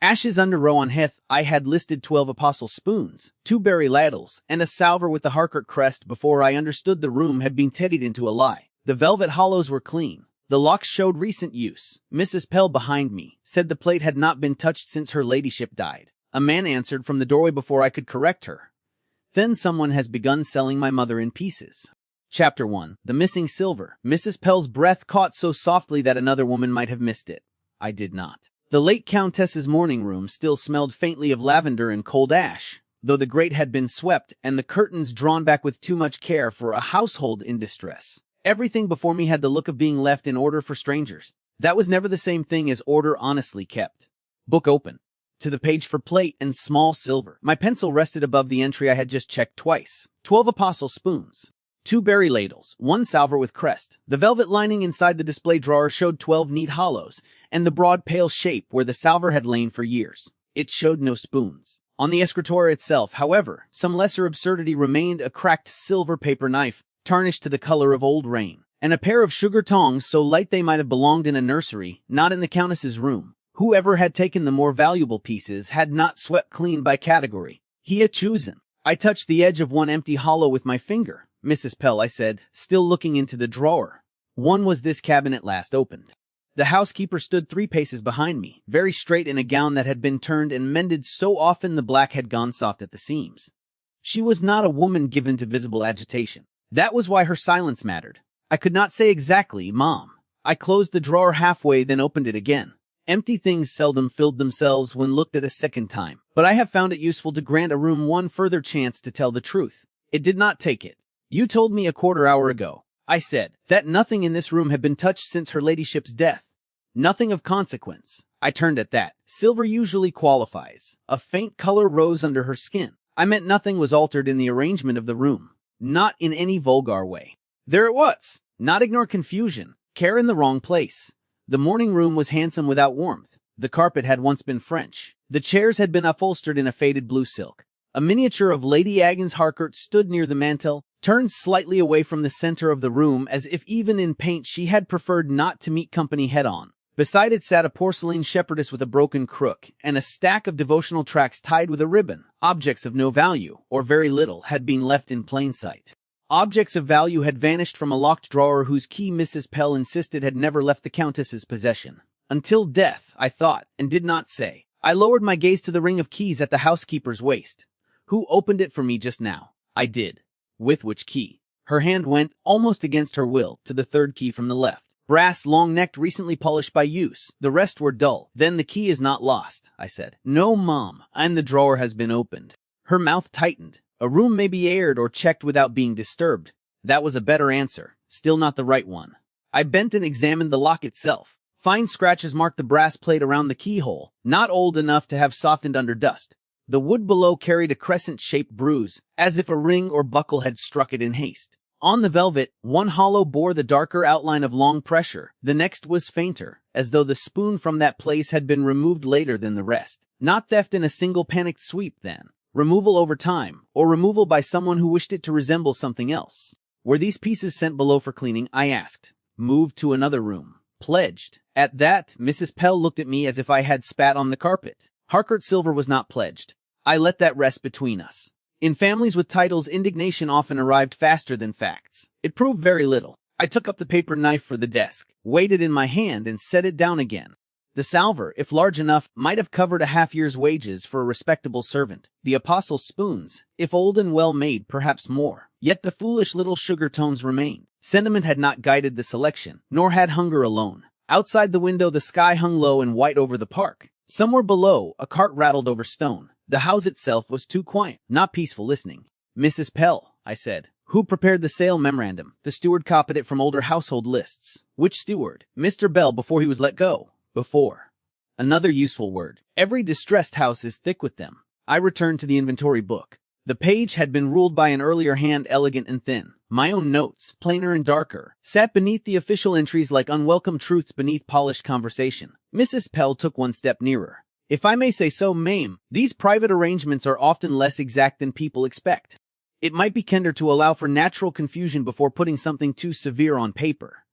Ashes under Rowanheath, I had listed 12 apostle spoons, 2 berry ladles, and a salver with the Harcourt crest before I understood the room had been teddied into a lie. The velvet hollows were clean. The locks showed recent use. Mrs. Pell behind me said the plate had not been touched since her ladyship died. A man answered from the doorway before I could correct her. Then someone has begun selling my mother in pieces. Chapter 1. The Missing Silver. Mrs. Pell's breath caught so softly that another woman might have missed it. I did not. The late Countess's morning room still smelled faintly of lavender and cold ash, though the grate had been swept and the curtains drawn back with too much care for a household in distress. Everything before me had the look of being left in order for strangers. That was never the same thing as order honestly kept. Book open. To the page for plate and small silver. My pencil rested above the entry I had just checked twice. 12 apostle spoons. 2 berry ladles, 1 salver with crest. The velvet lining inside the display drawer showed 12 neat hollows, and the broad pale shape where the salver had lain for years. It showed no spoons. On the escritoire itself, however, some lesser absurdity remained: a cracked silver paper knife, tarnished to the color of old rain, and a pair of sugar tongs so light they might have belonged in a nursery, not in the Countess's room. Whoever had taken the more valuable pieces had not swept clean by category. He had chosen. I touched the edge of one empty hollow with my finger. Mrs. Pell, I said, still looking into the drawer. One was this cabinet last opened. The housekeeper stood 3 paces behind me, very straight in a gown that had been turned and mended so often the black had gone soft at the seams. She was not a woman given to visible agitation. That was why her silence mattered. I could not say exactly, Mom. I closed the drawer halfway, then opened it again. Empty things seldom filled themselves when looked at a second time, but I have found it useful to grant a room one further chance to tell the truth. It did not take it. You told me a quarter-hour ago, I said, that nothing in this room had been touched since her ladyship's death. Nothing of consequence. I turned at that. Silver usually qualifies. A faint color rose under her skin. I meant nothing was altered in the arrangement of the room. Not in any vulgar way. There it was. Not ignore confusion. Care in the wrong place. The morning room was handsome without warmth. The carpet had once been French. The chairs had been upholstered in a faded blue silk. A miniature of Lady Agnes Harcourt stood near the mantel, turned slightly away from the center of the room as if even in paint she had preferred not to meet company head-on. Beside it sat a porcelain shepherdess with a broken crook, and a stack of devotional tracts tied with a ribbon. Objects of no value, or very little, had been left in plain sight. Objects of value had vanished from a locked drawer whose key Mrs. Pell insisted had never left the Countess's possession. Until death, I thought, and did not say. I lowered my gaze to the ring of keys at the housekeeper's waist. Who opened it for me just now? I did. With which key? Her hand went, almost against her will, to the third key from the left. Brass, long-necked, recently polished by use. The rest were dull. Then the key is not lost, I said. No, Mom, and the drawer has been opened. Her mouth tightened. A room may be aired or checked without being disturbed. That was a better answer. Still not the right one. I bent and examined the lock itself. Fine scratches marked the brass plate around the keyhole, not old enough to have softened under dust. The wood below carried a crescent-shaped bruise, as if a ring or buckle had struck it in haste. On the velvet, one hollow bore the darker outline of long pressure. The next was fainter, as though the spoon from that place had been removed later than the rest. Not theft in a single panicked sweep, then. Removal over time, or removal by someone who wished it to resemble something else. Were these pieces sent below for cleaning? I asked. Moved to another room. Pledged. At that, Mrs. Pell looked at me as if I had spat on the carpet. Harcourt silver was not pledged. I let that rest between us. In families with titles, indignation often arrived faster than facts. It proved very little. I took up the paper knife for the desk, weighed it in my hand, and set it down again. The salver, if large enough, might have covered a half-year's wages for a respectable servant. The apostle spoons, if old and well-made, perhaps more. Yet the foolish little sugar tones remained. Sentiment had not guided the selection, nor had hunger alone. Outside the window the sky hung low and white over the park. Somewhere below, a cart rattled over stone. The house itself was too quiet, not peaceful listening. Mrs. Pell, I said. Who prepared the sale memorandum? The steward copied it from older household lists. Which steward? Mr. Bell, before he was let go. Before. Another useful word. Every distressed house is thick with them. I returned to the inventory book. The page had been ruled by an earlier hand, elegant and thin. My own notes, plainer and darker, sat beneath the official entries like unwelcome truths beneath polished conversation. Mrs. Pell took one step nearer. If I may say so, Mame, these private arrangements are often less exact than people expect. It might be kinder to allow for natural confusion before putting something too severe on paper.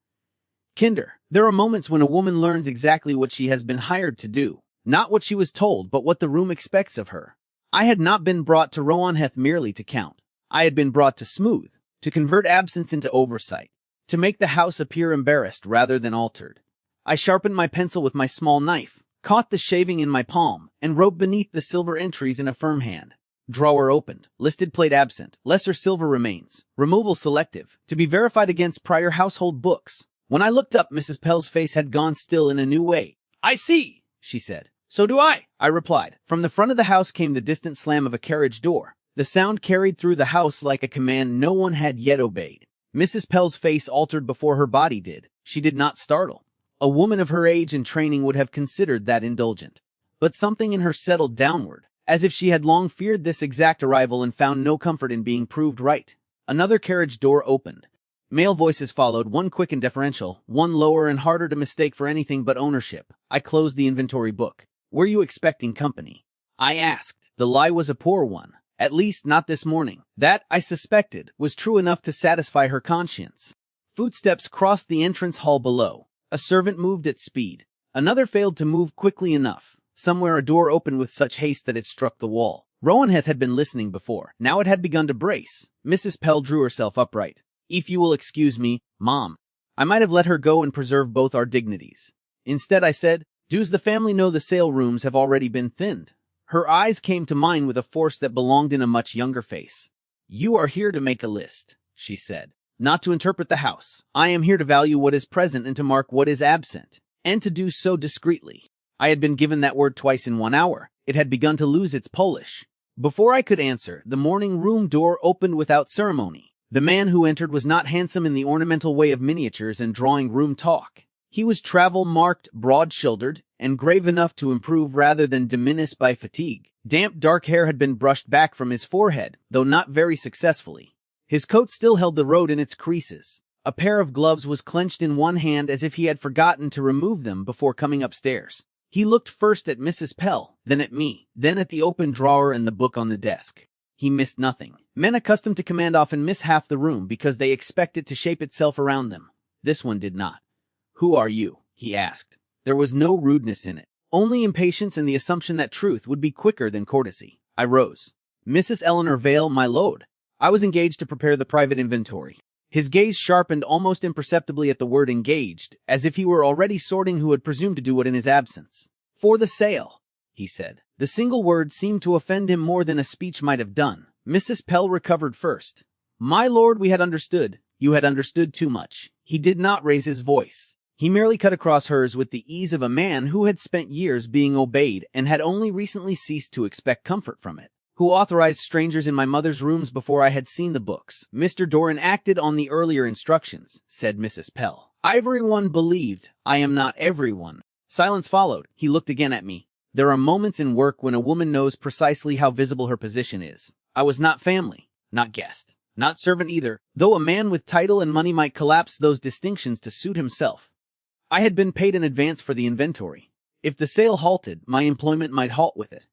Kinder, there are moments when a woman learns exactly what she has been hired to do. Not what she was told, but what the room expects of her. I had not been brought to Rowanheath merely to count. I had been brought to smooth, to convert absence into oversight, to make the house appear embarrassed rather than altered. I sharpened my pencil with my small knife, caught the shaving in my palm, and wrote beneath the silver entries in a firm hand. Drawer opened, listed plate absent, lesser silver remains, removal selective, to be verified against prior household books. When I looked up, Mrs. Pell's face had gone still in a new way. "I see," she said. "So do I replied. From the front of the house came the distant slam of a carriage door. The sound carried through the house like a command no one had yet obeyed. Mrs. Pell's face altered before her body did. She did not startle. A woman of her age and training would have considered that indulgent. But something in her settled downward, as if she had long feared this exact arrival and found no comfort in being proved right. Another carriage door opened. Male voices followed, one quick and deferential, one lower and harder to mistake for anything but ownership. I closed the inventory book. "Were you expecting company?" I asked. The lie was a poor one. At least not this morning. That, I suspected, was true enough to satisfy her conscience. Footsteps crossed the entrance hall below. A servant moved at speed. Another failed to move quickly enough. Somewhere a door opened with such haste that it struck the wall. Rowanheath had been listening before. Now it had begun to brace. Mrs. Pell drew herself upright. "If you will excuse me, Mom." I might have let her go and preserve both our dignities. Instead I said, "Does the family know the sale rooms have already been thinned?" Her eyes came to mine with a force that belonged in a much younger face. "You are here to make a list," she said. "Not to interpret the house. I am here to value what is present and to mark what is absent, and to do so discreetly." I had been given that word twice in 1 hour. It had begun to lose its polish. Before I could answer, the morning room door opened without ceremony. The man who entered was not handsome in the ornamental way of miniatures and drawing-room talk. He was travel-marked, broad-shouldered, and grave enough to improve rather than diminish by fatigue. Damp dark hair had been brushed back from his forehead, though not very successfully. His coat still held the road in its creases. A pair of gloves was clenched in one hand as if he had forgotten to remove them before coming upstairs. He looked first at Mrs. Pell, then at me, then at the open drawer and the book on the desk. He missed nothing. Men accustomed to command often miss half the room because they expect it to shape itself around them. This one did not. "Who are you?" he asked. There was no rudeness in it, only impatience and the assumption that truth would be quicker than courtesy. I rose. "Mrs. Eleanor Vale, my lord." I was engaged to prepare the private inventory. His gaze sharpened almost imperceptibly at the word engaged, as if he were already sorting who had presumed to do it in his absence. "For the sale," he said. The single word seemed to offend him more than a speech might have done. Mrs. Pell recovered first. "My lord, we had understood. You had understood too much." He did not raise his voice. He merely cut across hers with the ease of a man who had spent years being obeyed and had only recently ceased to expect comfort from it. "Who authorized strangers in my mother's rooms before I had seen the books?" "Mr. Doran acted on the earlier instructions," said Mrs. Pell. "Everyone believed. I am not everyone." Silence followed. He looked again at me. There are moments in work when a woman knows precisely how visible her position is. I was not family, not guest, not servant either, though a man with title and money might collapse those distinctions to suit himself. I had been paid in advance for the inventory. If the sale halted, my employment might halt with it.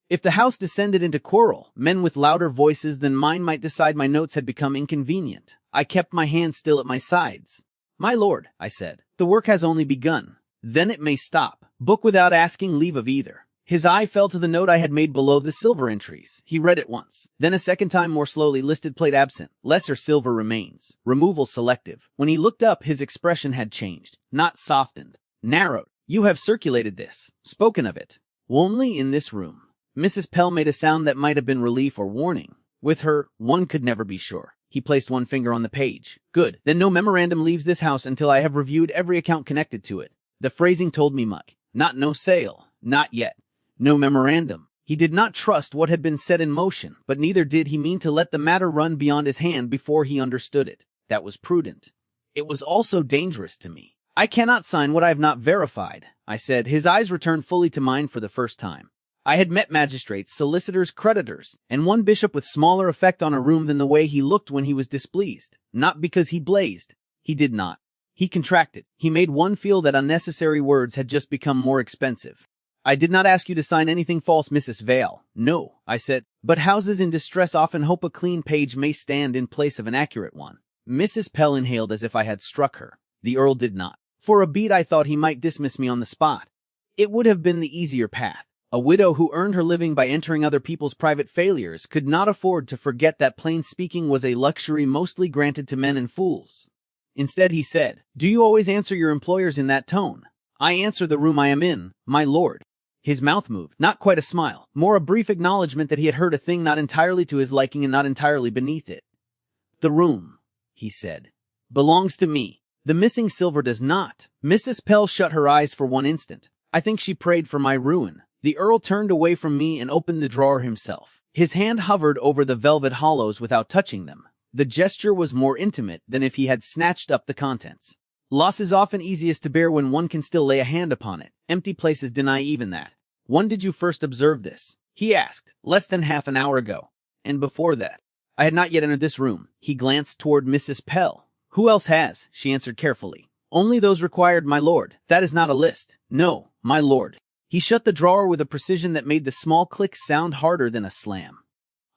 If the house descended into quarrel, men with louder voices than mine might decide my notes had become inconvenient. I kept my hands still at my sides. "My lord," I said, "the work has only begun. Then it may stop. Book without asking leave of either." His eye fell to the note I had made below the silver entries. He read it once, then a second time more slowly. "Listed plate absent, lesser silver remains, removal selective." When he looked up, his expression had changed, not softened, narrowed. "You have circulated this, spoken of it." "Only in this room." Mrs. Pell made a sound that might have been relief or warning. With her, one could never be sure. He placed one finger on the page. "Good. Then no memorandum leaves this house until I have reviewed every account connected to it." The phrasing told me much. Not no sale. Not yet. No memorandum. He did not trust what had been set in motion, but neither did he mean to let the matter run beyond his hand before he understood it. That was prudent. It was also dangerous to me. "I cannot sign what I have not verified," I said. His eyes returned fully to mine for the first time. I had met magistrates, solicitors, creditors, and one bishop with smaller effect on a room than the way he looked when he was displeased. Not because he blazed. He did not. He contracted. He made one feel that unnecessary words had just become more expensive. "I did not ask you to sign anything false, Mrs. Vale." "No," I said, "but houses in distress often hope a clean page may stand in place of an accurate one." Mrs. Pell inhaled as if I had struck her. The Earl did not. For a beat I thought he might dismiss me on the spot. It would have been the easier path. A widow who earned her living by entering other people's private failures could not afford to forget that plain speaking was a luxury mostly granted to men and fools. Instead he said, "Do you always answer your employers in that tone?" "I answer the room I am in, my lord." His mouth moved, not quite a smile, more a brief acknowledgement that he had heard a thing not entirely to his liking and not entirely beneath it. "The room," he said, "belongs to me. The missing silver does not." Mrs. Pell shut her eyes for one instant. I think she prayed for my ruin. The Earl turned away from me and opened the drawer himself. His hand hovered over the velvet hollows without touching them. The gesture was more intimate than if he had snatched up the contents. Loss is often easiest to bear when one can still lay a hand upon it. Empty places deny even that. "When did you first observe this?" he asked. "Less than half an hour ago." "And before that?" "I had not yet entered this room." He glanced toward Mrs. Pell. "Who else has?" she answered carefully. "Only those required, my lord. That is not a list." "No, my lord." He shut the drawer with a precision that made the small click sound harder than a slam.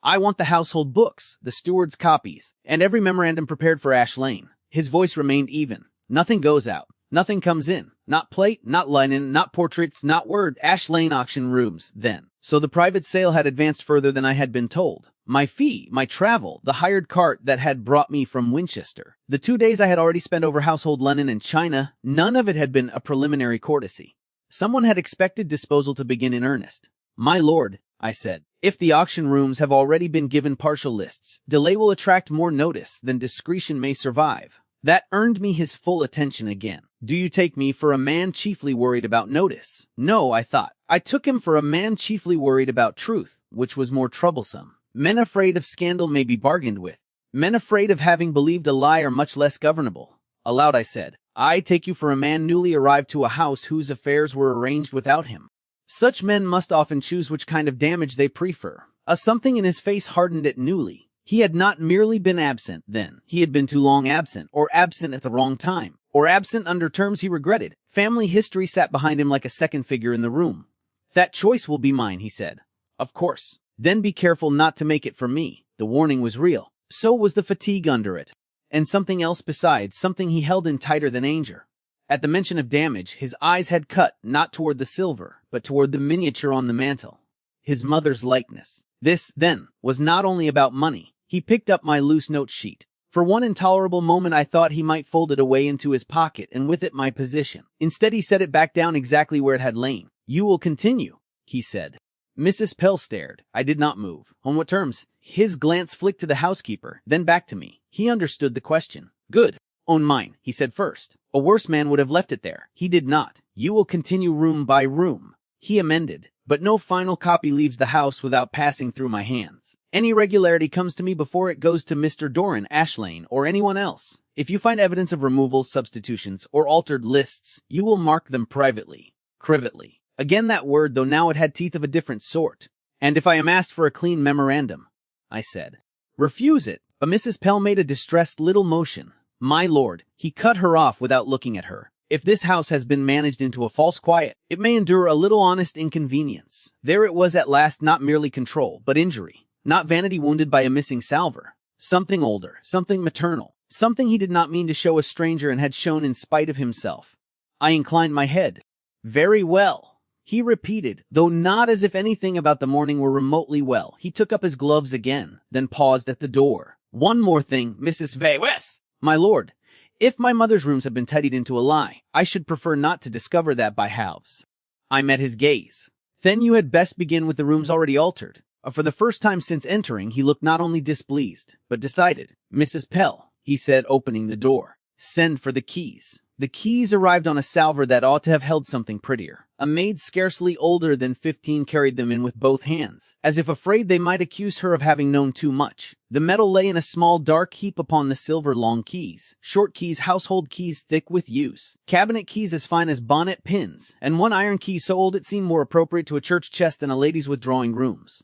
"I want the household books, the steward's copies, and every memorandum prepared for Ash Lane." His voice remained even. "Nothing goes out. Nothing comes in. Not plate, not linen, not portraits, not word. Ash Lane auction rooms, then." So the private sale had advanced further than I had been told. My fee, my travel, the hired cart that had brought me from Winchester, the 2 days I had already spent over household linen and china, none of it had been a preliminary courtesy. Someone had expected disposal to begin in earnest. "My lord," I said, "if the auction rooms have already been given partial lists, delay will attract more notice than discretion may survive." That earned me his full attention again. "Do you take me for a man chiefly worried about notice?" No, I thought. I took him for a man chiefly worried about truth, which was more troublesome. Men afraid of scandal may be bargained with. Men afraid of having believed a lie are much less governable. Aloud I said, "I take you for a man newly arrived to a house whose affairs were arranged without him." Such men must often choose which kind of damage they prefer. A something in his face hardened it newly. He had not merely been absent then. He had been too long absent, or absent at the wrong time, or absent under terms he regretted. Family history sat behind him like a second figure in the room. "That choice will be mine," he said. "Of course. Then be careful not to make it for me." The warning was real. So was the fatigue under it. And something else besides, something he held in tighter than anger. At the mention of damage, his eyes had cut, not toward the silver, but toward the miniature on the mantel. His mother's likeness. This, then, was not only about money. He picked up my loose note sheet. For one intolerable moment I thought he might fold it away into his pocket and with it my position. Instead he set it back down exactly where it had lain. "You will continue," he said. Mrs. Pell stared. I did not move. "On what terms?" His glance flicked to the housekeeper, then back to me. He understood the question. "Good. On mine," he said first. "A worse man would have left it there." He did not. "You will continue room by room," he amended. "But no final copy leaves the house without passing through my hands. Any irregularity comes to me before it goes to Mr. Doran, Ash Lane, or anyone else. If you find evidence of removals, substitutions, or altered lists, you will mark them privately." Privately. Again that word, though now it had teeth of a different sort. "And if I am asked for a clean memorandum?" I said. "Refuse it." But Mrs. Pell made a distressed little motion. "My lord," he cut her off without looking at her. "If this house has been managed into a false quiet, it may endure a little honest inconvenience." There it was at last, not merely control, but injury. Not vanity wounded by a missing salver. Something older, something maternal, something he did not mean to show a stranger and had shown in spite of himself. I inclined my head. "Very well," he repeated, though not as if anything about the morning were remotely well. He took up his gloves again, then paused at the door. "One more thing, Mrs. Vewes." "My lord, if my mother's rooms have been tidied into a lie, I should prefer not to discover that by halves." I met his gaze. "Then you had best begin with the rooms already altered." For the first time since entering, he looked not only displeased, but decided. "Mrs. Pell," he said, opening the door, "send for the keys." The keys arrived on a salver that ought to have held something prettier. A maid scarcely older than 15 carried them in with both hands, as if afraid they might accuse her of having known too much. The metal lay in a small dark heap upon the silver, long keys, short keys, household keys thick with use, cabinet keys as fine as bonnet pins, and one iron key so old it seemed more appropriate to a church chest than a lady's withdrawing rooms.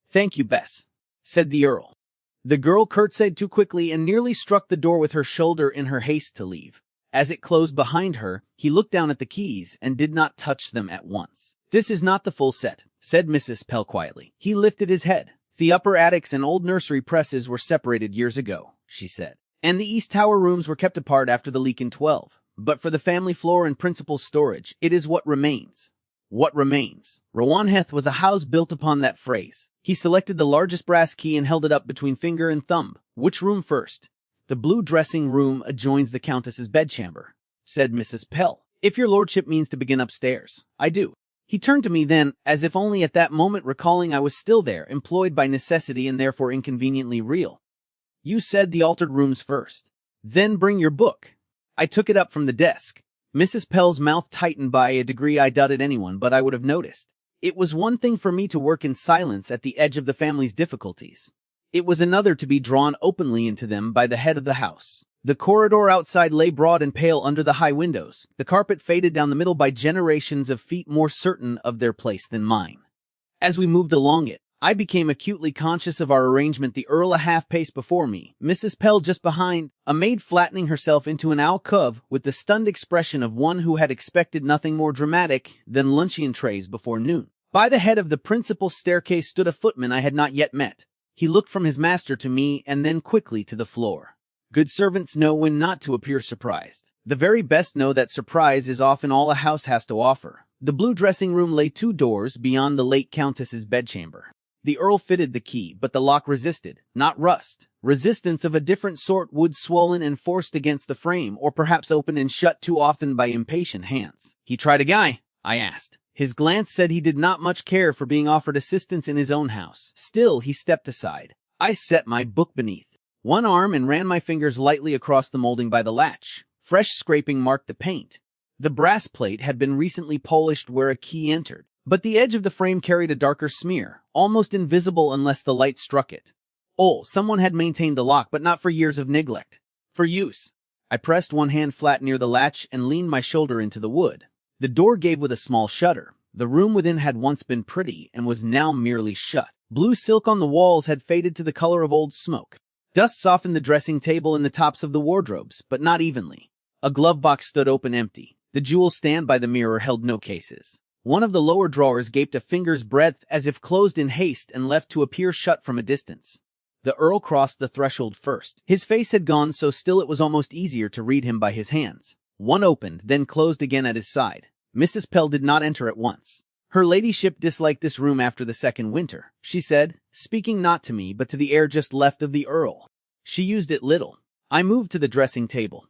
"Thank you, Bess," said the Earl. The girl curtsied too quickly and nearly struck the door with her shoulder in her haste to leave. As it closed behind her, he looked down at the keys and did not touch them at once. "This is not the full set," said Mrs. Pell quietly. He lifted his head. "The upper attics and old nursery presses were separated years ago," she said, "and the East Tower rooms were kept apart after the leak in 12. But for the family floor and principal storage, it is what remains." What remains? Rowanheath was a house built upon that phrase. He selected the largest brass key and held it up between finger and thumb. Which room first? The blue dressing room adjoins the Countess's bedchamber, said Mrs. Pell. If your lordship means to begin upstairs, I do. He turned to me then, as if only at that moment recalling I was still there, employed by necessity and therefore inconveniently real. You said the altered rooms first. Then bring your book. I took it up from the desk. Mrs. Pell's mouth tightened by a degree I doubted anyone but I would have noticed. It was one thing for me to work in silence at the edge of the family's difficulties. It was another to be drawn openly into them by the head of the house. The corridor outside lay broad and pale under the high windows, the carpet faded down the middle by generations of feet more certain of their place than mine. As we moved along it, I became acutely conscious of our arrangement, the Earl a half-pace before me, Mrs. Pell just behind, a maid flattening herself into an alcove with the stunned expression of one who had expected nothing more dramatic than luncheon trays before noon. By the head of the principal staircase stood a footman I had not yet met. He looked from his master to me and then quickly to the floor. Good servants know when not to appear surprised. The very best know that surprise is often all a house has to offer. The blue dressing room lay 2 doors beyond the late Countess's bedchamber. The Earl fitted the key, but the lock resisted, not rust. Resistance of a different sort, wood swollen and forced against the frame, or perhaps opened and shut too often by impatient hands. He tried a guy? I asked. His glance said he did not much care for being offered assistance in his own house. Still, he stepped aside. I set my book beneath one arm and ran my fingers lightly across the molding by the latch. Fresh scraping marked the paint. The brass plate had been recently polished where a key entered, but the edge of the frame carried a darker smear, almost invisible unless the light struck it. Oh, someone had maintained the lock, but not for years of neglect. For use. I pressed one hand flat near the latch and leaned my shoulder into the wood. The door gave with a small shudder. The room within had once been pretty and was now merely shut. Blue silk on the walls had faded to the color of old smoke. Dust softened the dressing table and the tops of the wardrobes, but not evenly. A glove box stood open empty. The jewel stand by the mirror held no cases. One of the lower drawers gaped a finger's breadth as if closed in haste and left to appear shut from a distance. The Earl crossed the threshold first. His face had gone so still it was almost easier to read him by his hands. One opened, then closed again at his side. Mrs. Pell did not enter at once. Her ladyship disliked this room after the second winter, she said, speaking not to me but to the air just left of the Earl. She used it little. I moved to the dressing table.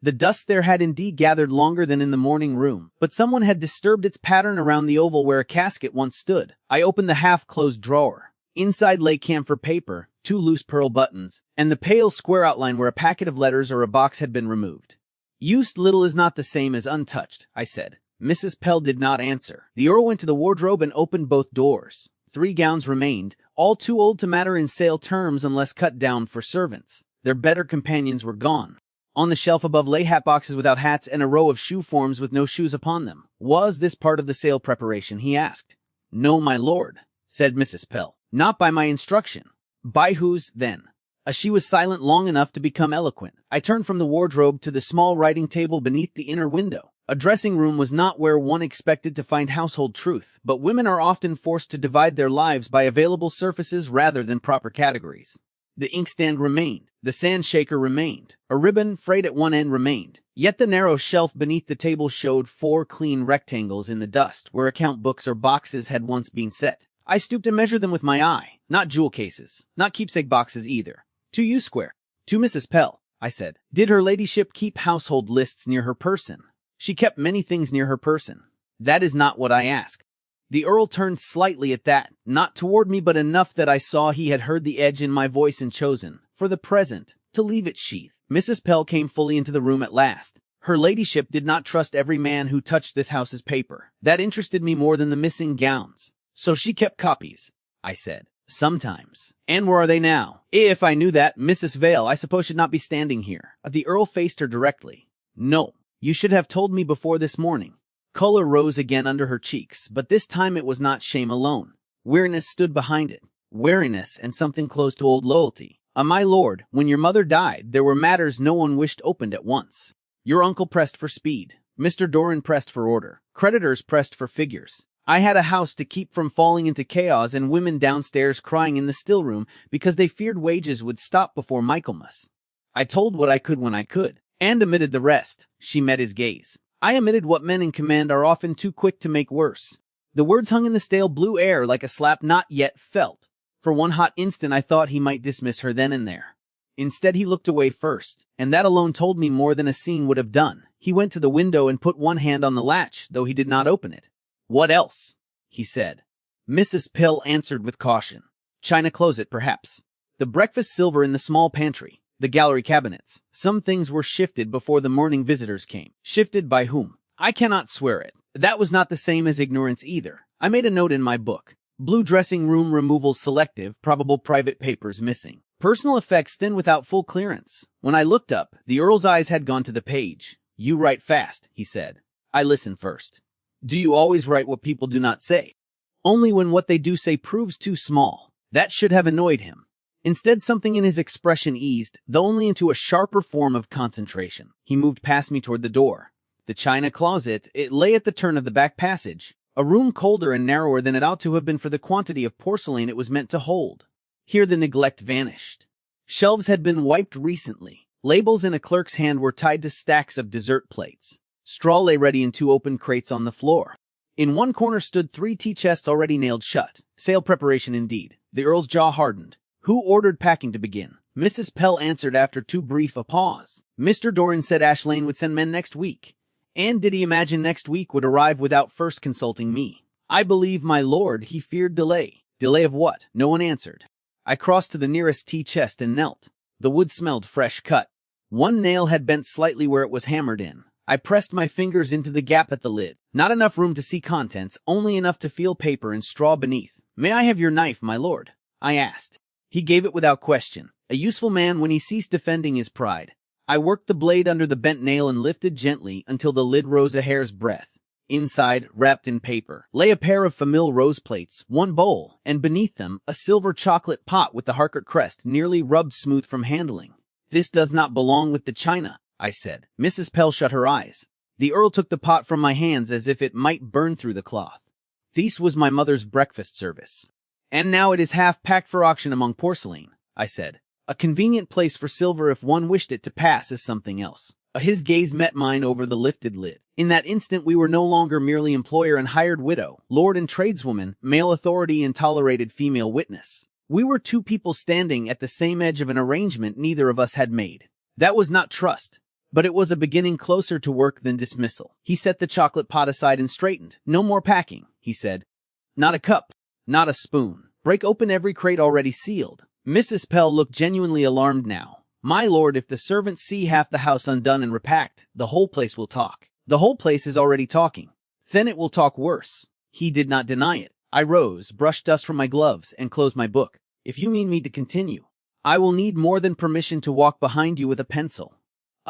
The dust there had indeed gathered longer than in the morning room, but someone had disturbed its pattern around the oval where a casket once stood. I opened the half-closed drawer. Inside lay camphor paper, 2 loose pearl buttons, and the pale square outline where a packet of letters or a box had been removed. Used little is not the same as untouched, I said. Mrs. Pell did not answer. The Earl went to the wardrobe and opened both doors. 3 gowns remained, all too old to matter in sale terms unless cut down for servants. Their better companions were gone. On the shelf above lay hat boxes without hats and a row of shoe forms with no shoes upon them. Was this part of the sale preparation, he asked. No, my lord, said Mrs. Pell. Not by my instruction. By whose, then? She was silent long enough to become eloquent. I turned from the wardrobe to the small writing table beneath the inner window. A dressing room was not where one expected to find household truth, but women are often forced to divide their lives by available surfaces rather than proper categories. The inkstand remained. The sand shaker remained. A ribbon, frayed at one end, remained. Yet the narrow shelf beneath the table showed 4 clean rectangles in the dust where account books or boxes had once been set. I stooped to measure them with my eye. Not jewel cases. Not keepsake boxes either. 2 square. To Mrs. Pell, I said. Did her ladyship keep household lists near her person? She kept many things near her person. That is not what I ask. The Earl turned slightly at that, not toward me but enough that I saw he had heard the edge in my voice and chosen, for the present, to leave its sheath. Mrs. Pell came fully into the room at last. Her ladyship did not trust every man who touched this house's paper. That interested me more than the missing gowns. So she kept copies, I said. Sometimes. And where are they now? If I knew that, Mrs. Vale, I suppose should not be standing here. The Earl faced her directly. No. You should have told me before this morning. Color rose again under her cheeks, but this time it was not shame alone. Weariness stood behind it. Weariness and something close to old loyalty. My lord, when your mother died, there were matters no one wished opened at once. Your uncle pressed for speed. Mr. Doran pressed for order. Creditors pressed for figures. I had a house to keep from falling into chaos and women downstairs crying in the still room because they feared wages would stop before Michaelmas. I told what I could when I could. And omitted the rest. She met his gaze. I omitted what men in command are often too quick to make worse. The words hung in the stale blue air like a slap not yet felt. For one hot instant I thought he might dismiss her then and there. Instead he looked away first, and that alone told me more than a scene would have done. He went to the window and put one hand on the latch, though he did not open it. "What else?" he said. Mrs. Pill answered with caution. "China closet, perhaps. The breakfast silver in the small pantry. The gallery cabinets. Some things were shifted before the morning visitors came." Shifted by whom? I cannot swear it. That was not the same as ignorance either. I made a note in my book. Blue dressing room removal selective, probable private papers missing. Personal effects thin without full clearance. When I looked up, the Earl's eyes had gone to the page. "You write fast," he said. I listened first. "Do you always write what people do not say?" "Only when what they do say proves too small." That should have annoyed him. Instead, something in his expression eased, though only into a sharper form of concentration. He moved past me toward the door. The china closet, it lay at the turn of the back passage, a room colder and narrower than it ought to have been for the quantity of porcelain it was meant to hold. Here the neglect vanished. Shelves had been wiped recently. Labels in a clerk's hand were tied to stacks of dessert plates. Straw lay ready in 2 open crates on the floor. In one corner stood 3 tea chests already nailed shut. Sale preparation indeed. The Earl's jaw hardened. "Who ordered packing to begin?" Mrs. Pell answered after too brief a pause. "Mr. Doran said Ash Lane would send men next week. And did he imagine next week would arrive without first consulting me? I believe, my lord, he feared delay." "Delay of what?" No one answered. I crossed to the nearest tea chest and knelt. The wood smelled fresh cut. One nail had bent slightly where it was hammered in. I pressed my fingers into the gap at the lid. Not enough room to see contents, only enough to feel paper and straw beneath. "May I have your knife, my lord?" I asked. He gave it without question. A useful man when he ceased defending his pride. I worked the blade under the bent nail and lifted gently until the lid rose a hair's breadth. Inside, wrapped in paper, lay a pair of famille rose plates, 1 bowl, and beneath them, a silver chocolate pot with the Harcourt crest nearly rubbed smooth from handling. "This does not belong with the china," I said. Mrs. Pell shut her eyes. The Earl took the pot from my hands as if it might burn through the cloth. "This was my mother's breakfast service. And now it is half packed for auction among porcelain," I said. "A convenient place for silver if one wished it to pass as something else." His gaze met mine over the lifted lid. In that instant we were no longer merely employer and hired widow, lord and tradeswoman, male authority and tolerated female witness. We were 2 people standing at the same edge of an arrangement neither of us had made. That was not trust, but it was a beginning closer to work than dismissal. He set the chocolate pot aside and straightened. "No more packing," he said. "Not a cup, not a spoon. Break open every crate already sealed." Mrs. Pell looked genuinely alarmed now. "My lord, if the servants see half the house undone and repacked, the whole place will talk." "The whole place is already talking." "Then it will talk worse." He did not deny it. I rose, brushed dust from my gloves, and closed my book. "If you mean me to continue, I will need more than permission to walk behind you with a pencil."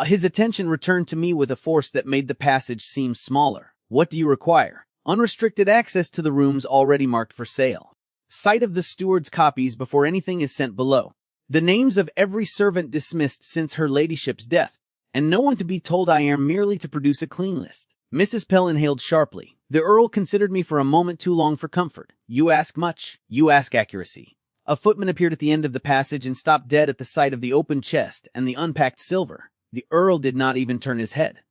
His attention returned to me with a force that made the passage seem smaller. "What do you require?" "Unrestricted access to the rooms already marked for sale. Sight of the steward's copies before anything is sent below. The names of every servant dismissed since her ladyship's death, and no one to be told I am merely to produce a clean list." Mrs. Pell inhaled sharply. The Earl considered me for a moment too long for comfort. "You ask much. You ask accuracy." A footman appeared at the end of the passage and stopped dead at the sight of the open chest and the unpacked silver. The Earl did not even turn his head.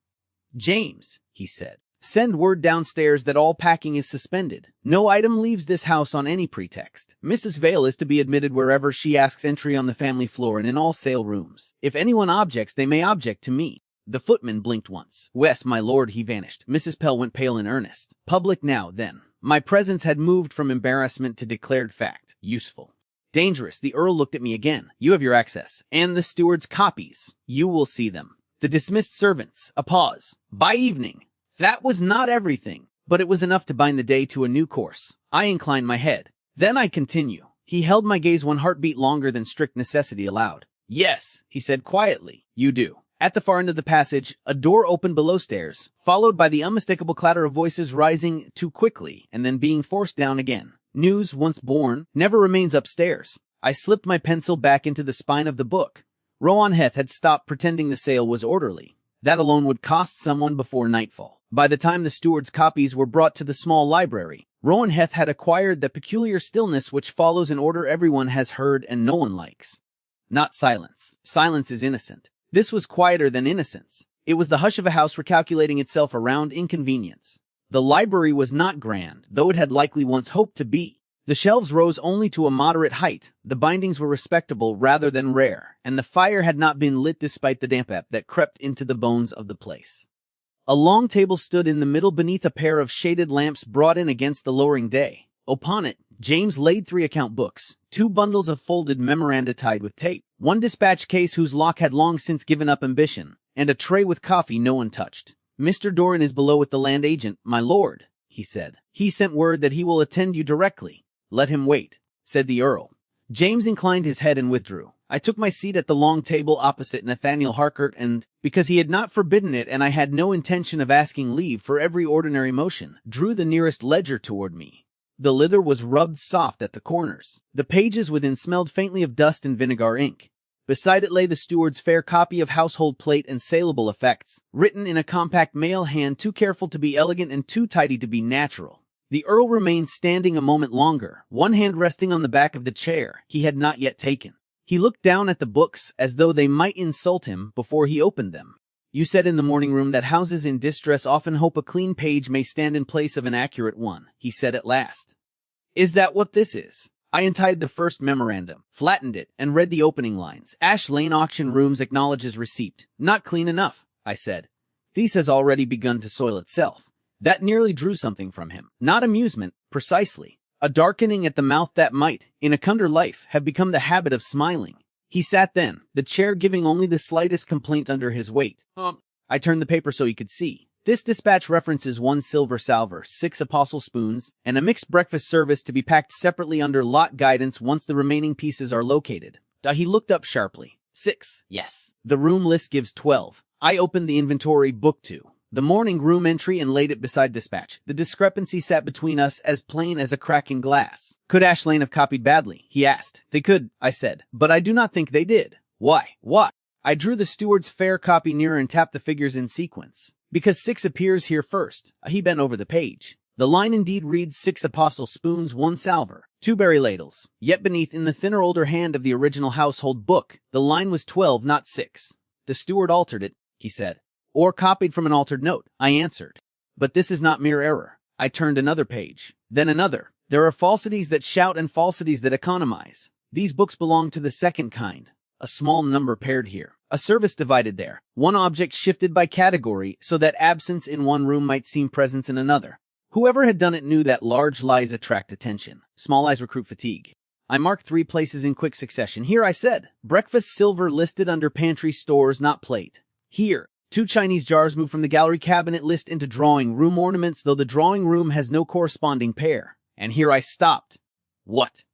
"James," he said, "send word downstairs that all packing is suspended. No item leaves this house on any pretext. Mrs. Vale is to be admitted wherever she asks entry on the family floor and in all sale rooms. If anyone objects, they may object to me." The footman blinked once. "Wes, my lord," he vanished. Mrs. Pell went pale in earnest. "Public now, then." My presence had moved from embarrassment to declared fact. Useful. Dangerous. The Earl looked at me again. "You have your access. And the steward's copies. You will see them. The dismissed servants." A pause. "By evening." That was not everything, but it was enough to bind the day to a new course. I inclined my head. "Then I continue." He held my gaze 1 heartbeat longer than strict necessity allowed. "Yes," he said quietly, "you do." At the far end of the passage, a door opened below stairs, followed by the unmistakable clatter of voices rising too quickly and then being forced down again. News, once born, never remains upstairs. I slipped my pencil back into the spine of the book. Rowanheath had stopped pretending the sale was orderly. That alone would cost someone before nightfall. By the time the steward's copies were brought to the small library, Rowanheath had acquired the peculiar stillness which follows an order everyone has heard and no one likes. Not silence. Silence is innocent. This was quieter than innocence. It was the hush of a house recalculating itself around inconvenience. The library was not grand, though it had likely once hoped to be. The shelves rose only to a moderate height, the bindings were respectable rather than rare, and the fire had not been lit despite the damp that crept into the bones of the place. A long table stood in the middle beneath a pair of shaded lamps brought in against the lowering day. Upon it, James laid 3 account books, 2 bundles of folded memoranda tied with tape, 1 dispatch case whose lock had long since given up ambition, and a tray with coffee no one touched. "Mr. Doran is below with the land agent, my lord," he said. "He sent word that he will attend you directly." "Let him wait," said the Earl. James inclined his head and withdrew. I took my seat at the long table opposite Nathaniel Harcourt and, because he had not forbidden it and I had no intention of asking leave for every ordinary motion, drew the nearest ledger toward me. The leather was rubbed soft at the corners. The pages within smelled faintly of dust and vinegar ink. Beside it lay the steward's fair copy of household plate and saleable effects, written in a compact male hand too careful to be elegant and too tidy to be natural. The Earl remained standing a moment longer, one hand resting on the back of the chair he had not yet taken. He looked down at the books as though they might insult him before he opened them. "You said in the morning room that houses in distress often hope a clean page may stand in place of an accurate one," he said at last. "Is that what this is?" I untied the first memorandum, flattened it, and read the opening lines. "Ash Lane Auction Rooms acknowledges receipt. Not clean enough," I said. "This has already begun to soil itself." That nearly drew something from him. Not amusement, precisely. A darkening at the mouth that might, in a kinder life, have become the habit of smiling. He sat then, the chair giving only the slightest complaint under his weight. I turned the paper so he could see. "This dispatch references 1 silver salver, 6 apostle spoons, and a mixed breakfast service to be packed separately under lot guidance once the remaining pieces are located." He looked up sharply. 6. Yes. The room list gives 12. I opened the inventory book 2. The morning room entry and laid it beside dispatch. The discrepancy sat between us as plain as a crack in glass. "Could Ash Lane have copied badly?" he asked. "They could," I said, "but I do not think they did." "Why?" "Why?" I drew the steward's fair copy nearer and tapped the figures in sequence. "Because 6 appears here first." He bent over the page. The line indeed reads 6 apostle spoons, 1 salver, 2 berry ladles. Yet beneath, in the thinner older hand of the original household book, the line was 12, not 6. "The steward altered it," he said. "Or copied from an altered note," I answered. "But this is not mere error." I turned another page, then another. "There are falsities that shout and falsities that economize. These books belong to the second kind. A small number paired here, a service divided there, one object shifted by category so that absence in one room might seem presence in another. Whoever had done it knew that large lies attract attention. Small lies recruit fatigue." I marked 3 places in quick succession. "Here," I said. "Breakfast silver listed under pantry stores, not plate." "Here. 2 Chinese jars moved from the gallery cabinet list into drawing room ornaments, though the drawing room has no corresponding pair." And here I stopped. "What?"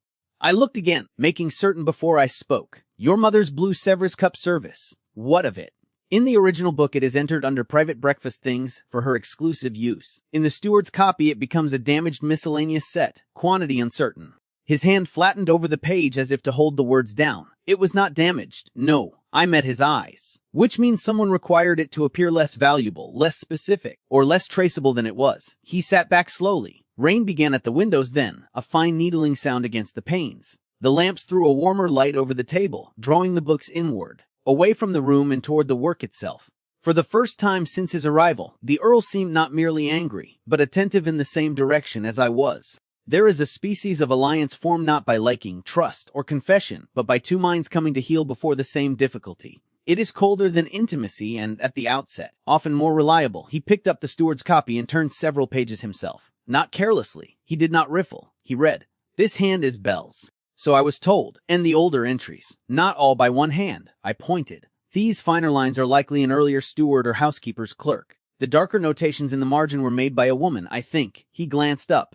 I looked again, making certain before I spoke. "Your mother's blue Sevres cup service. What of it?" In the original book it is entered under private breakfast things for her exclusive use. In the steward's copy it becomes a damaged miscellaneous set, quantity uncertain. His hand flattened over the page as if to hold the words down. It was not damaged. No. I met his eyes. Which means someone required it to appear less valuable, less specific, or less traceable than it was. He sat back slowly. Rain began at the windows then, a fine needling sound against the panes. The lamps threw a warmer light over the table, drawing the books inward, away from the room and toward the work itself. For the first time since his arrival, the Earl seemed not merely angry, but attentive in the same direction as I was. There is a species of alliance formed not by liking, trust, or confession, but by 2 minds coming to heel before the same difficulty. It is colder than intimacy and, at the outset, often more reliable. He picked up the steward's copy and turned several pages himself. Not carelessly. He did not riffle. He read. "This hand is Bell's. So I was told, and the older entries. Not all by one hand." I pointed. "These finer lines are likely an earlier steward or housekeeper's clerk. The darker notations in the margin were made by a woman, I think." He glanced up.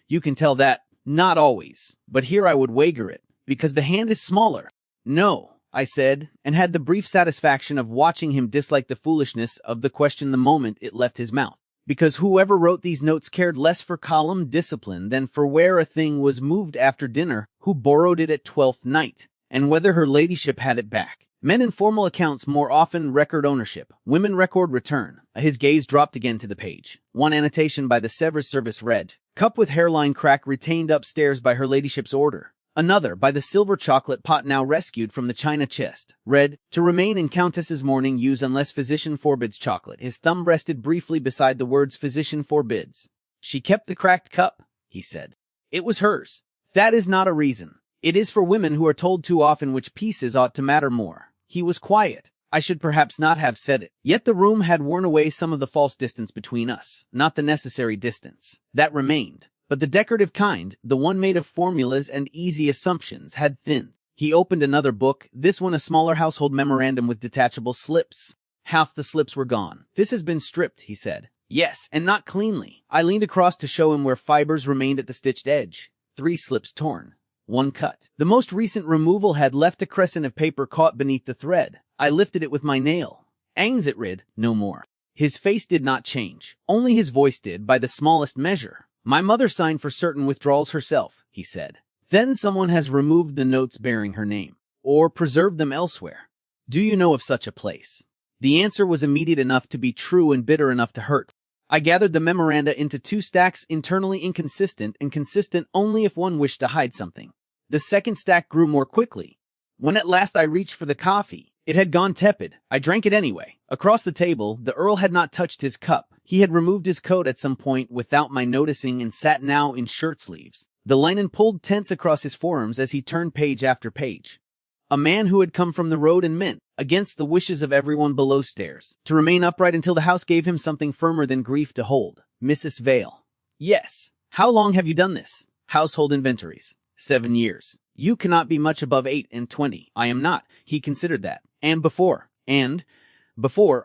"You can tell that." "Not always. But here I would wager it. Because the hand is smaller." "No," I said, and had the brief satisfaction of watching him dislike the foolishness of the question the moment it left his mouth. "Because whoever wrote these notes cared less for column discipline than for where a thing was moved after dinner, who borrowed it at 12th night, and whether her ladyship had it back. Men in formal accounts more often record ownership, women record return." His gaze dropped again to the page. One annotation by the Sevres service read, "Cup with hairline crack retained upstairs by her ladyship's order." Another, by the silver chocolate pot now rescued from the china chest, read, "To remain in Countess's morning use unless physician forbids chocolate." His thumb rested briefly beside the words physician forbids. "She kept the cracked cup," he said. "It was hers. That is not a reason. It is for women who are told too often which pieces ought to matter more." He was quiet. I should perhaps not have said it. Yet the room had worn away some of the false distance between us, not the necessary distance. That remained. But the decorative kind, the one made of formulas and easy assumptions, had thinned. He opened another book, this one a smaller household memorandum with detachable slips. Half the slips were gone. "This has been stripped," he said. "Yes, and not cleanly." I leaned across to show him where fibers remained at the stitched edge. 3 slips torn. 1 cut. The most recent removal had left a crescent of paper caught beneath the thread. I lifted it with my nail. "Angs," it read, "no more." His face did not change. Only his voice did, by the smallest measure. "My mother signed for certain withdrawals herself," he said. "Then someone has removed the notes bearing her name, or preserved them elsewhere. Do you know of such a place?" The answer was immediate enough to be true and bitter enough to hurt. I gathered the memoranda into 2 stacks, internally inconsistent and consistent only if one wished to hide something. The second stack grew more quickly. When at last I reached for the coffee, it had gone tepid. I drank it anyway. Across the table, the Earl had not touched his cup. He had removed his coat at some point without my noticing and sat now in shirt sleeves. The linen pulled tense across his forearms as he turned page after page. A man who had come from the road and meant, against the wishes of everyone below stairs, to remain upright until the house gave him something firmer than grief to hold. Mrs. Vale. "Yes. How long have you done this?" "Household inventories. 7 years. You cannot be much above 28. I am not." He considered that. And before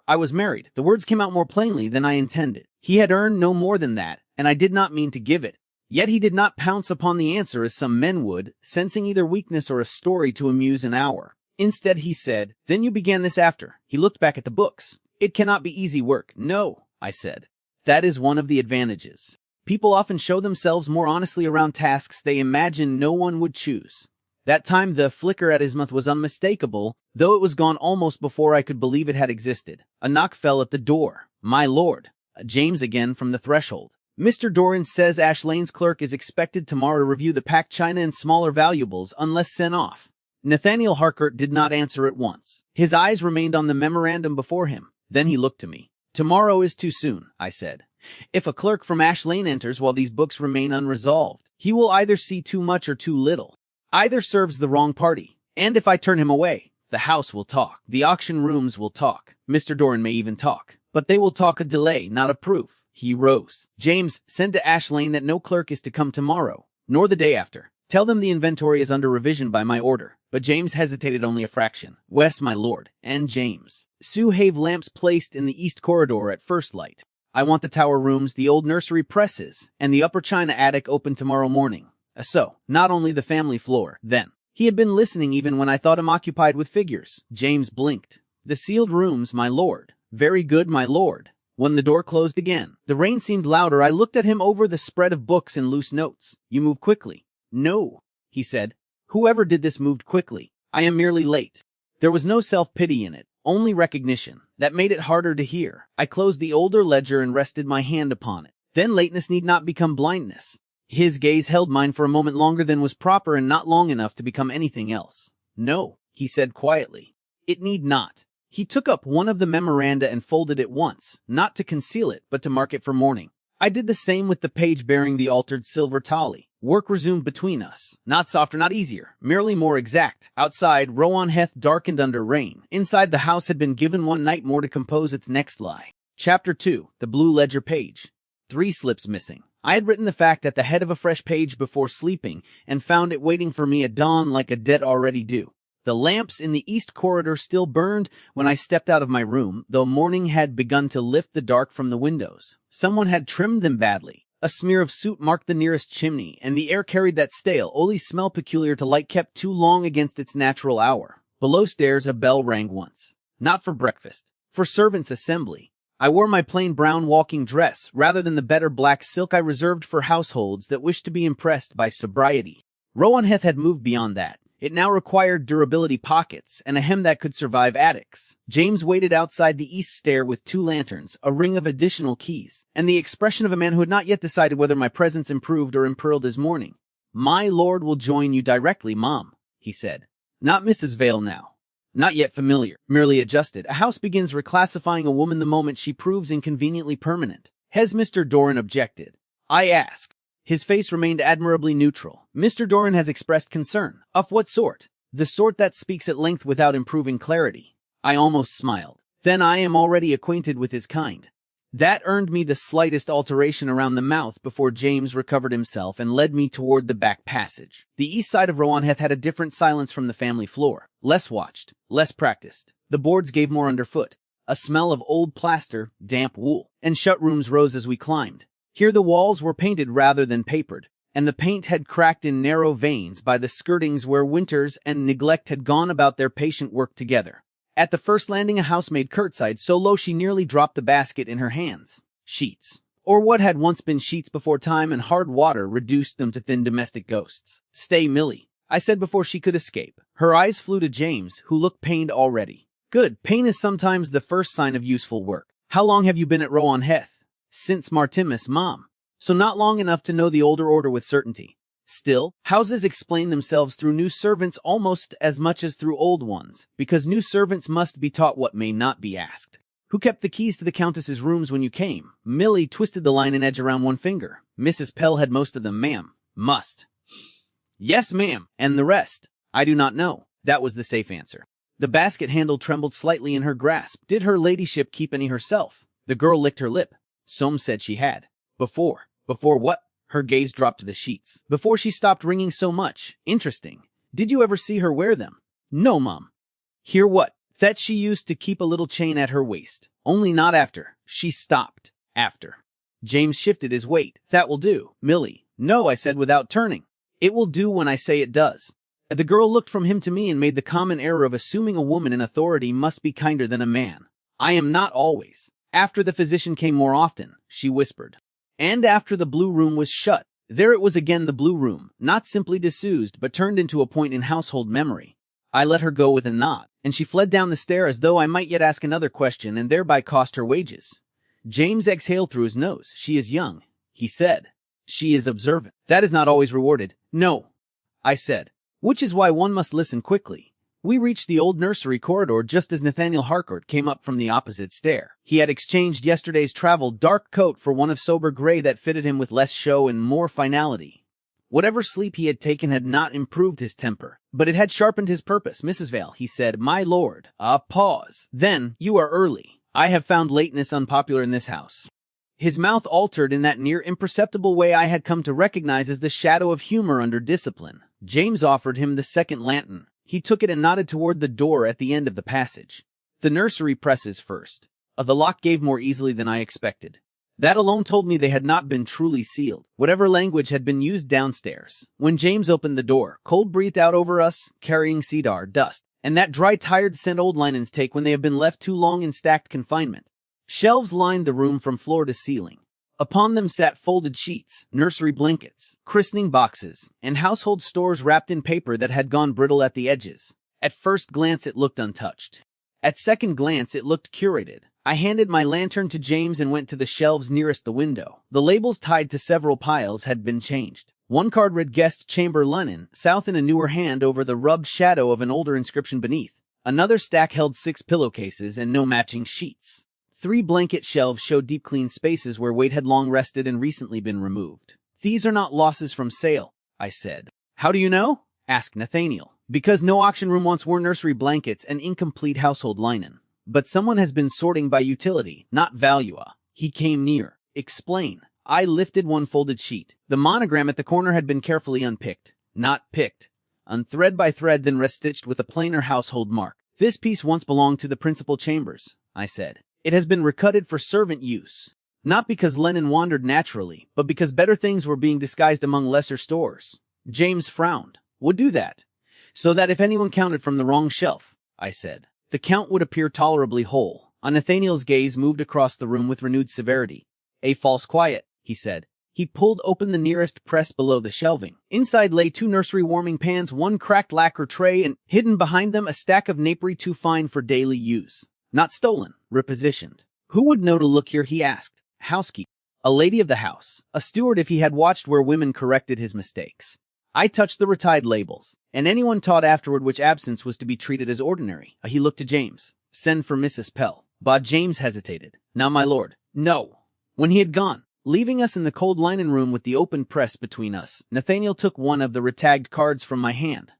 I was married." The words came out more plainly than I intended. He had earned no more than that, and I did not mean to give it. Yet he did not pounce upon the answer as some men would, sensing either weakness or a story to amuse an hour. Instead he said, "Then you began this after." He looked back at the books. "It cannot be easy work." "No," I said. "That is one of the advantages. People often show themselves more honestly around tasks they imagine no one would choose." That time the flicker at his mouth was unmistakable, though it was gone almost before I could believe it had existed. A knock fell at the door. "My lord." James again from the threshold. "Mr. Doran says Ash Lane's clerk is expected tomorrow to review the packed china and smaller valuables unless sent off." Nathaniel Harcourt did not answer at once. His eyes remained on the memorandum before him. Then he looked to me. "Tomorrow is too soon," I said. "If a clerk from Ash Lane enters while these books remain unresolved, he will either see too much or too little. Either serves the wrong party. And if I turn him away, the house will talk. The auction rooms will talk. Mr. Doran may even talk. But they will talk of delay, not of proof." He rose. "James, send to Ash Lane that no clerk is to come tomorrow, nor the day after. Tell them the inventory is under revision by my order." But James hesitated only a fraction. "Wes, my lord, and James. Sue have lamps placed in the east corridor at first light. I want the tower rooms, the old nursery presses, and the upper china attic open tomorrow morning. So, not only the family floor, then." He had been listening even when I thought him occupied with figures. James blinked. "The sealed rooms, my lord." "Very good, my lord." When the door closed again, the rain seemed louder. I looked at him over the spread of books and loose notes. "You move quickly." "No," he said. "Whoever did this moved quickly. I am merely late." There was no self-pity in it, only recognition. That made it harder to hear. I closed the older ledger and rested my hand upon it. Then lateness need not become blindness. His gaze held mine for a moment longer than was proper and not long enough to become anything else. "No," he said quietly. "It need not." He took up one of the memoranda and folded it once, not to conceal it, but to mark it for morning. I did the same with the page bearing the altered silver tally. Work resumed between us. Not softer, not easier, merely more exact. Outside, Rowanheath darkened under rain. Inside, the house had been given one night more to compose its next lie. Chapter 2. The Blue Ledger Page. 3 slips missing. I had written the fact at the head of a fresh page before sleeping, and found it waiting for me at dawn like a debt already due. The lamps in the east corridor still burned when I stepped out of my room, though morning had begun to lift the dark from the windows. Someone had trimmed them badly. A smear of soot marked the nearest chimney, and the air carried that stale, oily smell peculiar to light kept too long against its natural hour. Below stairs a bell rang once. Not for breakfast. For servants' assembly. I wore my plain brown walking dress, rather than the better black silk I reserved for households that wished to be impressed by sobriety. Rowanheath had moved beyond that. It now required durability pockets and a hem that could survive attics. James waited outside the east stair with 2 lanterns, a ring of additional keys, and the expression of a man who had not yet decided whether my presence improved or imperiled his morning. My lord will join you directly, Mom, he said. Not Mrs. Vale now. Not yet familiar, merely adjusted. A house begins reclassifying a woman the moment she proves inconveniently permanent. Has Mr. Doran objected? I asked. His face remained admirably neutral. Mr. Doran has expressed concern. Of what sort? The sort that speaks at length without improving clarity. I almost smiled. Then I am already acquainted with his kind. That earned me the slightest alteration around the mouth before James recovered himself and led me toward the back passage. The east side of Rowanheath had a different silence from the family floor. Less watched, less practiced. The boards gave more underfoot. A smell of old plaster, damp wool, and shut rooms rose as we climbed. Here the walls were painted rather than papered, and the paint had cracked in narrow veins by the skirtings where winters and neglect had gone about their patient work together. At the first landing a housemaid curtsied so low she nearly dropped the basket in her hands. Sheets. Or what had once been sheets before time and hard water reduced them to thin domestic ghosts. Stay, Millie, I said before she could escape. Her eyes flew to James, who looked pained already. Good, pain is sometimes the first sign of useful work. How long have you been at Rowanheath? Since Martimas, Mom. So not long enough to know the older order with certainty. Still, houses explain themselves through new servants almost as much as through old ones, because new servants must be taught what may not be asked. Who kept the keys to the Countess's rooms when you came? Millie twisted the line and edge around one finger. Mrs. Pell had most of them, ma'am. Must. Yes, ma'am. And the rest? I do not know. That was the safe answer. The basket handle trembled slightly in her grasp. Did her ladyship keep any herself? The girl licked her lip. Soames said she had. Before what? Her gaze dropped to the sheets. Before she stopped ringing so much. Interesting. Did you ever see her wear them? No, Mum. Hear what? That she used to keep a little chain at her waist. Only not after. She stopped. After. James shifted his weight. That will do. Millie. No, I said without turning. It will do when I say it does. The girl looked from him to me and made the common error of assuming a woman in authority must be kinder than a man. I am not always. After the physician came more often, she whispered. And after the blue room was shut. There it was again, the blue room, not simply disused but turned into a point in household memory. I let her go with a nod, and she fled down the stair as though I might yet ask another question and thereby cost her wages. James exhaled through his nose. She is young, he said. She is observant. That is not always rewarded. No, I said. Which is why one must listen quickly. We reached the old nursery corridor just as Nathaniel Harcourt came up from the opposite stair. He had exchanged yesterday's traveled dark coat for one of sober gray that fitted him with less show and more finality. Whatever sleep he had taken had not improved his temper, but it had sharpened his purpose. Mrs. Vale, he said, my lord. A pause. Then, you are early. I have found lateness unpopular in this house. His mouth altered in that near imperceptible way I had come to recognize as the shadow of humor under discipline. James offered him the second lantern. He took it and nodded toward the door at the end of the passage. The nursery presses first. The lock gave more easily than I expected. That alone told me they had not been truly sealed, whatever language had been used downstairs. When James opened the door, cold breathed out over us, carrying cedar dust, and that dry, tired scent old linens take when they have been left too long in stacked confinement. Shelves lined the room from floor to ceiling. Upon them sat folded sheets, nursery blankets, christening boxes, and household stores wrapped in paper that had gone brittle at the edges. At first glance it looked untouched. At second glance it looked curated. I handed my lantern to James and went to the shelves nearest the window. The labels tied to several piles had been changed. One card read Guest Chamber Linen, south in a newer hand over the rubbed shadow of an older inscription beneath. Another stack held 6 pillowcases and no matching sheets. 3 blanket shelves showed deep clean spaces where weight had long rested and recently been removed. These are not losses from sale, I said. How do you know? Asked Nathaniel. Because no auction room once wore nursery blankets and incomplete household linen. But someone has been sorting by utility, not value. He came near. Explain. I lifted one folded sheet. The monogram at the corner had been carefully unpicked. Not picked. Unthread by thread, then restitched with a plainer household mark. This piece once belonged to the principal chambers, I said. It has been recutted for servant use. Not because Lennon wandered naturally, but because better things were being disguised among lesser stores. James frowned. Would do that. So that if anyone counted from the wrong shelf, I said, the count would appear tolerably whole. Nathaniel's gaze moved across the room with renewed severity. A false quiet, he said. He pulled open the nearest press below the shelving. Inside lay 2 nursery warming pans, 1 cracked lacquer tray, and hidden behind them a stack of napery too fine for daily use. Not stolen, repositioned. Who would know to look here, he asked. Housekeeper. A lady of the house. A steward if he had watched where women corrected his mistakes. I touched the retied labels, and anyone taught afterward which absence was to be treated as ordinary. He looked to James. Send for Mrs. Pell. But James hesitated. Now, my lord. No. When he had gone, leaving us in the cold linen room with the open press between us, Nathaniel took one of the retagged cards from my hand.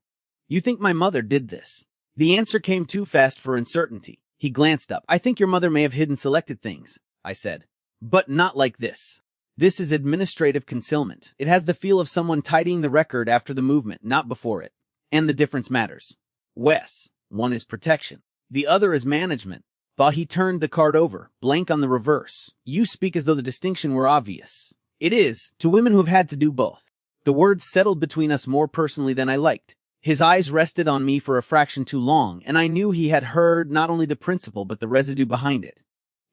You think my mother did this? The answer came too fast for uncertainty. He glanced up. I think your mother may have hidden selected things, I said. But not like this. This is administrative concealment. It has the feel of someone tidying the record after the movement, not before it. And the difference matters. Wes, one is protection. The other is management. But he turned the card over, blank on the reverse. You speak as though the distinction were obvious. It is, to women who have had to do both. The words settled between us more personally than I liked. His eyes rested on me for a fraction too long, and I knew he had heard not only the principle but the residue behind it.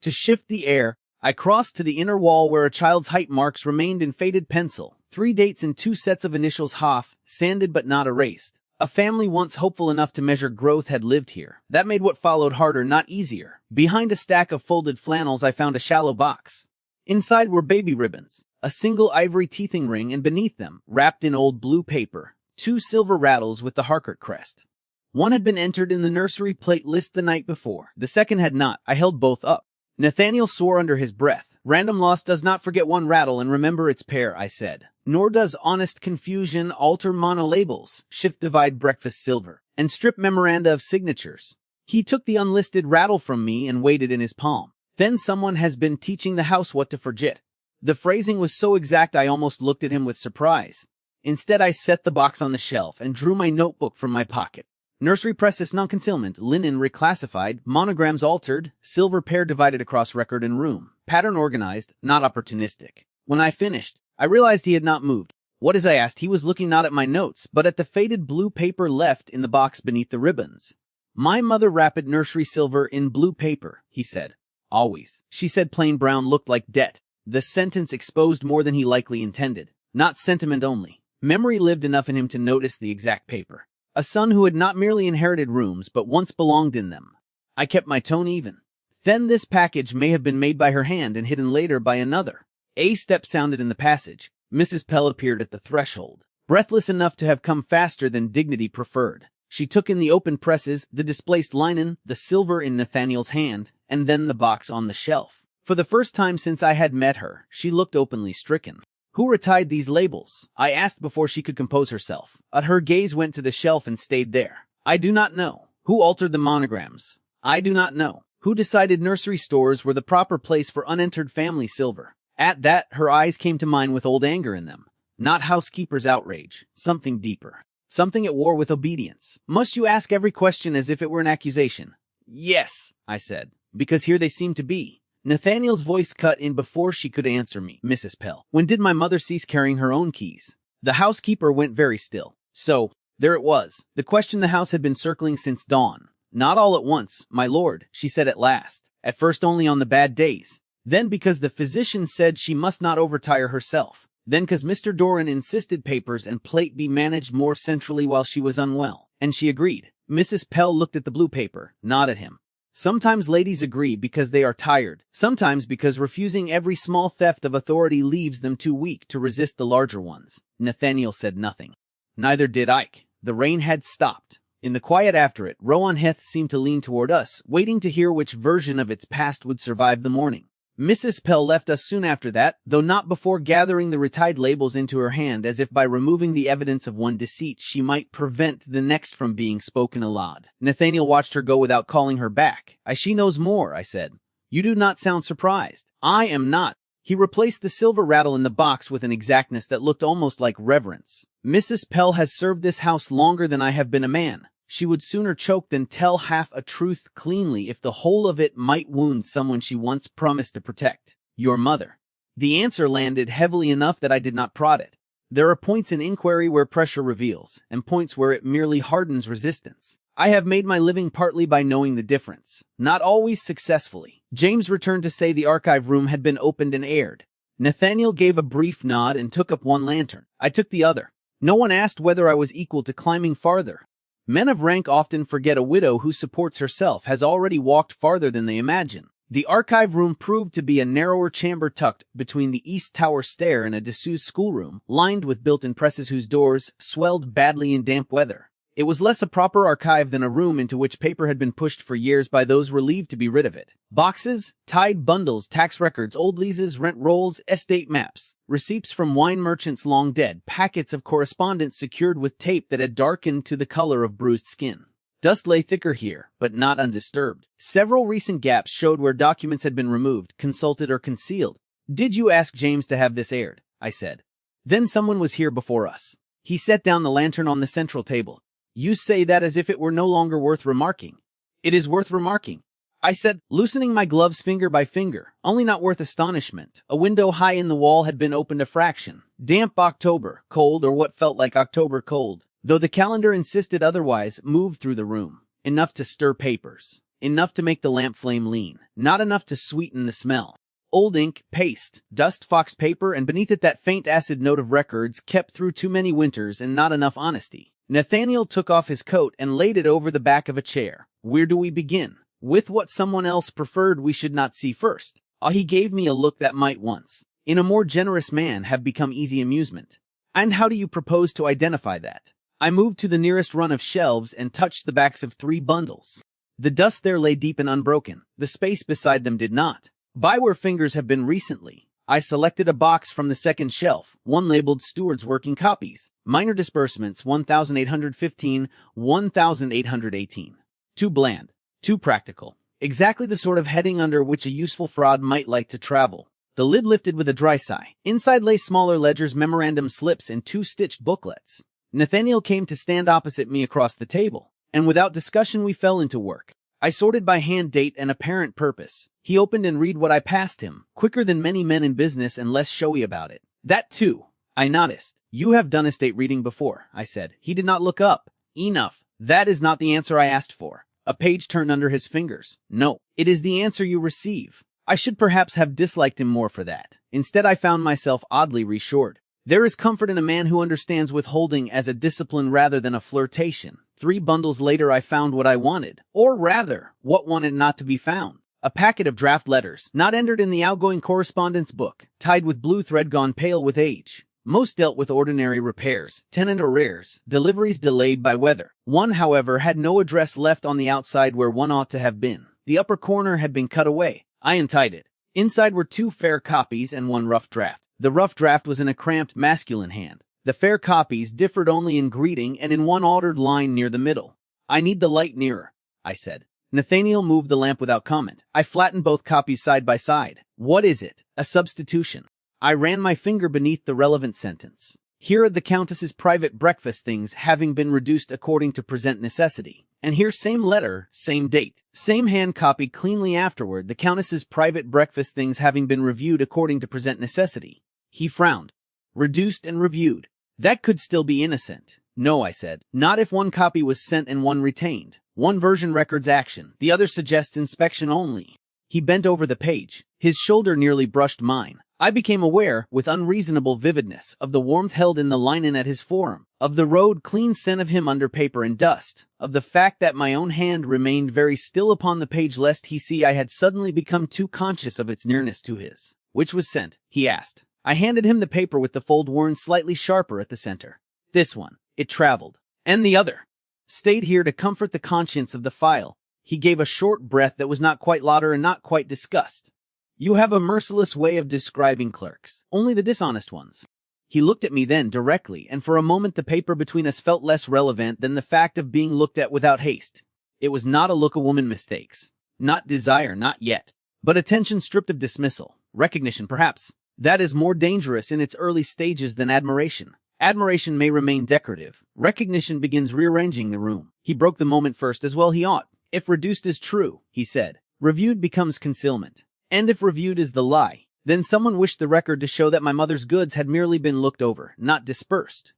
To shift the air, I crossed to the inner wall where a child's height marks remained in faded pencil, 3 dates and 2 sets of initials Hoff, sanded but not erased. A family once hopeful enough to measure growth had lived here. That made what followed harder, not easier. Behind a stack of folded flannels I found a shallow box. Inside were baby ribbons, a single ivory teething ring, and beneath them, wrapped in old blue paper, 2 silver rattles with the Harcourt crest. One had been entered in the nursery plate list the night before. The second had not. I held both up. Nathaniel swore under his breath. Random loss does not forget one rattle and remember its pair, I said. Nor does honest confusion alter monolabels, shift divide breakfast silver, and strip memoranda of signatures. He took the unlisted rattle from me and weighed it in his palm. Then someone has been teaching the house what to forget. The phrasing was so exact I almost looked at him with surprise. Instead, I set the box on the shelf and drew my notebook from my pocket. Nursery presses non-concealment, linen reclassified, monograms altered, silver pair divided across record and room, pattern organized, not opportunistic. When I finished, I realized he had not moved. What is, I asked? He was looking not at my notes, but at the faded blue paper left in the box beneath the ribbons. My mother wrapped nursery silver in blue paper, he said. Always. She said plain brown looked like debt. The sentence exposed more than he likely intended. Not sentiment only. Memory lived enough in him to notice the exact paper. A son who had not merely inherited rooms but once belonged in them. I kept my tone even. Then this package may have been made by her hand and hidden later by another. A step sounded in the passage. Mrs. Pell appeared at the threshold, breathless enough to have come faster than dignity preferred. She took in the open presses, the displaced linen, the silver in Nathaniel's hand, and then the box on the shelf. For the first time since I had met her, she looked openly stricken. Who retied these labels? I asked before she could compose herself. Her gaze went to the shelf and stayed there. I do not know. Who altered the monograms? I do not know. Who decided nursery stores were the proper place for unentered family silver? At that, her eyes came to mine with old anger in them. Not housekeeper's outrage. Something deeper. Something at war with obedience. Must you ask every question as if it were an accusation? Yes, I said, because here they seem to be. Nathaniel's voice cut in before she could answer me. Mrs. Pell, when did my mother cease carrying her own keys? The housekeeper went very still. So, there it was. The question the house had been circling since dawn. Not all at once, my lord, she said at last. At first only on the bad days. Then because the physician said she must not overtire herself. Then because Mr. Doran insisted papers and plate be managed more centrally while she was unwell. And she agreed. Mrs. Pell looked at the blue paper, not at him. Sometimes ladies agree because they are tired, sometimes because refusing every small theft of authority leaves them too weak to resist the larger ones. Nathaniel said nothing. Neither did Ike. The rain had stopped. In the quiet after it, Rowanheath seemed to lean toward us, waiting to hear which version of its past would survive the morning. Mrs. Pell left us soon after that, though not before gathering the retied labels into her hand as if by removing the evidence of one deceit she might prevent the next from being spoken aloud. Nathaniel watched her go without calling her back. She knows more, I said. You do not sound surprised. I am not. He replaced the silver rattle in the box with an exactness that looked almost like reverence. Mrs. Pell has served this house longer than I have been a man. She would sooner choke than tell half a truth cleanly if the whole of it might wound someone she once promised to protect. Your mother. The answer landed heavily enough that I did not prod it. There are points in inquiry where pressure reveals, and points where it merely hardens resistance. I have made my living partly by knowing the difference, not always successfully. James returned to say the archive room had been opened and aired. Nathaniel gave a brief nod and took up one lantern. I took the other. No one asked whether I was equal to climbing farther. Men of rank often forget a widow who supports herself has already walked farther than they imagine. The archive room proved to be a narrower chamber tucked between the East Tower stair and a disused schoolroom, lined with built-in presses whose doors swelled badly in damp weather. It was less a proper archive than a room into which paper had been pushed for years by those relieved to be rid of it. Boxes, tied bundles, tax records, old leases, rent rolls, estate maps, receipts from wine merchants long dead, packets of correspondence secured with tape that had darkened to the color of bruised skin. Dust lay thicker here, but not undisturbed. Several recent gaps showed where documents had been removed, consulted, or concealed. "Did you ask James to have this aired?" I said. "Then someone was here before us." He set down the lantern on the central table. "You say that as if it were no longer worth remarking." "It is worth remarking," I said, loosening my gloves finger by finger, "only not worth astonishment." A window high in the wall had been opened a fraction. Damp October, cold, or what felt like October cold, though the calendar insisted otherwise, moved through the room. Enough to stir papers. Enough to make the lamp flame lean. Not enough to sweeten the smell. Old ink, paste, dust, fox paper, and beneath it that faint acid note of records kept through too many winters and not enough honesty. Nathaniel took off his coat and laid it over the back of a chair. "Where do we begin?" "With what someone else preferred we should not see first." He gave me a look that might once, in a more generous man, have become easy amusement. "And how do you propose to identify that?" I moved to the nearest run of shelves and touched the backs of 3 bundles. The dust there lay deep and unbroken. The space beside them did not. By where fingers have been recently. I selected a box from the second shelf, one labeled Steward's Working Copies. Minor disbursements, 1,815, 1,818. Too bland. Too practical. Exactly the sort of heading under which a useful fraud might like to travel. The lid lifted with a dry sigh. Inside lay smaller ledgers, memorandum slips, and 2 stitched booklets. Nathaniel came to stand opposite me across the table, and without discussion we fell into work. I sorted by hand date and apparent purpose. He opened and read what I passed him, quicker than many men in business and less showy about it. "That too," I noticed. "You have done estate reading before," I said. He did not look up. "Enough. That is not the answer I asked for." A page turned under his fingers. "No, it is the answer you receive." I should perhaps have disliked him more for that. Instead, I found myself oddly reassured. There is comfort in a man who understands withholding as a discipline rather than a flirtation. 3 bundles later I found what I wanted, or rather, what wanted not to be found. A packet of draft letters, not entered in the outgoing correspondence book, tied with blue thread gone pale with age. Most dealt with ordinary repairs, tenant arrears, deliveries delayed by weather. One, however, had no address left on the outside where one ought to have been. The upper corner had been cut away. I untied it. Inside were 2 fair copies and 1 rough draft. The rough draft was in a cramped masculine hand. The fair copies differed only in greeting and in one altered line near the middle. "I need the light nearer," I said. Nathaniel moved the lamp without comment. I flattened both copies side by side. "What is it?" "A substitution." I ran my finger beneath the relevant sentence. "Here are the Countess's private breakfast things having been reduced according to present necessity." And here same letter, same date, same hand copied cleanly afterward, "The Countess's private breakfast things having been reviewed according to present necessity." He frowned. "Reduced and reviewed. That could still be innocent." "No," I said. "Not if one copy was sent and one retained. One version records action, the other suggests inspection only." He bent over the page. His shoulder nearly brushed mine. I became aware, with unreasonable vividness, of the warmth held in the linen at his forearm, of the road clean scent of him under paper and dust, of the fact that my own hand remained very still upon the page lest he see I had suddenly become too conscious of its nearness to his. "Which was sent?" he asked. I handed him the paper with the fold worn slightly sharper at the center. "This one. It traveled." "And the other?" "Stayed here to comfort the conscience of the file." He gave a short breath that was not quite laughter and not quite disgust. "You have a merciless way of describing clerks. Only the dishonest ones." He looked at me then directly, and for a moment the paper between us felt less relevant than the fact of being looked at without haste. It was not a look a woman mistakes. Not desire, not yet. But attention stripped of dismissal. Recognition, perhaps. That is more dangerous in its early stages than admiration. Admiration may remain decorative. Recognition begins rearranging the room. He broke the moment first, as well he ought. "If reduced is true," he said, "reviewed becomes concealment. And if reviewed is the lie, then someone wished the record to show that my mother's goods had merely been looked over, not dispersed."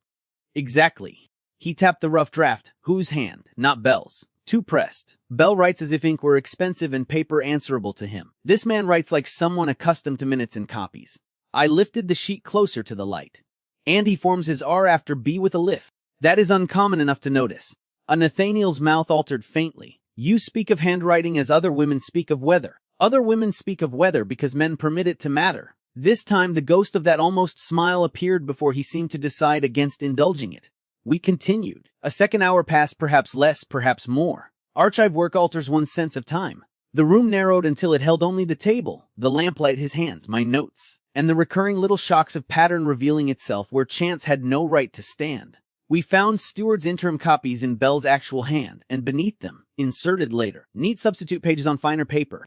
"Exactly." He tapped the rough draft. "Whose hand?" "Not Bell's. Too pressed. Bell writes as if ink were expensive and paper answerable to him. This man writes like someone accustomed to minutes and copies." I lifted the sheet closer to the light. "And he forms his R after B with a lift. That is uncommon enough to notice." Nathaniel's mouth altered faintly. "You speak of handwriting as other women speak of weather." Other women speak of weather because men permit it to matter. This time the ghost of that almost smile appeared before he seemed to decide against indulging it. We continued. A second hour passed, perhaps less, perhaps more. Archive work alters one's sense of time. The room narrowed until it held only the table, the lamplight, his hands, my notes, and the recurring little shocks of pattern revealing itself where chance had no right to stand. We found Stewart's interim copies in Bell's actual hand, and beneath them, inserted later, neat substitute pages on finer paper.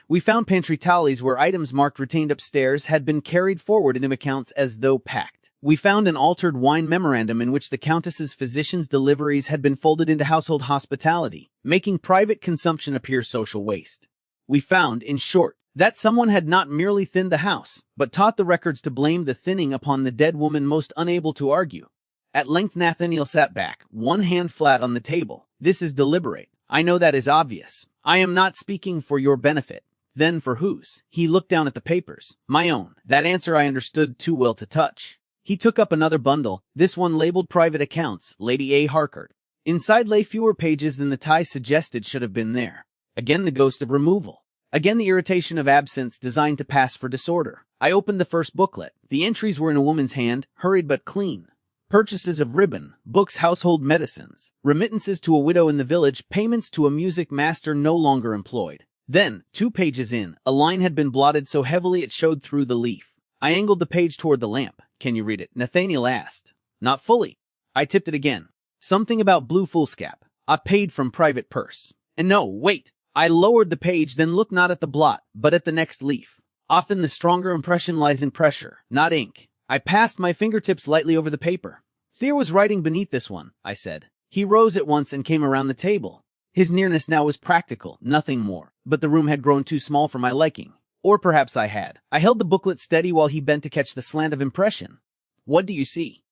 We found pantry tallies where items marked retained upstairs had been carried forward into accounts as though packed. We found an altered wine memorandum in which the Countess's physician's deliveries had been folded into household hospitality, making private consumption appear social waste. We found, in short, that someone had not merely thinned the house, but taught the records to blame the thinning upon the dead woman most unable to argue. At length Nathaniel sat back, one hand flat on the table. This is deliberate. I know that is obvious. I am not speaking for your benefit. Then for whose? He looked down at the papers. My own. That answer I understood too well to touch. He took up another bundle, this one labeled Private Accounts, Lady A. Harcourt. Inside lay fewer pages than the tie suggested should have been there. Again the ghost of removal. Again the irritation of absence designed to pass for disorder. I opened the first booklet. The entries were in a woman's hand, hurried but clean. Purchases of ribbon, books, household medicines, remittances to a widow in the village, payments to a music master no longer employed. Then, 2 pages in, a line had been blotted so heavily it showed through the leaf. I angled the page toward the lamp. Can you read it? Nathaniel asked. Not fully. I tipped it again. Something about blue foolscap. I paid from private purse. And no, wait. I lowered the page, then looked not at the blot, but at the next leaf. Often the stronger impression lies in pressure, not ink. I passed my fingertips lightly over the paper. Thea was writing beneath this one, I said. He rose at once and came around the table. His nearness now was practical, nothing more, but the room had grown too small for my liking. Or perhaps I had. I held the booklet steady while he bent to catch the slant of impression. What do you see?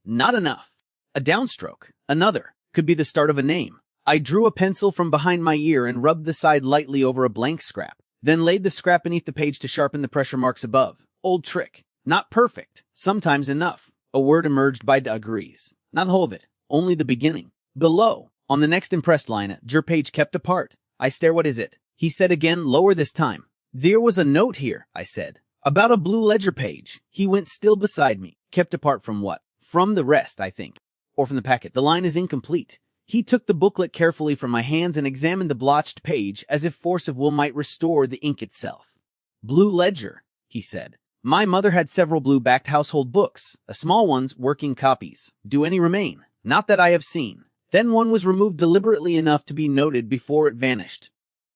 Not enough. A downstroke. Another. Could be the start of a name. I drew a pencil from behind my ear and rubbed the side lightly over a blank scrap, then laid the scrap beneath the page to sharpen the pressure marks above. Old trick. Not perfect. Sometimes enough. A word emerged by degrees. Not the whole of it. Only the beginning. Below, on the next impressed line, your page kept apart. I stare. What is it? He said again, lower this time. There was a note here, I said. About a blue ledger page. He went still beside me. Kept apart from what? From the rest, I think. Or from the packet. The line is incomplete. He took the booklet carefully from my hands and examined the blotched page as if force of will might restore the ink itself. Blue ledger, he said. My mother had several blue-backed household books, small ones, working copies. Do any remain? Not that I have seen. Then one was removed deliberately enough to be noted before it vanished.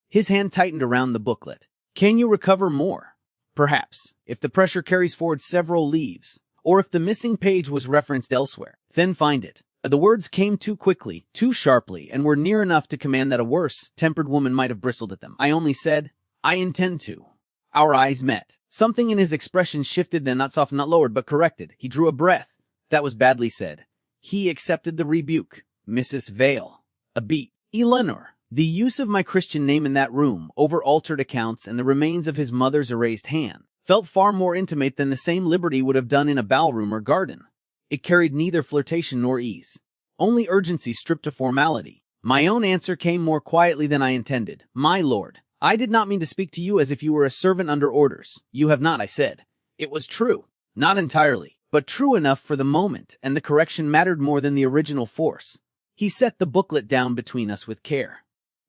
His hand tightened around the booklet. Can you recover more? Perhaps, if the pressure carries forward several leaves, or if the missing page was referenced elsewhere. Then find it. The words came too quickly, too sharply, and were near enough to command that a worse-tempered woman might have bristled at them. I only said, I intend to. Our eyes met. Something in his expression shifted, then not softened, not lowered, but corrected. He drew a breath. That was badly said. He accepted the rebuke. Mrs. Vale. A beat. Eleanor. The use of my Christian name in that room, over altered accounts and the remains of his mother's erased hand, felt far more intimate than the same liberty would have done in a ballroom or garden. It carried neither flirtation nor ease. Only urgency stripped of formality. My own answer came more quietly than I intended. My lord, I did not mean to speak to you as if you were a servant under orders. You have not, I said. It was true. Not entirely, but true enough for the moment, and the correction mattered more than the original force. He set the booklet down between us with care.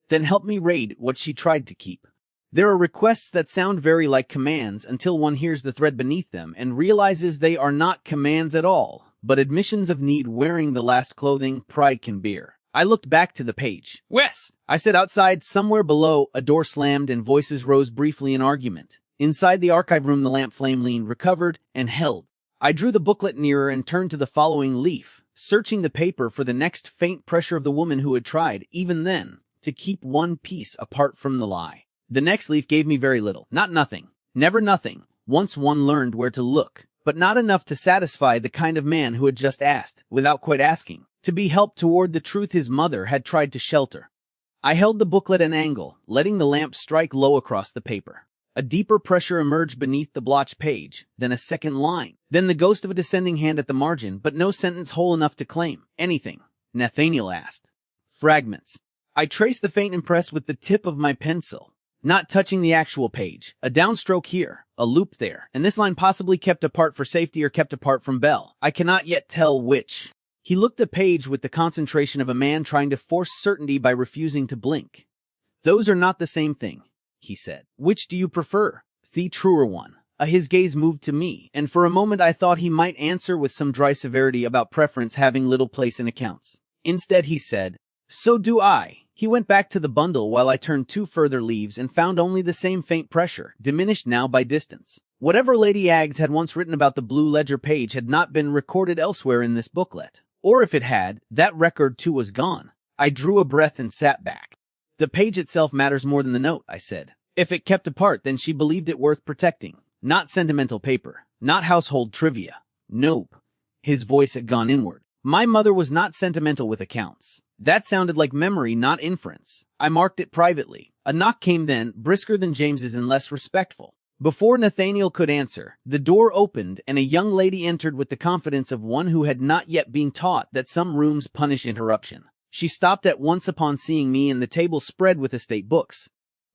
Then help me read what she tried to keep. There are requests that sound very like commands until one hears the thread beneath them and realizes they are not commands at all, but admissions of need wearing the last clothing pride can bear. I looked back to the page. Wes! I said. Outside, somewhere below, a door slammed and voices rose briefly in argument. Inside the archive room the lamp flame leaned, recovered, and held. I drew the booklet nearer and turned to the following leaf, searching the paper for the next faint pressure of the woman who had tried, even then, to keep one piece apart from the lie. The next leaf gave me very little. Not nothing. Never nothing, once one learned where to look. But not enough to satisfy the kind of man who had just asked, without quite asking, to be helped toward the truth his mother had tried to shelter. I held the booklet at an angle, letting the lamp strike low across the paper. A deeper pressure emerged beneath the blotched page, then a second line, then the ghost of a descending hand at the margin, but no sentence whole enough to claim anything. Nathaniel asked. Fragments. I traced the faint impress with the tip of my pencil. not touching the actual page. A downstroke here, a loop there, and this line possibly kept apart for safety or kept apart from Belle. I cannot yet tell which. He looked the page with the concentration of a man trying to force certainty by refusing to blink. Those are not the same thing, he said. Which do you prefer? The truer one. His gaze moved to me, and for a moment I thought he might answer with some dry severity about preference having little place in accounts. Instead he said, "So do I." He went back to the bundle while I turned 2 further leaves and found only the same faint pressure, diminished now by distance. Whatever Lady Aggs had once written about the blue ledger page had not been recorded elsewhere in this booklet. Or if it had, that record too was gone. I drew a breath and sat back. The page itself matters more than the note, I said. If it kept apart, then she believed it worth protecting. Not sentimental paper. Not household trivia. Nope. His voice had gone inward. My mother was not sentimental with accounts. That sounded like memory, not inference. I marked it privately. A knock came then, brisker than James's and less respectful. Before Nathaniel could answer, the door opened and a young lady entered with the confidence of one who had not yet been taught that some rooms punish interruption. She stopped at once upon seeing me and the table spread with estate books.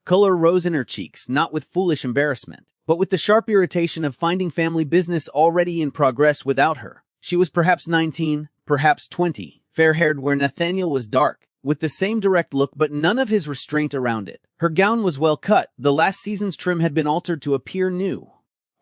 Color rose in her cheeks, not with foolish embarrassment, but with the sharp irritation of finding family business already in progress without her. She was perhaps 19, perhaps 20, fair-haired where Nathaniel was dark, with the same direct look but none of his restraint around it. Her gown was well cut, the last season's trim had been altered to appear new.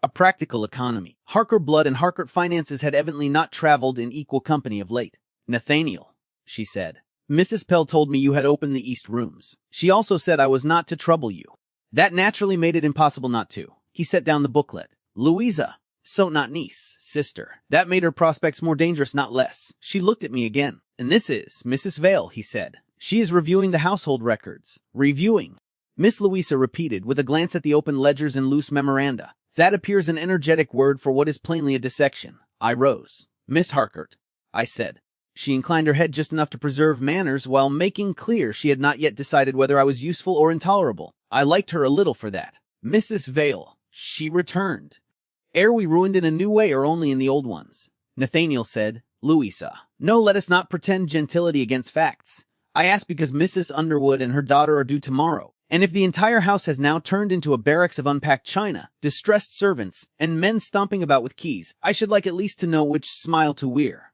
A practical economy. Harker blood and Harker finances had evidently not traveled in equal company of late. "Nathaniel," she said. "Mrs. Pell told me you had opened the east rooms. She also said I was not to trouble you." That naturally made it impossible not to. He set down the booklet. "Louisa. So not niece, sister." That made her prospects more dangerous, not less. She looked at me again. "And this is Mrs. Vale," he said. "She is reviewing the household records." "Reviewing?" Miss Louisa repeated, with a glance at the open ledgers and loose memoranda. "That appears an energetic word for what is plainly a dissection." I rose. "Miss Harcourt," I said. She inclined her head just enough to preserve manners while making clear she had not yet decided whether I was useful or intolerable. I liked her a little for that. "Mrs. Vale," she returned. "Are we ruined in a new way or only in the old ones?" Nathaniel said. "Louisa. No, let us not pretend gentility against facts. I ask because Mrs. Underwood and her daughter are due tomorrow, and if the entire house has now turned into a barracks of unpacked china, distressed servants, and men stomping about with keys, I should like at least to know which smile to wear."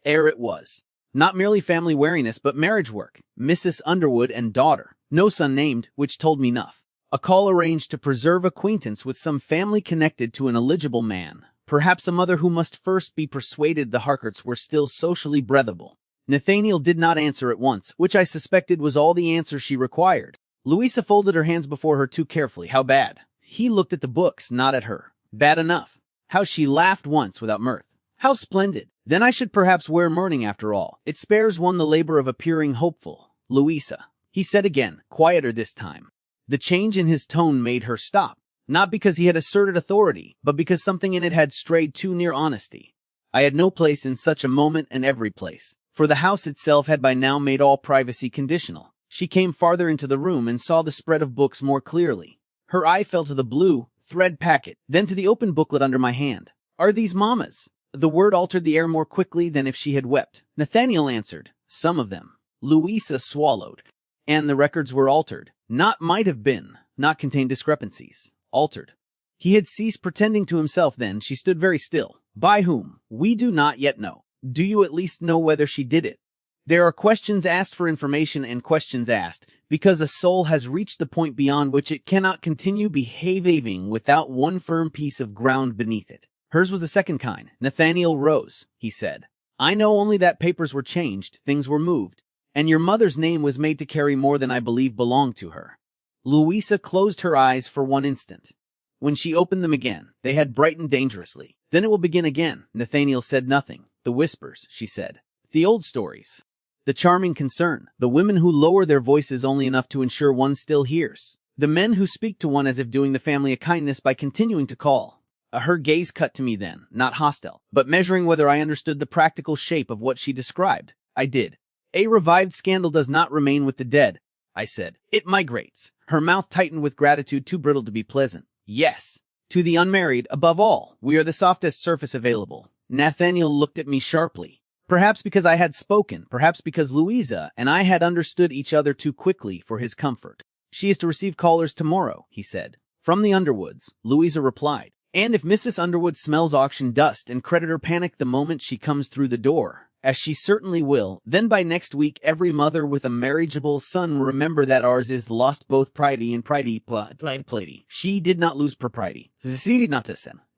Ere it was. Not merely family wariness, but marriage work. Mrs. Underwood and daughter. No son named, which told me enough. A call arranged to preserve acquaintance with some family connected to an eligible man. Perhaps a mother who must first be persuaded the Harcourts were still socially breathable. Nathaniel did not answer at once, which I suspected was all the answer she required. Louisa folded her hands before her too carefully. How bad? He looked at the books, not at her. Bad enough. How she laughed once without mirth. How splendid. Then I should perhaps wear mourning after all. It spares one the labor of appearing hopeful. "Louisa," he said again, quieter this time. The change in his tone made her stop, not because he had asserted authority, but because something in it had strayed too near honesty. I had no place in such a moment and every place, for the house itself had by now made all privacy conditional. She came farther into the room and saw the spread of books more clearly. Her eye fell to the blue thread packet, then to the open booklet under my hand. "Are these Mamma's?" The word altered the air more quickly than if she had wept. Nathaniel answered, "Some of them." Louisa swallowed. "And the records were altered." Not might have been, not contained discrepancies. Altered. He had ceased pretending to himself then. She stood very still. "By whom? We do not yet know." "Do you at least know whether she did it?" There are questions asked for information and questions asked, because a soul has reached the point beyond which it cannot continue behaving without one firm piece of ground beneath it. Hers was the second kind. Nathaniel rose, he said. "I know only that papers were changed, things were moved, and your mother's name was made to carry more than I believe belonged to her." Louisa closed her eyes for one instant. When she opened them again, they had brightened dangerously. "Then it will begin again." Nathaniel said nothing. "The whispers," she said. "The old stories. The charming concern. The women who lower their voices only enough to ensure one still hears. The men who speak to one as if doing the family a kindness by continuing to call." Her gaze cut to me then, not hostile, but measuring whether I understood the practical shape of what she described. I did. "A revived scandal does not remain with the dead," I said. "It migrates." Her mouth tightened with gratitude too brittle to be pleasant. "Yes. To the unmarried, above all, we are the softest surface available." Nathaniel looked at me sharply. Perhaps because I had spoken, perhaps because Louisa and I had understood each other too quickly for his comfort. She is to receive callers tomorrow, he said. From the Underwoods, Louisa replied. And if Mrs. Underwood smells auction dust and creditor panic the moment she comes through the door, as she certainly will, then by next week every mother with a marriageable son will remember that ours is lost both priety and priety. She did not lose propriety.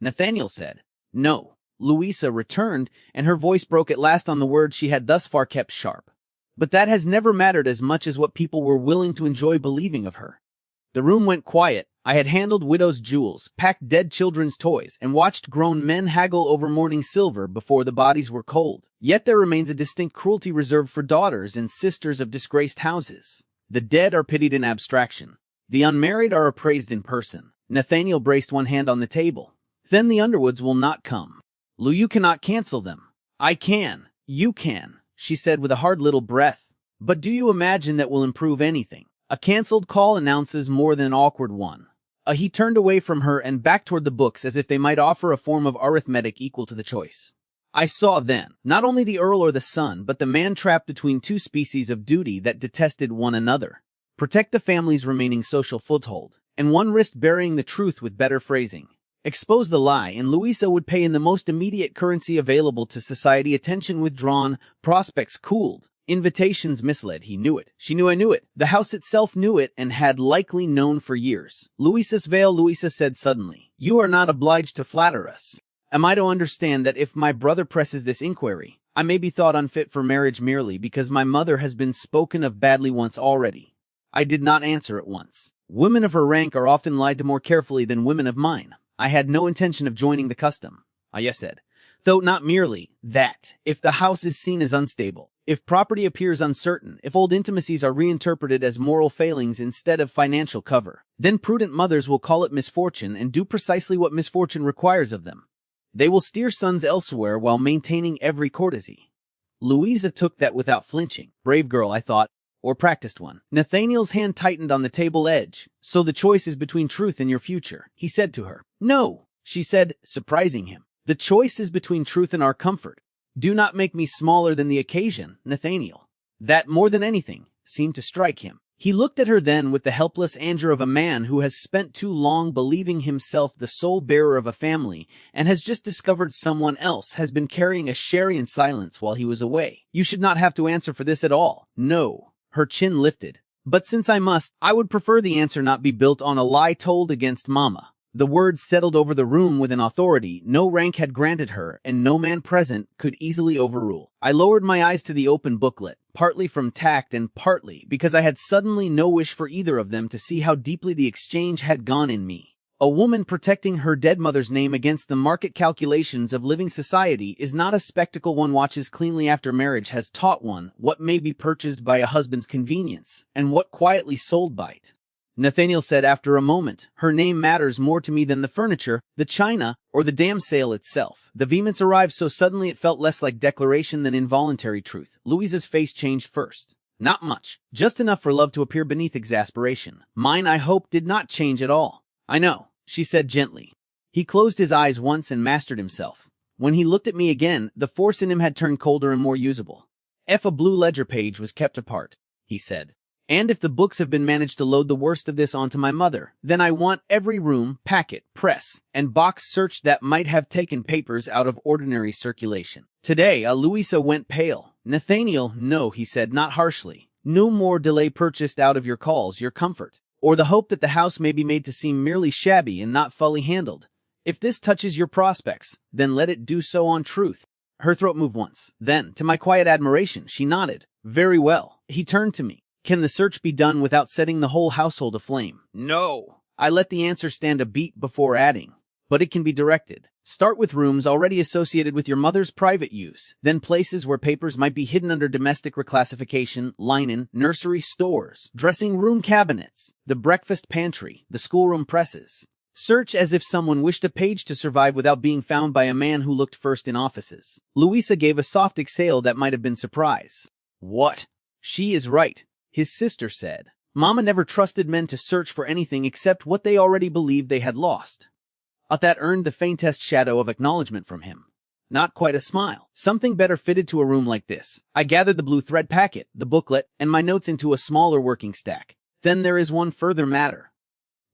Nathaniel said. No. Louisa returned, and her voice broke at last on the words she had thus far kept sharp. But that has never mattered as much as what people were willing to enjoy believing of her. The room went quiet. I had handled widows' jewels, packed dead children's toys, and watched grown men haggle over morning silver before the bodies were cold. Yet there remains a distinct cruelty reserved for daughters and sisters of disgraced houses. The dead are pitied in abstraction. The unmarried are appraised in person. Nathaniel braced one hand on the table. Then the Underwoods will not come. Lou, you cannot cancel them. I can. You can, she said with a hard little breath. But do you imagine that will improve anything? A cancelled call announces more than an awkward one. He turned away from her and back toward the books as if they might offer a form of arithmetic equal to the choice. I saw then, not only the Earl or the son, but the man trapped between two species of duty that detested one another. Protect the family's remaining social foothold, and one risked burying the truth with better phrasing. Expose the lie, and Louisa would pay in the most immediate currency available to society. Attention withdrawn, prospects cooled. Invitations misled. He knew it. She knew I knew it. The house itself knew it and had likely known for years. Louisa's veil, Louisa said suddenly. You are not obliged to flatter us. Am I to understand that if my brother presses this inquiry, I may be thought unfit for marriage merely because my mother has been spoken of badly once already? I did not answer at once. Women of her rank are often lied to more carefully than women of mine. I had no intention of joining the custom. I said. Though not merely that, if the house is seen as unstable, if property appears uncertain, if old intimacies are reinterpreted as moral failings instead of financial cover, then prudent mothers will call it misfortune and do precisely what misfortune requires of them. They will steer sons elsewhere while maintaining every courtesy. Louisa took that without flinching. Brave girl, I thought, or practiced one. Nathaniel's hand tightened on the table edge. So the choice is between truth and your future, he said to her. No, she said, surprising him. The choice is between truth and our comfort. Do not make me smaller than the occasion, Nathaniel. That, more than anything, seemed to strike him. He looked at her then with the helpless anger of a man who has spent too long believing himself the sole bearer of a family and has just discovered someone else has been carrying a sherry in silence while he was away. You should not have to answer for this at all. No. Her chin lifted. But since I must, I would prefer the answer not be built on a lie told against Mama. The words settled over the room with an authority no rank had granted her, and no man present could easily overrule. I lowered my eyes to the open booklet, partly from tact and partly because I had suddenly no wish for either of them to see how deeply the exchange had gone in me. A woman protecting her dead mother's name against the market calculations of living society is not a spectacle one watches cleanly after marriage has taught one what may be purchased by a husband's convenience, and what quietly sold by it. Nathaniel said after a moment, her name matters more to me than the furniture, the china, or the damn sale itself. The vehemence arrived so suddenly it felt less like declaration than involuntary truth. Louisa's face changed first. Not much. Just enough for love to appear beneath exasperation. Mine, I hope, did not change at all. I know, she said gently. He closed his eyes once and mastered himself. When he looked at me again, the force in him had turned colder and more usable. A blue ledger page was kept apart, he said. And if the books have been managed to load the worst of this onto my mother, then I want every room, packet, press, and box searched that might have taken papers out of ordinary circulation. Today, Louisa went pale. Nathaniel, no, he said, not harshly. No more delay purchased out of your calls, your comfort, or the hope that the house may be made to seem merely shabby and not fully handled. If this touches your prospects, then let it do so on truth. Her throat moved once. Then, to my quiet admiration, she nodded. Very well. He turned to me. Can the search be done without setting the whole household aflame? No. I let the answer stand a beat before adding. But it can be directed. Start with rooms already associated with your mother's private use, then places where papers might be hidden under domestic reclassification, linen, nursery stores, dressing room cabinets, the breakfast pantry, the schoolroom presses. Search as if someone wished a page to survive without being found by a man who looked first in offices. Louisa gave a soft exhale that might have been surprise. What? She is right, his sister said. Mama never trusted men to search for anything except what they already believed they had lost. That earned the faintest shadow of acknowledgement from him. Not quite a smile. Something better fitted to a room like this. I gathered the blue thread packet, the booklet, and my notes into a smaller working stack. Then there is one further matter.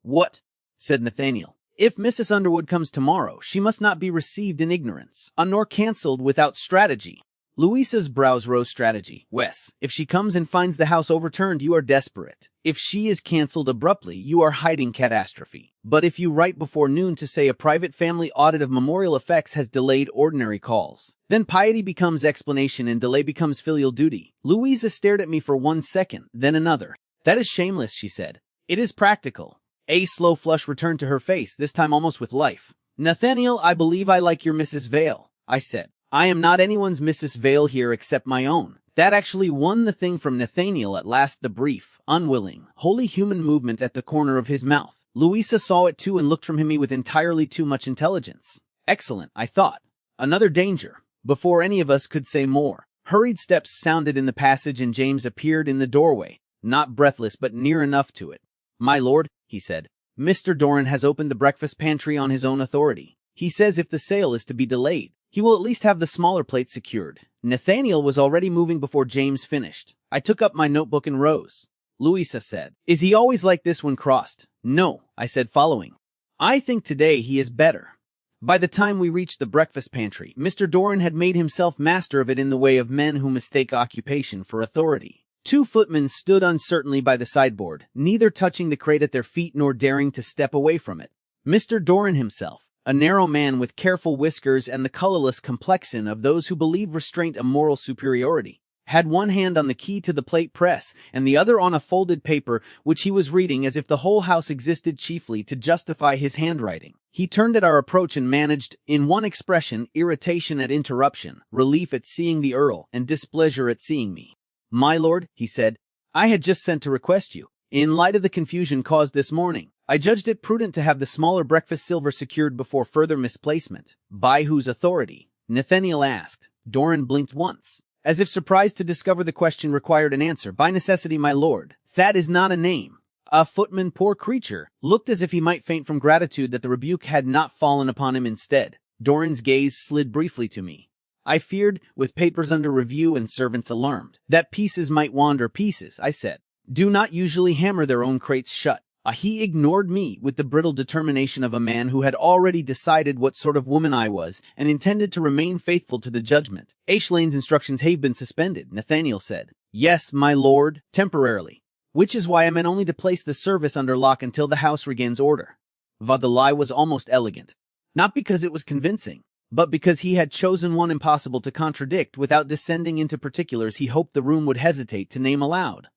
What? Said Nathaniel. If Mrs. Underwood comes tomorrow, she must not be received in ignorance, nor cancelled without strategy. Louisa's brows rose. Strategy. Wes, if she comes and finds the house overturned, you are desperate. If she is cancelled abruptly, you are hiding catastrophe. But if you write before noon to say a private family audit of memorial effects has delayed ordinary calls, then piety becomes explanation and delay becomes filial duty. Louisa stared at me for 1 second, then another. That is shameless, she said. It is practical. A slow flush returned to her face, this time almost with life. Nathaniel, I believe I like your Mrs. Vale, I said. I am not anyone's Mrs. Vale here except my own. That actually won the thing from Nathaniel at last, the brief, unwilling, wholly human movement at the corner of his mouth. Louisa saw it too and looked from him with entirely too much intelligence. Excellent, I thought. Another danger. Before any of us could say more, hurried steps sounded in the passage and James appeared in the doorway, not breathless but near enough to it. My lord, he said, Mr. Doran has opened the breakfast pantry on his own authority. He says if the sale is to be delayed, he will at least have the smaller plates secured. Nathaniel was already moving before James finished. I took up my notebook and rose. Louisa said, Is he always like this when crossed? No, I said, following. I think today he is better. By the time we reached the breakfast pantry, Mr. Doran had made himself master of it in the way of men who mistake occupation for authority. 2 footmen stood uncertainly by the sideboard, neither touching the crate at their feet nor daring to step away from it. Mr. Doran himself, a narrow man with careful whiskers and the colorless complexion of those who believe restraint a moral superiority, had one hand on the key to the plate press and the other on a folded paper which he was reading as if the whole house existed chiefly to justify his handwriting. He turned at our approach and managed, in one expression, irritation at interruption, relief at seeing the Earl, and displeasure at seeing me. My lord, he said, I had just sent to request you. In light of the confusion caused this morning, I judged it prudent to have the smaller breakfast silver secured before further misplacement. By whose authority? Nathaniel asked. Doran blinked once, as if surprised to discover the question required an answer. By necessity, my lord. That is not a name. A footman, poor creature, looked as if he might faint from gratitude that the rebuke had not fallen upon him instead. Doran's gaze slid briefly to me. I feared, with papers under review and servants alarmed, that pieces might wander. Pieces, I said, do not usually hammer their own crates shut. He ignored me with the brittle determination of a man who had already decided what sort of woman I was and intended to remain faithful to the judgment. Lane's instructions have been suspended, Nathaniel said. Yes, my lord, temporarily. Which is why I meant only to place the service under lock until the house regains order. The lie was almost elegant. Not because it was convincing, but because he had chosen one impossible to contradict. Without descending into particulars, he hoped the room would hesitate to name aloud.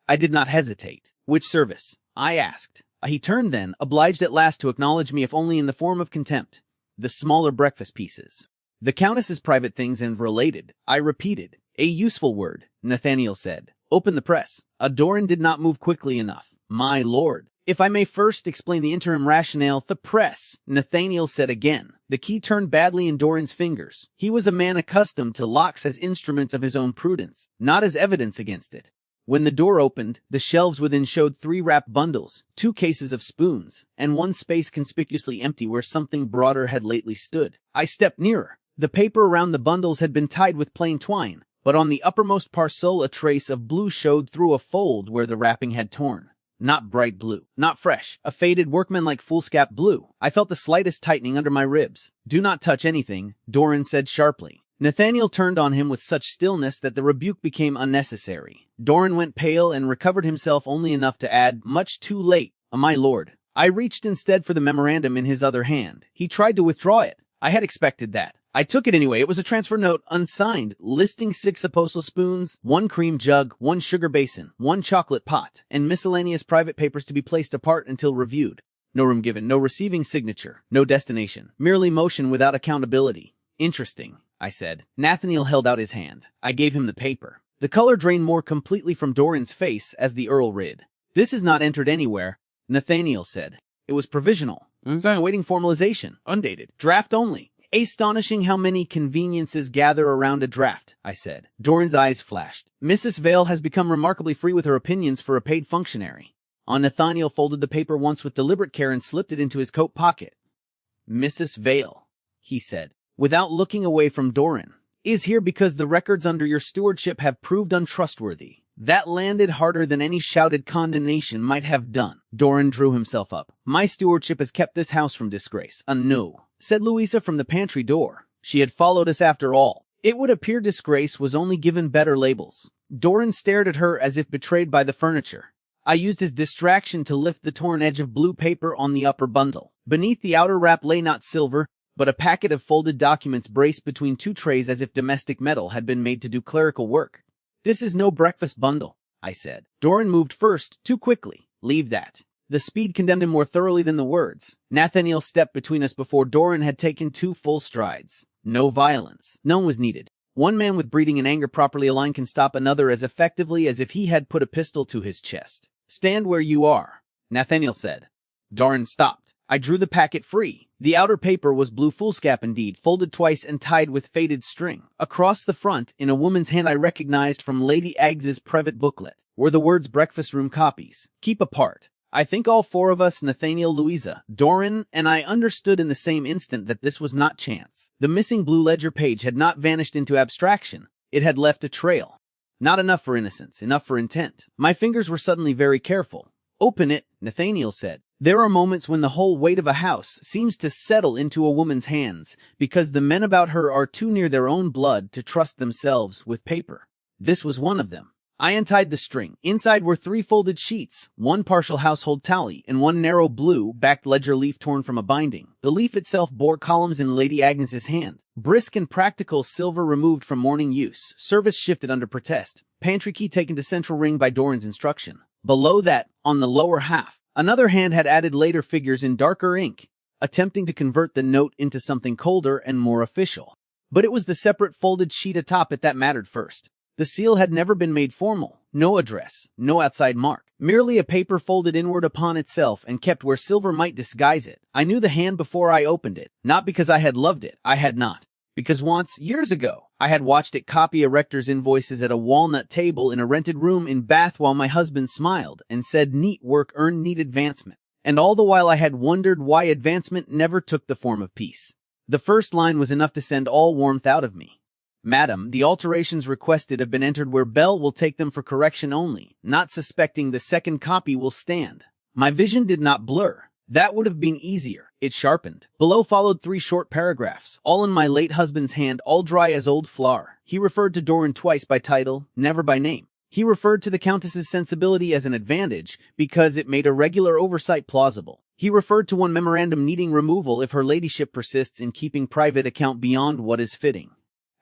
I did not hesitate. Which service? I asked. He turned then, obliged at last to acknowledge me if only in the form of contempt. The smaller breakfast pieces. The Countess's private things and related, I repeated. A useful word, Nathaniel said. Open the press. Doran did not move quickly enough. My lord. If I may first explain the interim rationale, the press, Nathaniel said again. The key turned badly in Doran's fingers. He was a man accustomed to locks as instruments of his own prudence, not as evidence against it. When the door opened, the shelves within showed 3 wrapped bundles, 2 cases of spoons, and 1 space conspicuously empty where something broader had lately stood. I stepped nearer. The paper around the bundles had been tied with plain twine, but on the uppermost parcel a trace of blue showed through a fold where the wrapping had torn. Not bright blue, not fresh, a faded workmanlike foolscap blue. I felt the slightest tightening under my ribs. Do not touch anything, Doran said sharply. Nathaniel turned on him with such stillness that the rebuke became unnecessary. Doran went pale and recovered himself only enough to add, much too late, my lord. I reached instead for the memorandum in his other hand. He tried to withdraw it. I had expected that. I took it anyway. It was a transfer note, unsigned, listing 6 apostle spoons, 1 cream jug, 1 sugar basin, 1 chocolate pot, and miscellaneous private papers to be placed apart until reviewed. No room given, no receiving signature, no destination, merely motion without accountability. Interesting, I said. Nathaniel held out his hand. I gave him the paper. The color drained more completely from Doran's face as the Earl read. This is not entered anywhere, Nathaniel said. It was provisional. Awaiting formalization. Undated. Draft only. Astonishing how many conveniences gather around a draft, I said. Doran's eyes flashed. Mrs. Vale has become remarkably free with her opinions for a paid functionary. Nathaniel folded the paper once with deliberate care and slipped it into his coat pocket. Mrs. Vale, he said, without looking away from Doran, is here because the records under your stewardship have proved untrustworthy. That landed harder than any shouted condemnation might have done. Doran drew himself up. My stewardship has kept this house from disgrace. No, said Louisa from the pantry door. She had followed us after all. It would appear disgrace was only given better labels. Doran stared at her as if betrayed by the furniture. I used his distraction to lift the torn edge of blue paper on the upper bundle. Beneath the outer wrap lay not silver, but a packet of folded documents braced between two trays as if domestic metal had been made to do clerical work. This is no breakfast bundle, I said. Doran moved first, too quickly. Leave that. The speed condemned him more thoroughly than the words. Nathaniel stepped between us before Doran had taken 2 full strides. No violence. None was needed. One man with breeding and anger properly aligned can stop another as effectively as if he had put a pistol to his chest. Stand where you are, Nathaniel said. Doran stopped. I drew the packet free. The outer paper was blue foolscap indeed, folded twice and tied with faded string. Across the front, in a woman's hand I recognized from Lady Aggs's private booklet, were the words breakfast room copies. Keep apart. I think all 4 of us, Nathaniel, Louisa, Doran, and I understood in the same instant that this was not chance. The missing blue ledger page had not vanished into abstraction. It had left a trail. Not enough for innocence, enough for intent. My fingers were suddenly very careful. Open it, Nathaniel said. There are moments when the whole weight of a house seems to settle into a woman's hands because the men about her are too near their own blood to trust themselves with paper. This was one of them. I untied the string. Inside were 3 folded sheets, 1 partial household tally, and 1 narrow blue-backed ledger leaf torn from a binding. The leaf itself bore columns in Lady Agnes's hand. Brisk and practical, silver removed from morning use, service shifted under protest, pantry key taken to central ring by Doran's instruction. Below that, on the lower half, another hand had added later figures in darker ink, attempting to convert the note into something colder and more official. But it was the separate folded sheet atop it that mattered first. The seal had never been made formal. No address, no outside mark. Merely a paper folded inward upon itself and kept where silver might disguise it. I knew the hand before I opened it, not because I had loved it. I had not. Because once, years ago, I had watched it copy a rector's invoices at a walnut table in a rented room in Bath while my husband smiled and said neat work earned neat advancement. And all the while I had wondered why advancement never took the form of peace. The first line was enough to send all warmth out of me. Madam, the alterations requested have been entered where Bell will take them for correction only, not suspecting the second copy will stand. My vision did not blur. That would have been easier. It sharpened. Below followed 3 short paragraphs, all in my late husband's hand, all dry as old flour. He referred to Doran twice by title, never by name. He referred to the Countess's sensibility as an advantage because it made a regular oversight plausible. He referred to one memorandum needing removal if her ladyship persists in keeping private account beyond what is fitting.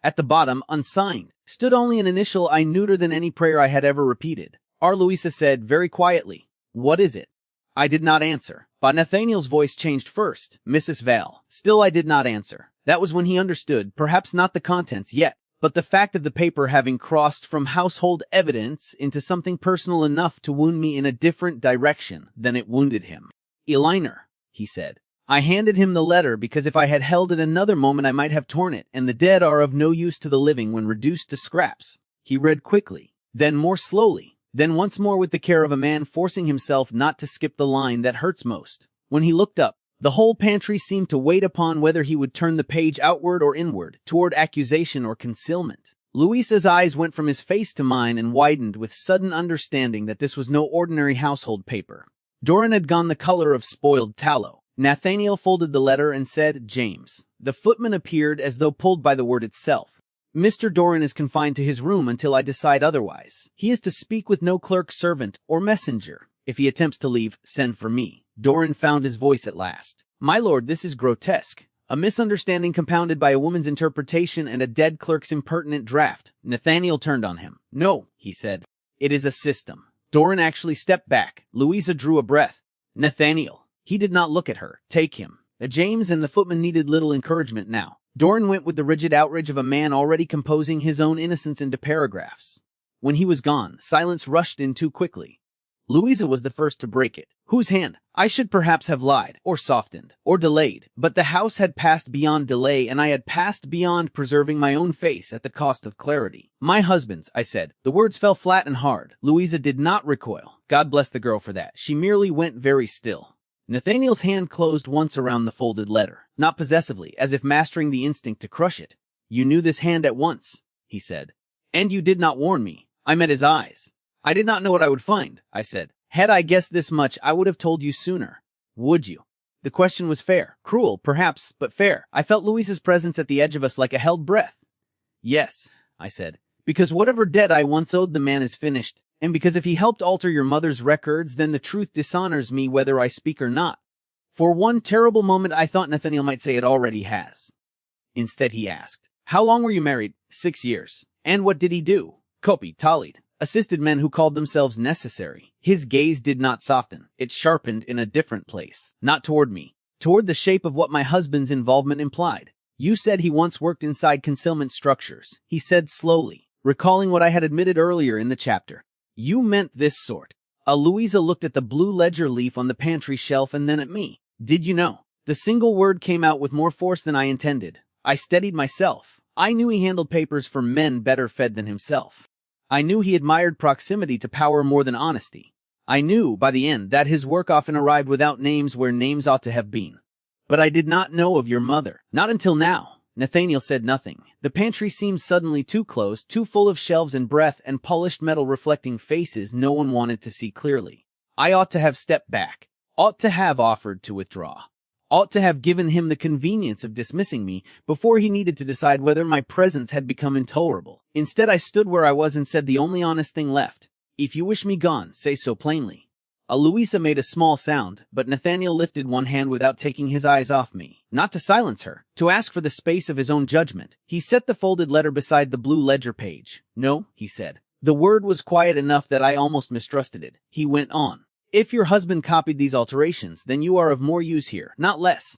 At the bottom, unsigned, stood only an initial I neuter than any prayer I had ever repeated. Our Louisa said very quietly, "What is it?" I did not answer. But Nathaniel's voice changed first. "Mrs. Val." Still I did not answer. That was when he understood, perhaps not the contents yet, but the fact of the paper having crossed from household evidence into something personal enough to wound me in a different direction than it wounded him. "Eliner," he said. I handed him the letter because if I had held it another moment I might have torn it, and the dead are of no use to the living when reduced to scraps. He read quickly, then more slowly, then once more with the care of a man forcing himself not to skip the line that hurts most. When he looked up, the whole pantry seemed to wait upon whether he would turn the page outward or inward, toward accusation or concealment. Louisa's eyes went from his face to mine and widened with sudden understanding that this was no ordinary household paper. Doran had gone the color of spoiled tallow. Nathaniel folded the letter and said, "James." The footman appeared as though pulled by the word itself. "Mr. Doran is confined to his room until I decide otherwise. He is to speak with no clerk, servant, or messenger. If he attempts to leave, send for me." Doran found his voice at last. "My lord, this is grotesque. A misunderstanding compounded by a woman's interpretation and a dead clerk's impertinent draft." Nathaniel turned on him. "No," he said. "It is a system." Doran actually stepped back. Louisa drew a breath. "Nathaniel." He did not look at her. "Take him." James and the footman needed little encouragement now. Doran went with the rigid outrage of a man already composing his own innocence into paragraphs. When he was gone, silence rushed in too quickly. Louisa was the first to break it. "Whose hand?" I should perhaps have lied, or softened, or delayed, but the house had passed beyond delay and I had passed beyond preserving my own face at the cost of clarity. "My husband's," I said. The words fell flat and hard. Louisa did not recoil. God bless the girl for that. She merely went very still. Nathaniel's hand closed once around the folded letter, not possessively, as if mastering the instinct to crush it. "You knew this hand at once," he said. "And you did not warn me." I met his eyes. I did not know what I would find, I said. Had I guessed this much, I would have told you sooner. Would you? The question was fair. Cruel, perhaps, but fair. I felt Louisa's presence at the edge of us like a held breath. Yes, I said. Because whatever debt I once owed the man is finished, and because if he helped alter your mother's records, then the truth dishonors me whether I speak or not. For one terrible moment I thought Nathaniel might say it already has. Instead he asked, how long were you married? 6 years. And what did he do? Copied, tallied, assisted men who called themselves necessary. His gaze did not soften. It sharpened in a different place. Not toward me. Toward the shape of what my husband's involvement implied. You said he once worked inside concealment structures, he said slowly, recalling what I had admitted earlier in the chapter. You meant this sort. Louisa looked at the blue ledger leaf on the pantry shelf and then at me. Did you know? The single word came out with more force than I intended. I steadied myself. I knew he handled papers for men better fed than himself. I knew he admired proximity to power more than honesty. I knew, by the end, that his work often arrived without names where names ought to have been. But I did not know of your mother. Not until now. Nathaniel said nothing. The pantry seemed suddenly too closed, too full of shelves and breath and polished metal reflecting faces no one wanted to see clearly. I ought to have stepped back. Ought to have offered to withdraw. Ought to have given him the convenience of dismissing me before he needed to decide whether my presence had become intolerable. Instead, I stood where I was and said the only honest thing left. If you wish me gone, say so plainly. Louisa made a small sound, but Nathaniel lifted one hand without taking his eyes off me. Not to silence her, to ask for the space of his own judgment. He set the folded letter beside the blue ledger page. No, he said. The word was quiet enough that I almost mistrusted it. He went on. If your husband copied these alterations, then you are of more use here, not less.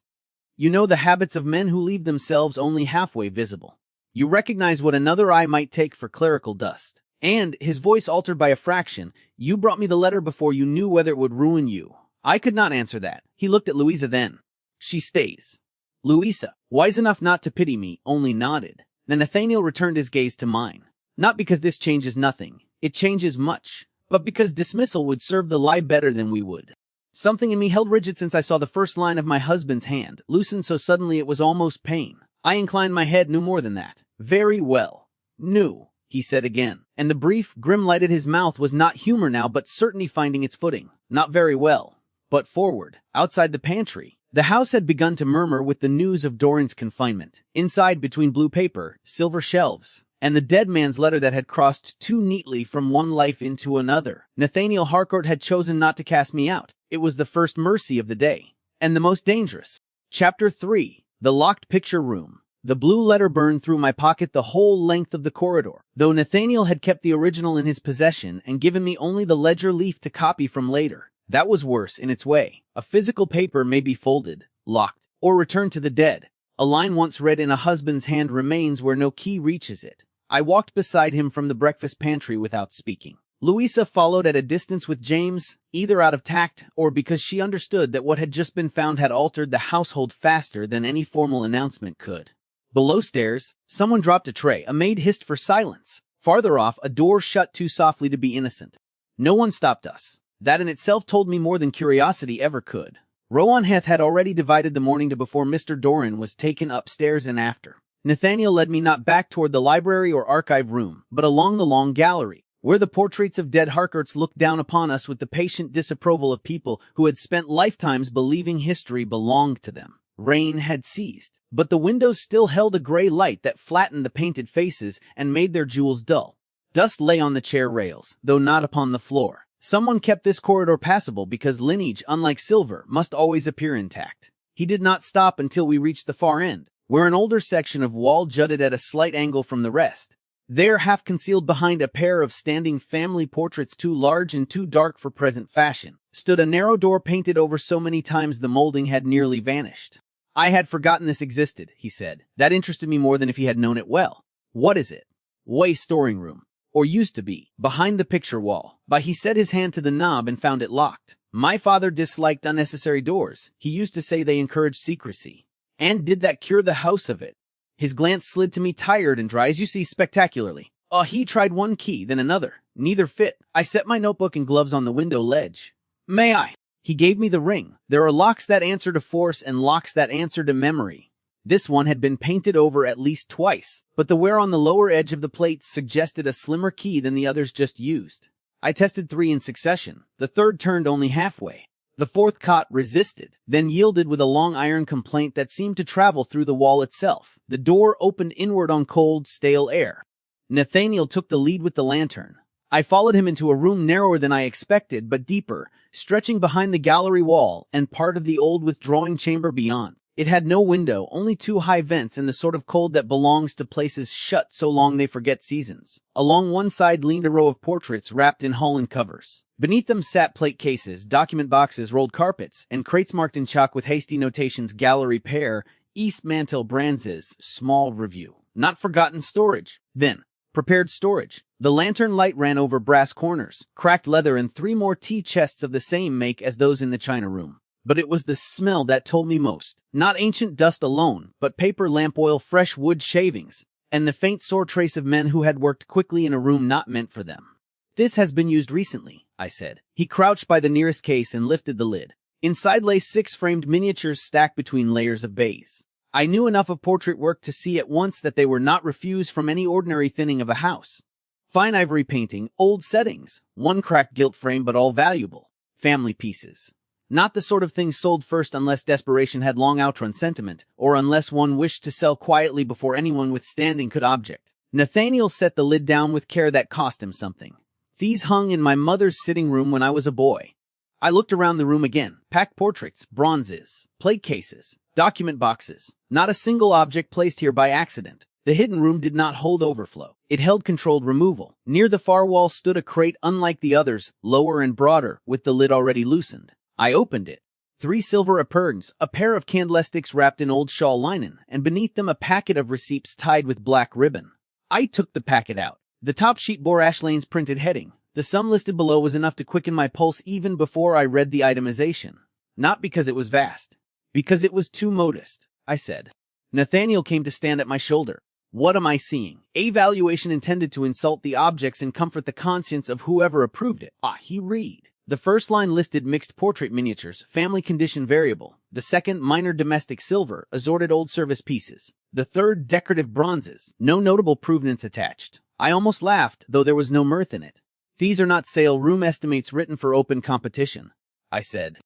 You know the habits of men who leave themselves only halfway visible. You recognize what another eye might take for clerical dust. And, his voice altered by a fraction, you brought me the letter before you knew whether it would ruin you. I could not answer that. He looked at Louisa then. She stays. Louisa, wise enough not to pity me, only nodded. Then Nathaniel returned his gaze to mine. Not because this changes nothing. It changes much. But because dismissal would serve the lie better than we would. Something in me held rigid since I saw the first line of my husband's hand, loosened so suddenly it was almost pain. I inclined my head, knew more than that. Very well. Knew, he said again. And the brief, grim light at his mouth was not humor now, but certainty finding its footing. Not very well. But forward, outside the pantry, the house had begun to murmur with the news of Doran's confinement. Inside, between blue paper, silver shelves, and the dead man's letter that had crossed too neatly from one life into another, Nathaniel Harcourt had chosen not to cast me out. It was the first mercy of the day. And the most dangerous. Chapter 3. The Locked Picture Room. The blue letter burned through my pocket the whole length of the corridor. Though Nathaniel had kept the original in his possession and given me only the ledger leaf to copy from later. That was worse in its way. A physical paper may be folded, locked, or returned to the dead. A line once read in a husband's hand remains where no key reaches it. I walked beside him from the breakfast pantry without speaking. Louisa followed at a distance with James, either out of tact or because she understood that what had just been found had altered the household faster than any formal announcement could. Below stairs, someone dropped a tray. A maid hissed for silence. Farther off, a door shut too softly to be innocent. No one stopped us. That in itself told me more than curiosity ever could. Rowanheath had already divided the morning to before Mr. Doran was taken upstairs and after. Nathaniel led me not back toward the library or archive room, but along the long gallery, where the portraits of dead Harcourts looked down upon us with the patient disapproval of people who had spent lifetimes believing history belonged to them. Rain had ceased, but the windows still held a gray light that flattened the painted faces and made their jewels dull. Dust lay on the chair rails, though not upon the floor. Someone kept this corridor passable because lineage, unlike silver, must always appear intact. He did not stop until we reached the far end, where an older section of wall jutted at a slight angle from the rest. There, half concealed behind a pair of standing family portraits too large and too dark for present fashion, stood a narrow door painted over so many times the molding had nearly vanished. I had forgotten this existed, he said. That interested me more than if he had known it well. What is it? Way storing room. Or used to be. Behind the picture wall. But he set his hand to the knob and found it locked. My father disliked unnecessary doors. He used to say they encouraged secrecy. And did that cure the house of it? His glance slid to me tired and dry, as you see, spectacularly. He tried one key, then another. Neither fit. I set my notebook and gloves on the window ledge. May I? He gave me the ring. There are locks that answer to force and locks that answer to memory. This one had been painted over at least twice, but the wear on the lower edge of the plate suggested a slimmer key than the others just used. I tested 3 in succession. The third turned only halfway. The fourth cot resisted, then yielded with a long iron complaint that seemed to travel through the wall itself. The door opened inward on cold, stale air. Nathaniel took the lead with the lantern. I followed him into a room narrower than I expected, but deeper, stretching behind the gallery wall and part of the old withdrawing chamber beyond. It had no window, only 2 high vents and the sort of cold that belongs to places shut so long they forget seasons. Along one side leaned a row of portraits wrapped in Holland covers. Beneath them sat plate cases, document boxes, rolled carpets, and crates marked in chalk with hasty notations: Gallery Pair, East Mantel Branzes, Small Review. Not forgotten storage. Then, prepared storage. The lantern light ran over brass corners, cracked leather, and 3 more tea chests of the same make as those in the china room. But it was the smell that told me most. Not ancient dust alone, but paper, lamp oil, fresh wood shavings, and the faint sore trace of men who had worked quickly in a room not meant for them. "This has been used recently," I said. He crouched by the nearest case and lifted the lid. Inside lay 6 framed miniatures stacked between layers of baize. I knew enough of portrait work to see at once that they were not refused from any ordinary thinning of a house. Fine ivory painting, old settings, 1 cracked gilt frame, but all valuable. Family pieces. Not the sort of thing sold first unless desperation had long outrun sentiment, or unless one wished to sell quietly before anyone with standing could object. Nathaniel set the lid down with care that cost him something. "These hung in my mother's sitting room when I was a boy." I looked around the room again. Packed portraits, bronzes, plate cases, document boxes. Not a single object placed here by accident. The hidden room did not hold overflow. It held controlled removal. Near the far wall stood a crate unlike the others, lower and broader, with the lid already loosened. I opened it. 3 silver epergnes, a pair of candlesticks wrapped in old shawl linen, and beneath them a packet of receipts tied with black ribbon. I took the packet out. The top sheet bore Ashlane's printed heading. The sum listed below was enough to quicken my pulse even before I read the itemization. Not because it was vast. Because it was too modest, I said. Nathaniel came to stand at my shoulder. "What am I seeing?" "A valuation intended to insult the objects and comfort the conscience of whoever approved it." He read. The first line listed mixed portrait miniatures, family condition variable. The second, minor domestic silver, assorted old service pieces. The third, decorative bronzes, no notable provenance attached. I almost laughed, though there was no mirth in it. "These are not sale room estimates written for open competition," I said.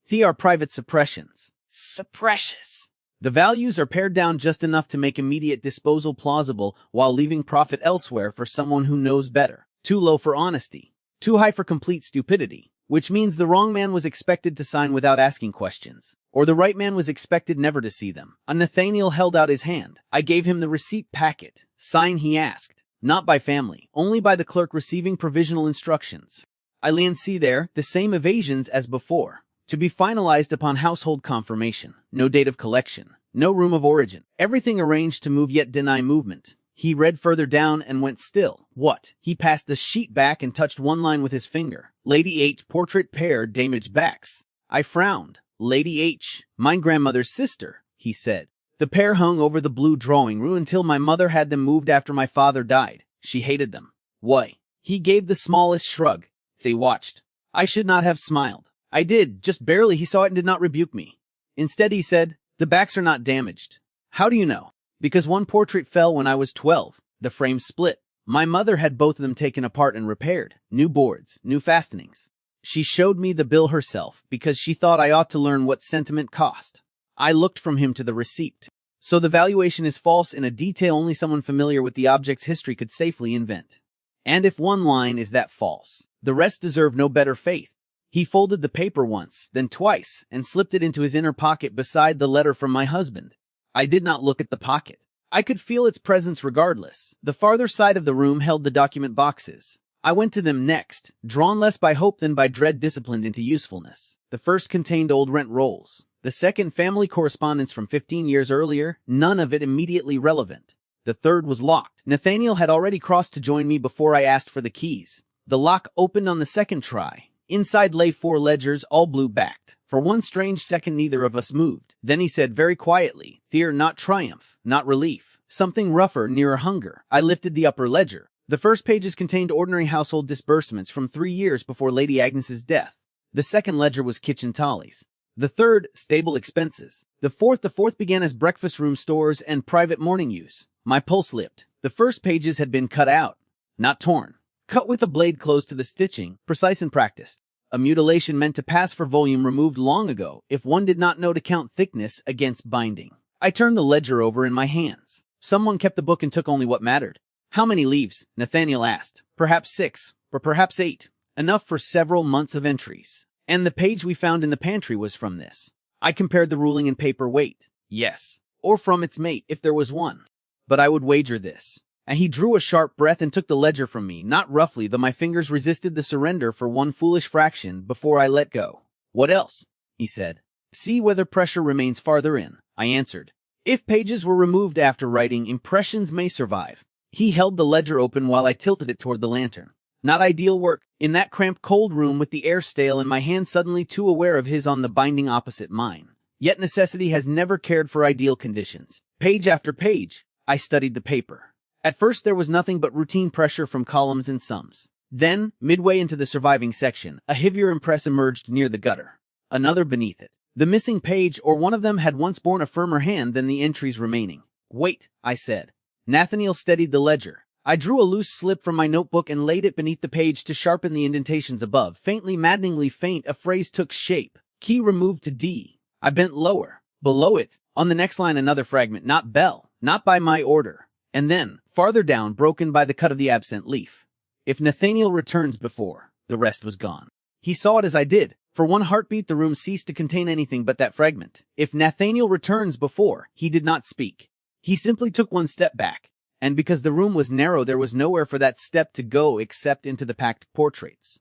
"They are private suppressions." Suppressions. The values are pared down just enough to make immediate disposal plausible while leaving profit elsewhere for someone who knows better. Too low for honesty. Too high for complete stupidity. Which means the wrong man was expected to sign without asking questions. Or the right man was expected never to see them. Nathaniel held out his hand. I gave him the receipt packet. "Sign," he asked. "Not by family, only by the clerk receiving provisional instructions." I see there, the same evasions as before. To be finalized upon household confirmation. No date of collection. No room of origin. Everything arranged to move yet deny movement. He read further down and went still. "What?" He passed the sheet back and touched one line with his finger. "Lady H. Portrait pair, damaged backs." I frowned. "Lady H. Mine grandmother's sister," he said. "The pair hung over the blue drawing room until my mother had them moved after my father died. She hated them." "Why?" He gave the smallest shrug. They watched. I should not have smiled. I did, just barely. He saw it and did not rebuke me. Instead he said, "The backs are not damaged." "How do you know?" "Because one portrait fell when I was 12. The frame split. My mother had both of them taken apart and repaired. New boards, new fastenings. She showed me the bill herself because she thought I ought to learn what sentiment cost." I looked from him to the receipt. "So the valuation is false in a detail only someone familiar with the object's history could safely invent. And if one line is that false, the rest deserve no better faith." He folded the paper once, then twice, and slipped it into his inner pocket beside the letter from my husband. I did not look at the pocket. I could feel its presence regardless. The farther side of the room held the document boxes. I went to them next, drawn less by hope than by dread, disciplined into usefulness. The first contained old rent rolls. The second, family correspondence from 15 years earlier, none of it immediately relevant. The third was locked. Nathaniel had already crossed to join me before I asked for the keys. The lock opened on the second try. Inside lay 4 ledgers, all blue-backed. For one strange second neither of us moved. Then he said very quietly, "Fear not triumph, not relief. Something rougher, nearer hunger." I lifted the upper ledger. The first pages contained ordinary household disbursements from 3 years before Lady Agnes's death. The second ledger was kitchen tallies. The third, stable expenses. The fourth began as breakfast room stores and private morning use. My pulse leaped. The first pages had been cut out, not torn. cut with a blade close to the stitching, precise and practiced. A mutilation meant to pass for volume removed long ago, if one did not know to count thickness against binding. I turned the ledger over in my hands. Someone kept the book and took only what mattered. How many leaves? Nathaniel asked. Perhaps 6, or perhaps 8. Enough for several months of entries. And the page we found in the pantry was from this. I compared the ruling and paper weight. Yes. Or from its mate, if there was one. But I would wager this. And he drew a sharp breath and took the ledger from me, not roughly, though my fingers resisted the surrender for one foolish fraction before I let go. What else? He said. See whether pressure remains farther in, I answered. If pages were removed after writing, impressions may survive. He held the ledger open while I tilted it toward the lantern. Not ideal work, in that cramped cold room with the air stale and my hand suddenly too aware of his on the binding opposite mine. Yet necessity has never cared for ideal conditions. Page after page, I studied the paper. At first there was nothing but routine pressure from columns and sums. Then, midway into the surviving section, a heavier impress emerged near the gutter. Another beneath it. The missing page or one of them had once borne a firmer hand than the entries remaining. Wait, I said. Nathaniel steadied the ledger. I drew a loose slip from my notebook and laid it beneath the page to sharpen the indentations above. Faintly, maddeningly faint, a phrase took shape. Key removed to D. I bent lower. Below it, on the next line, another fragment. Not Bell. Not by my order. And then, farther down, broken by the cut of the absent leaf. If Nathaniel returns before, the rest was gone. He saw it as I did. For one heartbeat, the room ceased to contain anything but that fragment. If Nathaniel returns before, he did not speak. He simply took one step back. And because the room was narrow, there was nowhere for that step to go except into the packed portraits.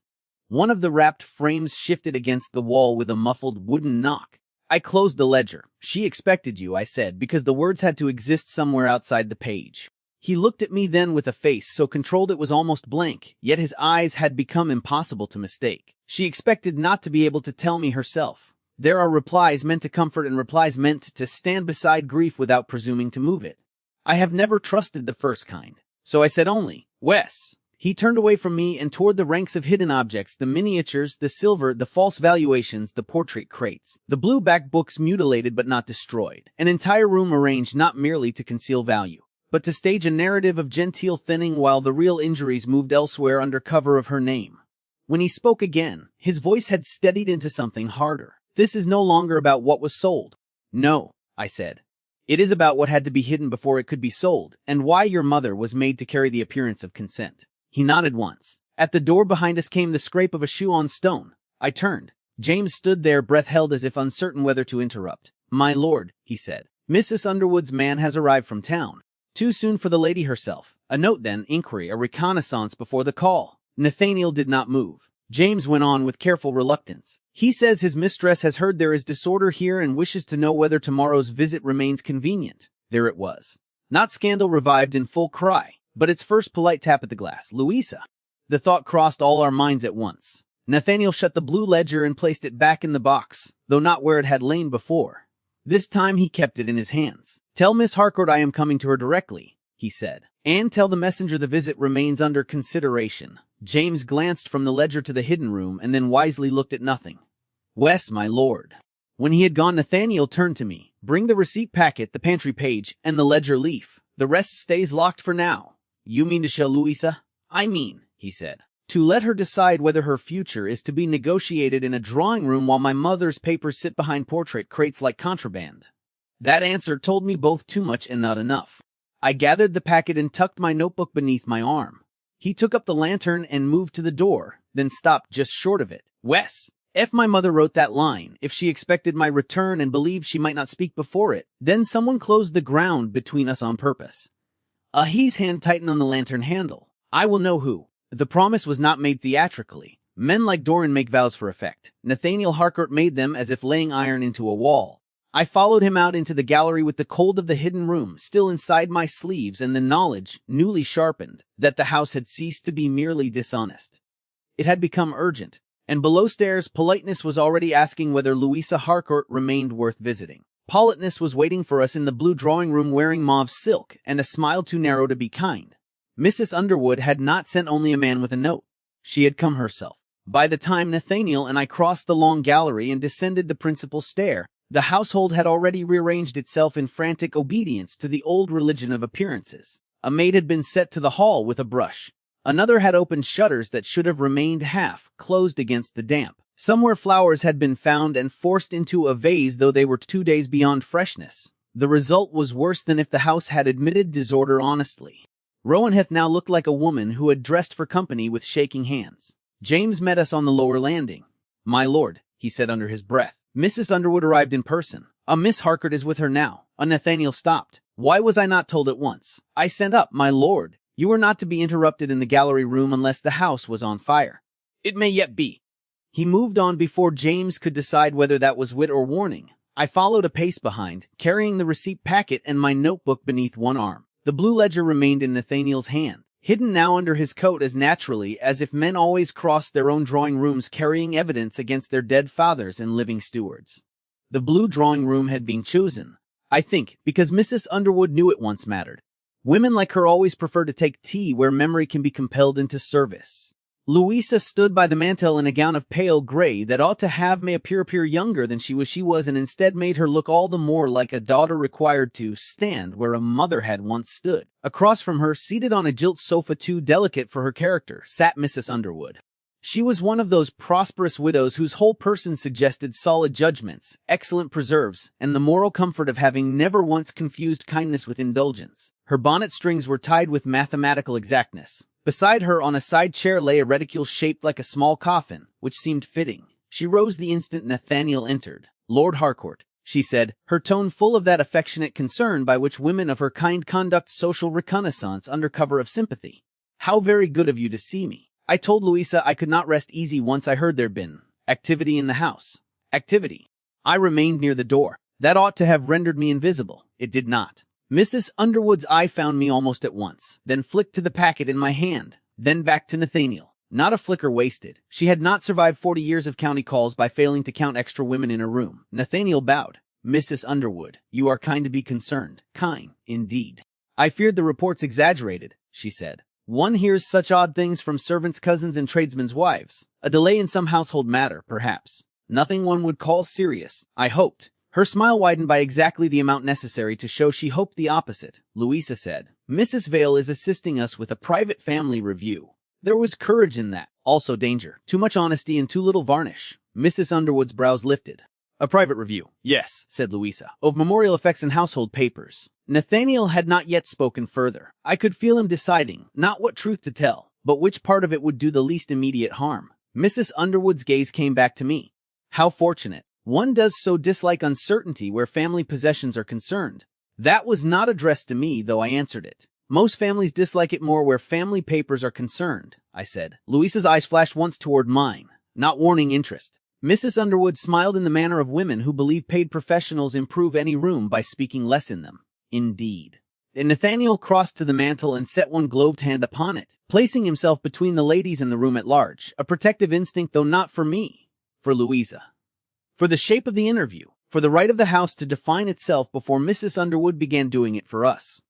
One of the wrapped frames shifted against the wall with a muffled wooden knock. I closed the ledger. She expected you, I said, because the words had to exist somewhere outside the page. He looked at me then with a face so controlled it was almost blank, yet his eyes had become impossible to mistake. She expected not to be able to tell me herself. There are replies meant to comfort and replies meant to stand beside grief without presuming to move it. I have never trusted the first kind. So I said only, Wes. He turned away from me and toward the ranks of hidden objects, the miniatures, the silver, the false valuations, the portrait crates, the blue-back books mutilated but not destroyed, an entire room arranged not merely to conceal value, but to stage a narrative of genteel thinning while the real injuries moved elsewhere under cover of her name. When he spoke again, his voice had steadied into something harder. This is no longer about what was sold. No, I said. It is about what had to be hidden before it could be sold, and why your mother was made to carry the appearance of consent. He nodded once. At the door behind us came the scrape of a shoe on stone. I turned. James stood there, breath held as if uncertain whether to interrupt. My lord, he said. Mrs. Underwood's man has arrived from town. Too soon for the lady herself. A note then, inquiry, a reconnaissance before the call. Nathaniel did not move. James went on with careful reluctance. He says his mistress has heard there is disorder here and wishes to know whether tomorrow's visit remains convenient. There it was. Not scandal revived in full cry, but its first polite tap at the glass. Louisa. The thought crossed all our minds at once. Nathaniel shut the blue ledger and placed it back in the box, though not where it had lain before. This time he kept it in his hands. Tell Miss Harcourt I am coming to her directly, he said. And tell the messenger the visit remains under consideration. James glanced from the ledger to the hidden room and then wisely looked at nothing. Wes, my lord. When he had gone, Nathaniel turned to me. Bring the receipt packet, the pantry page, and the ledger leaf. The rest stays locked for now. You mean to show Louisa? I mean, he said, to let her decide whether her future is to be negotiated in a drawing room while my mother's papers sit behind portrait crates like contraband. That answer told me both too much and not enough. I gathered the packet and tucked my notebook beneath my arm. He took up the lantern and moved to the door, then stopped just short of it. Wes, if my mother wrote that line, if she expected my return and believed she might not speak before it, then someone closed the ground between us on purpose. His hand tightened on the lantern handle. I will know who. The promise was not made theatrically. Men like Doran make vows for effect. Nathaniel Harcourt made them as if laying iron into a wall. I followed him out into the gallery with the cold of the hidden room still inside my sleeves and the knowledge, newly sharpened, that the house had ceased to be merely dishonest. It had become urgent, and below stairs politeness was already asking whether Louisa Harcourt remained worth visiting. Politeness was waiting for us in the blue drawing room wearing mauve silk and a smile too narrow to be kind. Mrs. Underwood had not sent only a man with a note. She had come herself. By the time Nathaniel and I crossed the long gallery and descended the principal stair, the household had already rearranged itself in frantic obedience to the old religion of appearances. A maid had been set to the hall with a brush. Another had opened shutters that should have remained half closed against the damp. Somewhere flowers had been found and forced into a vase, though they were 2 days beyond freshness. The result was worse than if the house had admitted disorder honestly. Rowanheath now looked like a woman who had dressed for company with shaking hands. James met us on the lower landing. "My lord," he said under his breath. "Mrs. Underwood arrived in person. A Miss Harcourt is with her now." Nathaniel stopped. "Why was I not told at once?" "I sent up, my lord. You were not to be interrupted in the gallery room unless the house was on fire." "It may yet be." He moved on before James could decide whether that was wit or warning. I followed a pace behind, carrying the receipt packet and my notebook beneath one arm. The blue ledger remained in Nathaniel's hand, hidden now under his coat as naturally as if men always crossed their own drawing rooms carrying evidence against their dead fathers and living stewards. The blue drawing room had been chosen, I think, because Mrs. Underwood knew it once mattered. Women like her always prefer to take tea where memory can be compelled into service. Louisa stood by the mantel in a gown of pale gray that ought to have made her appear younger than she was and instead made her look all the more like a daughter required to stand where a mother had once stood. Across from her, seated on a gilt sofa too delicate for her character, sat Mrs. Underwood. She was one of those prosperous widows whose whole person suggested solid judgments, excellent preserves, and the moral comfort of having never once confused kindness with indulgence. Her bonnet strings were tied with mathematical exactness. Beside her on a side chair lay a reticule shaped like a small coffin, which seemed fitting. She rose the instant Nathaniel entered. "Lord Harcourt," she said, her tone full of that affectionate concern by which women of her kind conduct social reconnaissance under cover of sympathy. "How very good of you to see me. I told Louisa I could not rest easy once I heard there'd been activity in the house." "Activity?" I remained near the door. That ought to have rendered me invisible. It did not. Mrs. Underwood's eye found me almost at once, then flicked to the packet in my hand, then back to Nathaniel. Not a flicker wasted. She had not survived 40 years of county calls by failing to count extra women in her room. Nathaniel bowed. "Mrs. Underwood, you are kind to be concerned." "Kind, indeed." "I feared the reports exaggerated," she said. "One hears such odd things from servants' cousins and tradesmen's wives. A delay in some household matter, perhaps. Nothing one would call serious, I hoped." Her smile widened by exactly the amount necessary to show she hoped the opposite. Louisa said, "Mrs. Vale is assisting us with a private family review." There was courage in that, also danger. Too much honesty and too little varnish. Mrs. Underwood's brows lifted. "A private review, yes," said Louisa, "of memorial effects and household papers." Nathaniel had not yet spoken further. I could feel him deciding, not what truth to tell, but which part of it would do the least immediate harm. Mrs. Underwood's gaze came back to me. "How fortunate. One does so dislike uncertainty where family possessions are concerned." That was not addressed to me, though I answered it. "Most families dislike it more where family papers are concerned," I said. Louisa's eyes flashed once toward mine, not warning interest. Mrs. Underwood smiled in the manner of women who believe paid professionals improve any room by speaking less in them. "Indeed." And Nathaniel crossed to the mantel and set one gloved hand upon it, placing himself between the ladies and the room at large, a protective instinct, though not for me, for Louisa. For the shape of the interview, for the right of the house to define itself before Mrs. Underwood began doing it for us.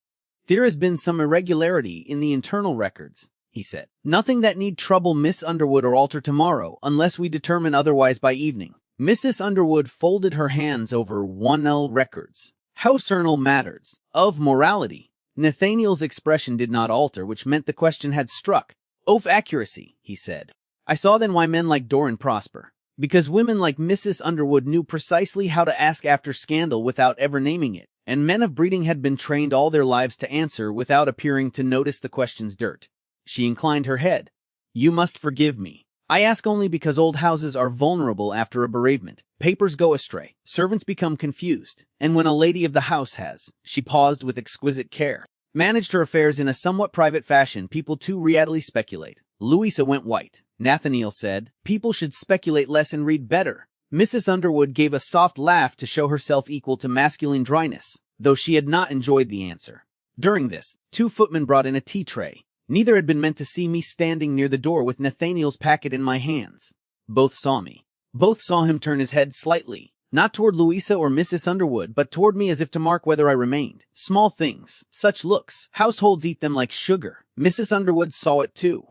"There has been some irregularity in the internal records," he said. "Nothing that need trouble Miss Underwood or alter tomorrow, unless we determine otherwise by evening." Mrs. Underwood folded her hands over 1L records. "Housernal matters, of morality." Nathaniel's expression did not alter, which meant the question had struck. "Of accuracy," he said. I saw then why men like Doran prosper. Because women like Mrs. Underwood knew precisely how to ask after scandal without ever naming it, and men of breeding had been trained all their lives to answer without appearing to notice the question's dirt. She inclined her head. "You must forgive me. I ask only because old houses are vulnerable after a bereavement. Papers go astray, servants become confused, and when a lady of the house has," she paused with exquisite care, "managed her affairs in a somewhat private fashion, people too readily speculate." Louisa went white. Nathaniel said, "People should speculate less and read better." Mrs. Underwood gave a soft laugh to show herself equal to masculine dryness, though she had not enjoyed the answer. During this, 2 footmen brought in a tea tray. Neither had been meant to see me standing near the door with Nathaniel's packet in my hands. Both saw me. Both saw him turn his head slightly, not toward Louisa or Mrs. Underwood, but toward me as if to mark whether I remained. Small things, such looks, households eat them like sugar. Mrs. Underwood saw it too.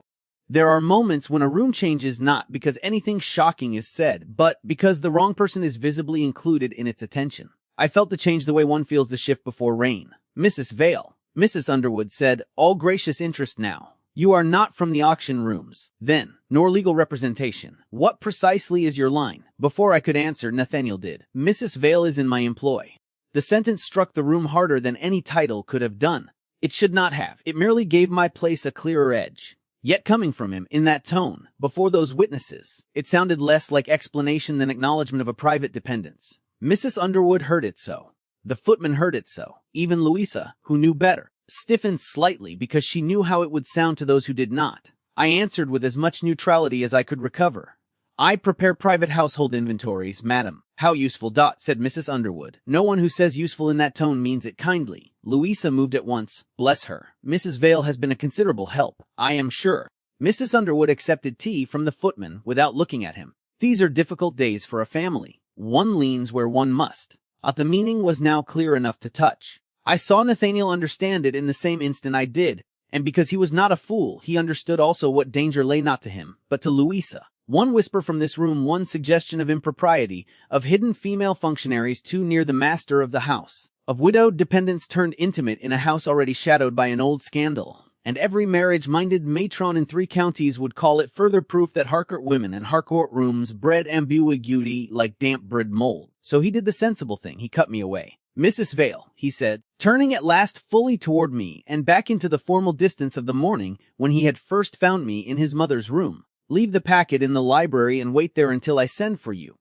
There are moments when a room changes not because anything shocking is said, but because the wrong person is visibly included in its attention. I felt the change the way one feels the shift before rain. "Mrs. Vale," Mrs. Underwood said, all gracious interest now. You are not from the auction rooms, then, nor legal representation. What precisely is your line? Before I could answer, Nathaniel did. Mrs. Vale is in my employ. The sentence struck the room harder than any title could have done. It should not have. It merely gave my place a clearer edge. Yet coming from him, in that tone, before those witnesses, it sounded less like explanation than acknowledgement of a private dependence. Mrs. Underwood heard it so. The footman heard it so. Even Louisa, who knew better, stiffened slightly because she knew how it would sound to those who did not. I answered with as much neutrality as I could recover. I prepare private household inventories, madam. How useful, said Mrs. Underwood. No one who says useful in that tone means it kindly. Louisa moved at once. Bless her. Mrs. Vale has been a considerable help, I am sure. Mrs. Underwood accepted tea from the footman without looking at him. These are difficult days for a family. One leans where one must. The meaning was now clear enough to touch. I saw Nathaniel understand it in the same instant I did, and because he was not a fool, he understood also what danger lay not to him, but to Louisa. One whisper from this room, one suggestion of impropriety, of hidden female functionaries too near the master of the house, of widowed dependents turned intimate in a house already shadowed by an old scandal, and every marriage-minded matron in 3 counties would call it further proof that Harcourt women and Harcourt rooms bred ambiguity like damp-bred mold. So he did the sensible thing, he cut me away. Mrs. Vale, he said, turning at last fully toward me and back into the formal distance of the morning when he had first found me in his mother's room. Leave the packet in the library and wait there until I send for you.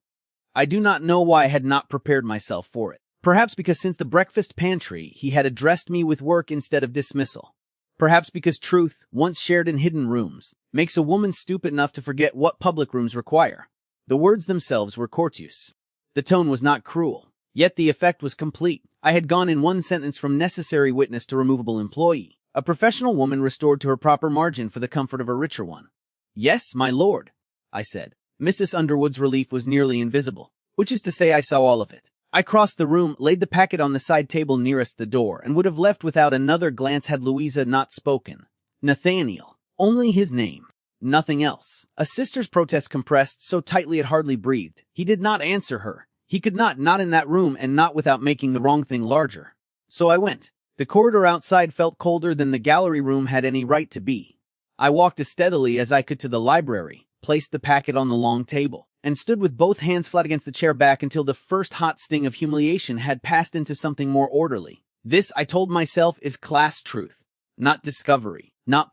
I do not know why I had not prepared myself for it. Perhaps because since the breakfast pantry he had addressed me with work instead of dismissal. Perhaps because truth, once shared in hidden rooms, makes a woman stupid enough to forget what public rooms require. The words themselves were courteous. The tone was not cruel. Yet the effect was complete. I had gone in one sentence from necessary witness to removable employee, a professional woman restored to her proper margin for the comfort of a richer one. Yes, my lord, I said. Mrs. Underwood's relief was nearly invisible, which is to say I saw all of it. I crossed the room, laid the packet on the side table nearest the door, and would have left without another glance had Louisa not spoken. Nathaniel. Only his name. Nothing else. A sister's protest compressed so tightly it hardly breathed. He did not answer her. He could not in that room and not without making the wrong thing larger. So I went. The corridor outside felt colder than the gallery room had any right to be. I walked as steadily as I could to the library, placed the packet on the long table, and stood with both hands flat against the chair back until the first hot sting of humiliation had passed into something more orderly. This, I told myself, is class truth, not discovery, not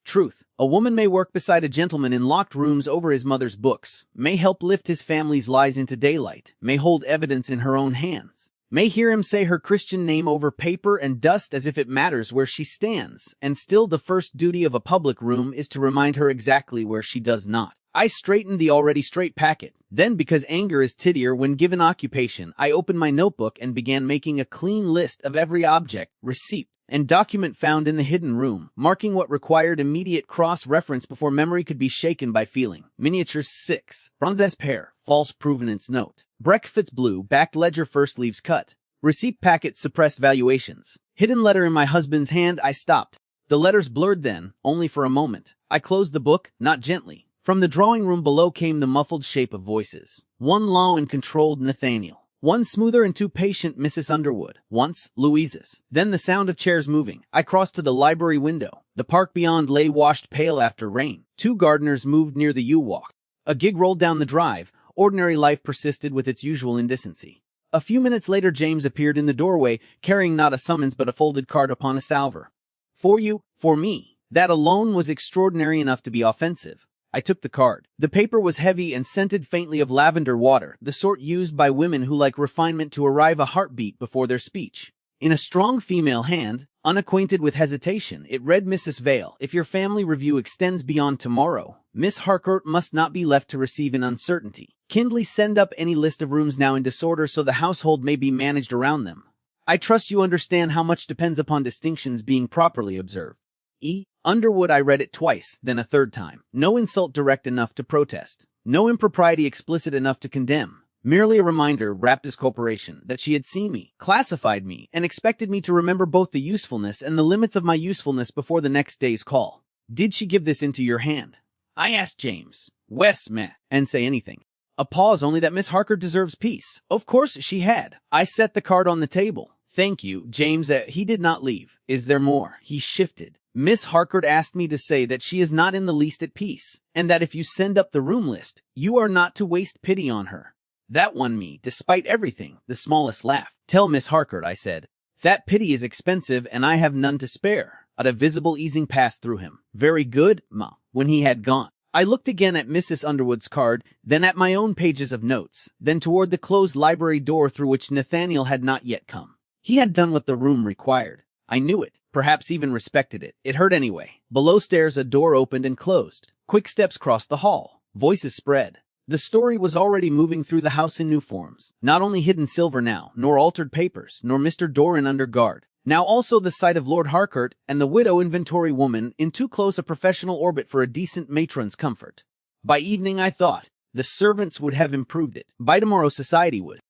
truth. A woman may work beside a gentleman in locked rooms over his mother's books, may help lift his family's lies into daylight, may hold evidence in her own hands, may hear him say her Christian name over paper and dust as if it matters where she stands, and still the first duty of a public room is to remind her exactly where she does not. I straightened the already straight packet. Then, because anger is tedier when given occupation, I opened my notebook and began making a clean list of every object, receipt, and document found in the hidden room, marking what required immediate cross-reference before memory could be shaken by feeling. Miniatures 6. Bronze pair. False provenance note. Breakfast blue. Backed ledger first leaves cut. Receipt packet suppressed valuations. Hidden letter in my husband's hand. I stopped. The letters blurred then, only for a moment. I closed the book, not gently. From the drawing room below came the muffled shape of voices. One low and controlled Nathaniel. One smoother and too patient Mrs. Underwood. Once, Louisa's. Then the sound of chairs moving. I crossed to the library window. The park beyond lay washed pale after rain. 2 gardeners moved near the yew-walk. A gig rolled down the drive. Ordinary life persisted with its usual indecency. A few minutes later James appeared in the doorway, carrying not a summons but a folded card upon a salver. For you, for me. That alone was extraordinary enough to be offensive. I took the card. The paper was heavy and scented faintly of lavender water, the sort used by women who like refinement to arrive a heartbeat before their speech. In a strong female hand, unacquainted with hesitation, it read, Mrs. Vale, if your family review extends beyond tomorrow, Miss Harcourt must not be left to receive in uncertainty. Kindly send up any list of rooms now in disorder so the household may be managed around them. I trust you understand how much depends upon distinctions being properly observed. E. Underwood. I read it twice, then a third time. No insult direct enough to protest. No impropriety explicit enough to condemn. Merely a reminder, wrapped as corporation, that she had seen me, classified me, and expected me to remember both the usefulness and the limits of my usefulness before the next day's call. Did she give this into your hand? I asked James. Wes, meh, and say anything. A pause, only that Miss Harcourt deserves peace. Of course she had. I set the card on the table. Thank you, James. He did not leave. Is there more? He shifted. Miss Harcourt asked me to say that she is not in the least at peace, and that if you send up the room list, you are not to waste pity on her. That won me, despite everything, the smallest laugh. Tell Miss Harcourt, I said. That pity is expensive and I have none to spare. A visible easing passed through him. Very good, ma. When he had gone, I looked again at Mrs. Underwood's card, then at my own pages of notes, then toward the closed library door through which Nathaniel had not yet come. He had done what the room required. I knew it, perhaps even respected it. It hurt anyway. Below stairs a door opened and closed. Quick steps crossed the hall. Voices spread. The story was already moving through the house in new forms. Not only hidden silver now, nor altered papers, nor Mr. Doran under guard. Now also the sight of Lord Harcourt and the widow inventory woman in too close a professional orbit for a decent matron's comfort. By evening, I thought, the servants would have improved it. By tomorrow society would.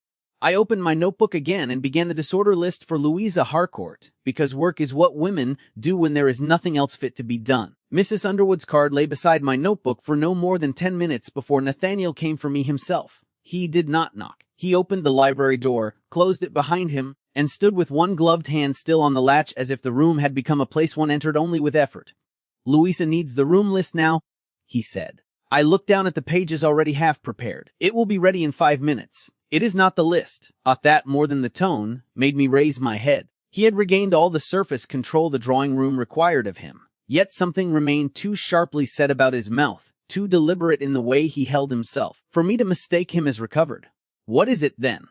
I opened my notebook again and began the disorder list for Louisa Harcourt, because work is what women do when there is nothing else fit to be done. Mrs. Underwood's card lay beside my notebook for no more than 10 minutes before Nathaniel came for me himself. He did not knock. He opened the library door, closed it behind him, and stood with one gloved hand still on the latch as if the room had become a place one entered only with effort. Louisa needs the room list now, he said. I looked down at the pages already half prepared. It will be ready in 5 minutes. It is not the list. That, more than the tone, made me raise my head. He had regained all the surface control the drawing room required of him. Yet something remained too sharply set about his mouth, too deliberate in the way he held himself, for me to mistake him as recovered. What is it, then?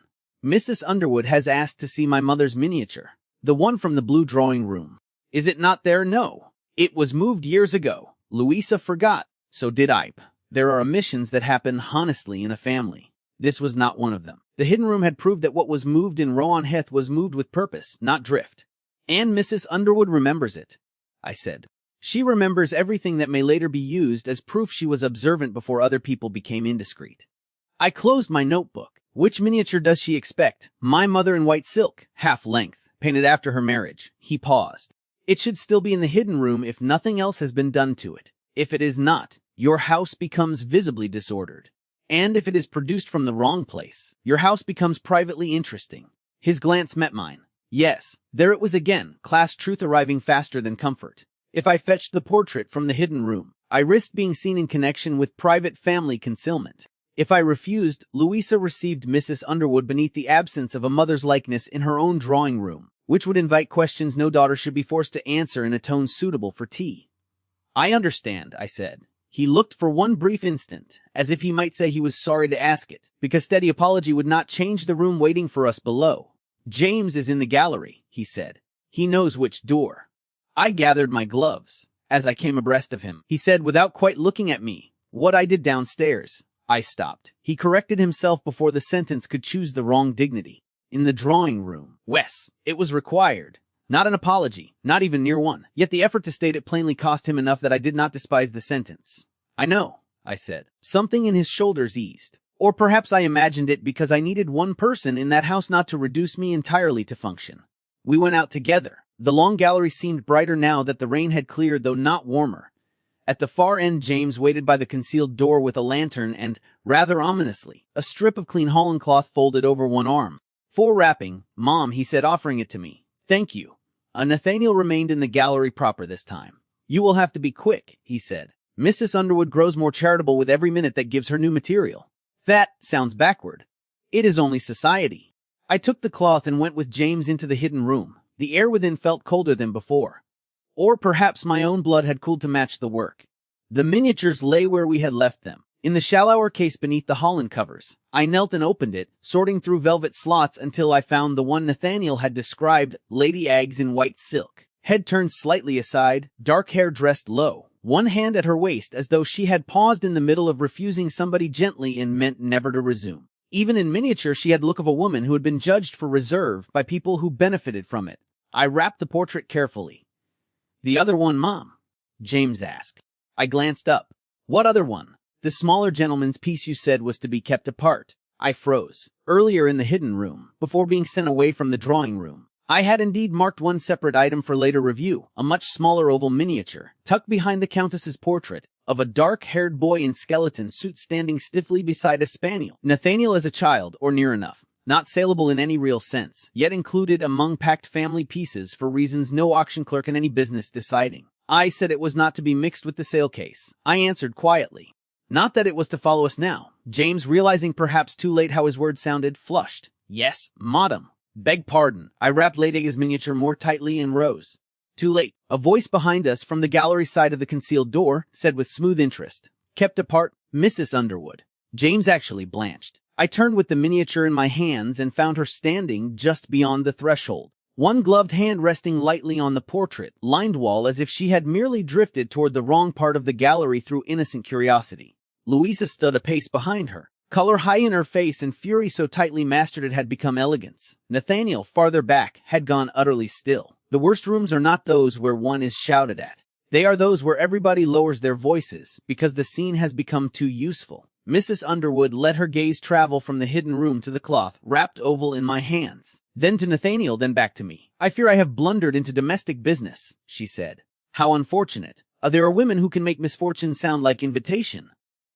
Mrs. Underwood has asked to see my mother's miniature. The one from the blue drawing room. Is it not there? No. It was moved years ago. Louisa forgot. So did I. There are omissions that happen honestly in a family. This was not one of them. The hidden room had proved that what was moved in Rowanheath was moved with purpose, not drift. And Mrs. Underwood remembers it, I said. She remembers everything that may later be used as proof she was observant before other people became indiscreet. I closed my notebook. Which miniature does she expect? My mother in white silk, half length, painted after her marriage. He paused. It should still be in the hidden room if nothing else has been done to it. If it is not, your house becomes visibly disordered. And if it is produced from the wrong place, your house becomes privately interesting. His glance met mine. Yes, there it was again, class truth arriving faster than comfort. If I fetched the portrait from the hidden room, I risked being seen in connection with private family concealment. If I refused, Louisa received Mrs. Underwood beneath the absence of a mother's likeness in her own drawing room, which would invite questions no daughter should be forced to answer in a tone suitable for tea. I understand, I said. He looked for one brief instant, as if he might say he was sorry to ask it, because steady apology would not change the room waiting for us below. James is in the gallery, he said. He knows which door. I gathered my gloves. As I came abreast of him, he said without quite looking at me, what I did downstairs. I stopped. He corrected himself before the sentence could choose the wrong dignity. In the drawing room. Wes, it was required. Not an apology, not even near one. Yet the effort to state it plainly cost him enough that I did not despise the sentence. I know, I said. Something in his shoulders eased. Or perhaps I imagined it because I needed one person in that house not to reduce me entirely to function. We went out together. The long gallery seemed brighter now that the rain had cleared, though not warmer. At the far end, James waited by the concealed door with a lantern and, rather ominously, a strip of clean holland cloth folded over one arm. For wrapping, Mom, he said, offering it to me. Thank you. Nathaniel remained in the gallery proper this time. You will have to be quick, he said. Mrs. Underwood grows more charitable with every minute that gives her new material. That sounds backward. It is only society. I took the cloth and went with James into the hidden room. The air within felt colder than before. Or perhaps my own blood had cooled to match the work. The miniatures lay where we had left them, in the shallower case beneath the holland covers. I knelt and opened it, sorting through velvet slots until I found the one Nathaniel had described, Lady Agnes in white silk. Head turned slightly aside, dark hair dressed low, one hand at her waist as though she had paused in the middle of refusing somebody gently and meant never to resume. Even in miniature she had the look of a woman who had been judged for reserve by people who benefited from it. I wrapped the portrait carefully. The other one, Mom? James asked. I glanced up. What other one? The smaller gentleman's piece you said was to be kept apart. I froze. Earlier in the hidden room, before being sent away from the drawing room, I had indeed marked one separate item for later review, a much smaller oval miniature, tucked behind the Countess's portrait, of a dark-haired boy in skeleton suit standing stiffly beside a spaniel. Nathaniel as a child, or near enough. not saleable in any real sense, yet included among packed family pieces for reasons no auction clerk in any business deciding. I said it was not to be mixed with the sale case. I answered quietly. Not that it was to follow us now. James, realizing perhaps too late how his words sounded, flushed. Yes, madam. Beg pardon. I wrapped Lady Aga's miniature more tightly and rose. Too late. A voice behind us from the gallery side of the concealed door said with smooth interest. Kept apart, Mrs. Underwood. James actually blanched. I turned with the miniature in my hands and found her standing just beyond the threshold. One gloved hand resting lightly on the portrait-lined wall as if she had merely drifted toward the wrong part of the gallery through innocent curiosity. Louisa stood a pace behind her, color high in her face and fury so tightly mastered it had become elegance. Nathaniel, farther back, had gone utterly still. The worst rooms are not those where one is shouted at. They are those where everybody lowers their voices because the scene has become too useful. Mrs. Underwood let her gaze travel from the hidden room to the cloth-wrapped oval in my hands, then to Nathaniel, then back to me. I fear I have blundered into domestic business, she said. How unfortunate. There are women who can make misfortune sound like invitation.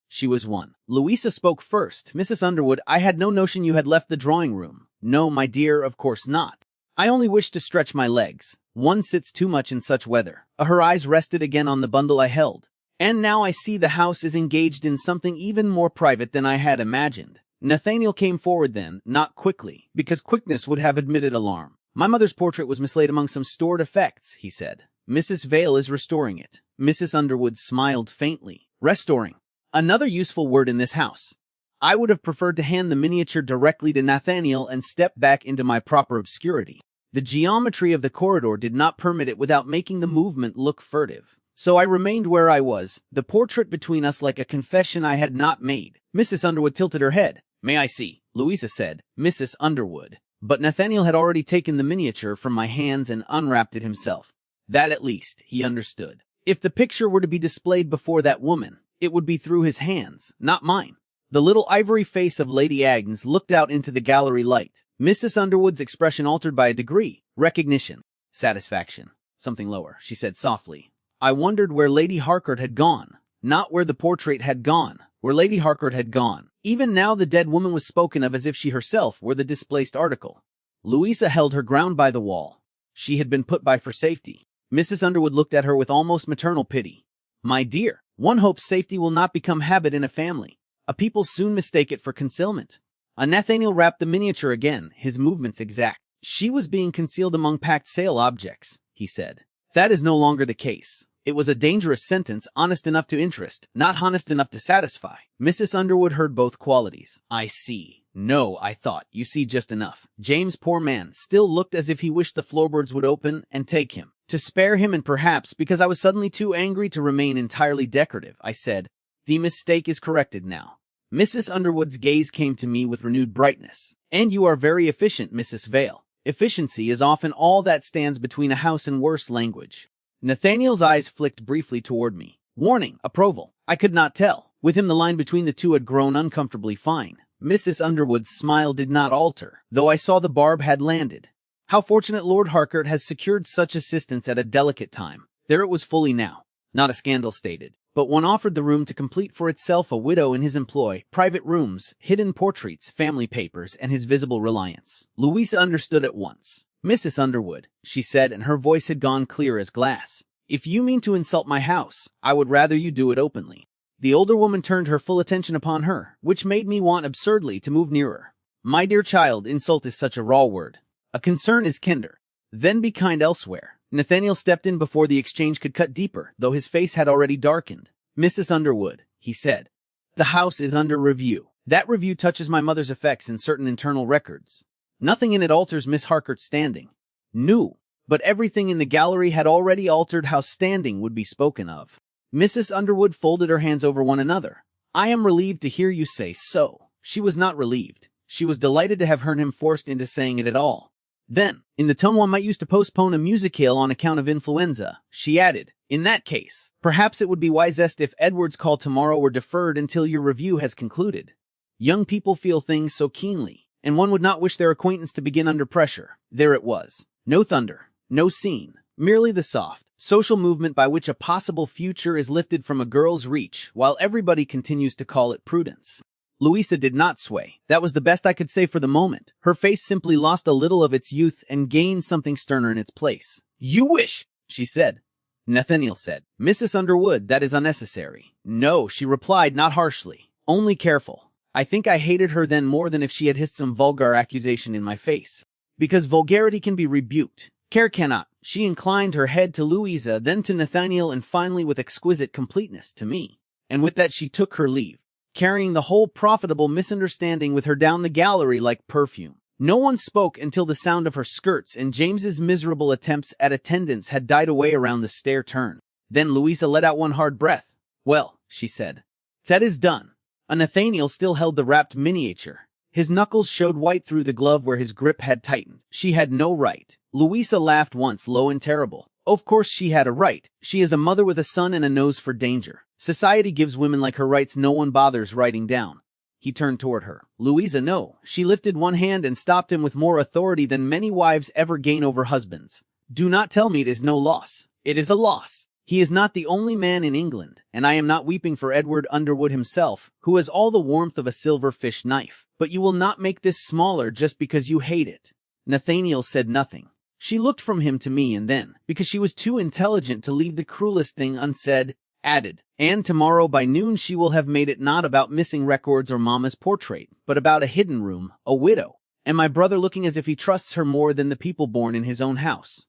She was one. Louisa spoke first. Mrs. Underwood, I had no notion you had left the drawing room. No, my dear, of course not. I only wished to stretch my legs. One sits too much in such weather. Her eyes rested again on the bundle I held. And now I see the house is engaged in something even more private than I had imagined. Nathaniel came forward then, not quickly, because quickness would have admitted alarm. My mother's portrait was mislaid among some stored effects, he said. Mrs. Vale is restoring it. Mrs. Underwood smiled faintly. Restoring. Another useful word in this house. I would have preferred to hand the miniature directly to Nathaniel and step back into my proper obscurity. The geometry of the corridor did not permit it without making the movement look furtive. So I remained where I was, the portrait between us like a confession I had not made. Mrs. Underwood tilted her head. May I see? Louisa said. Mrs. Underwood. But Nathaniel had already taken the miniature from my hands and unwrapped it himself. That at least, he understood. If the picture were to be displayed before that woman, it would be through his hands, not mine. The little ivory face of Lady Agnes looked out into the gallery light. Mrs. Underwood's expression altered by a degree. Recognition. Satisfaction. Something lower, she said softly. I wondered where Lady Harcourt had gone. Not where the portrait had gone. Where Lady Harcourt had gone. Even now the dead woman was spoken of as if she herself were the displaced article. Louisa held her ground by the wall. She had been put by for safety. Mrs. Underwood looked at her with almost maternal pity. My dear, one hopes safety will not become habit in a family. A people soon mistake it for concealment. Nathaniel wrapped the miniature again, his movements exact. She was being concealed among packed sale objects, he said. That is no longer the case. It was a dangerous sentence, honest enough to interest, not honest enough to satisfy. Mrs. Underwood heard both qualities. I see. No, I thought, you see just enough. James, poor man, still looked as if he wished the floorboards would open and take him. To spare him, and perhaps because I was suddenly too angry to remain entirely decorative, I said, the mistake is corrected now. Mrs. Underwood's gaze came to me with renewed brightness. And you are very efficient, Mrs. Vale. Efficiency is often all that stands between a house and worse language. Nathaniel's eyes flicked briefly toward me. Warning, approval. I could not tell. With him the line between the two had grown uncomfortably fine. Mrs. Underwood's smile did not alter, though I saw the barb had landed. How fortunate Lord Harcourt has secured such assistance at a delicate time. There it was fully now. Not a scandal stated, but one offered the room to complete for itself a widow in his employ, private rooms, hidden portraits, family papers, and his visible reliance. Louisa understood at once. Mrs. Underwood, she said, and her voice had gone clear as glass. If you mean to insult my house, I would rather you do it openly. The older woman turned her full attention upon her, which made me want absurdly to move nearer. My dear child, insult is such a raw word. A concern is kinder. Then be kind elsewhere. Nathaniel stepped in before the exchange could cut deeper, though his face had already darkened. Mrs. Underwood, he said, the house is under review. That review touches my mother's effects in certain internal records. Nothing in it alters Miss Harcourt's standing. No, but everything in the gallery had already altered how standing would be spoken of. Mrs. Underwood folded her hands over one another. I am relieved to hear you say so. She was not relieved. She was delighted to have heard him forced into saying it at all. Then, in the tone one might use to postpone a musicale on account of influenza, she added, in that case, perhaps it would be wisest if Edward's call tomorrow were deferred until your review has concluded. Young people feel things so keenly, and one would not wish their acquaintance to begin under pressure. There it was. No thunder, no scene, merely the soft, social movement by which a possible future is lifted from a girl's reach, while everybody continues to call it prudence. Louisa did not sway. That was the best I could say for the moment. Her face simply lost a little of its youth and gained something sterner in its place. "You wish," she said. Nathaniel said. "Mrs. Underwood, that is unnecessary." "No," she replied, not harshly. "Only careful." I think I hated her then more than if she had hissed some vulgar accusation in my face. Because vulgarity can be rebuked. Care cannot. She inclined her head to Louisa, then to Nathaniel, and finally with exquisite completeness to me. And with that she took her leave, carrying the whole profitable misunderstanding with her down the gallery like perfume. No one spoke until the sound of her skirts and James's miserable attempts at attendance had died away around the stair turn. Then Louisa let out one hard breath. "Well," she said, "that is done." Nathaniel still held the wrapped miniature. His knuckles showed white through the glove where his grip had tightened. She had no right. Louisa laughed once, low and terrible. Of course she had a right. She is a mother with a son and a nose for danger. Society gives women like her rights no one bothers writing down. He turned toward her. "Louisa, no." She lifted one hand and stopped him with more authority than many wives ever gain over husbands. "Do not tell me it is no loss. It is a loss. He is not the only man in England, and I am not weeping for Edward Underwood himself, who has all the warmth of a silver fish knife. But you will not make this smaller just because you hate it." Nathaniel said nothing. She looked from him to me and then, because she was too intelligent to leave the cruelest thing unsaid, added, "And tomorrow by noon she will have made it not about missing records or Mama's portrait, but about a hidden room, a widow, and my brother looking as if he trusts her more than the people born in his own house."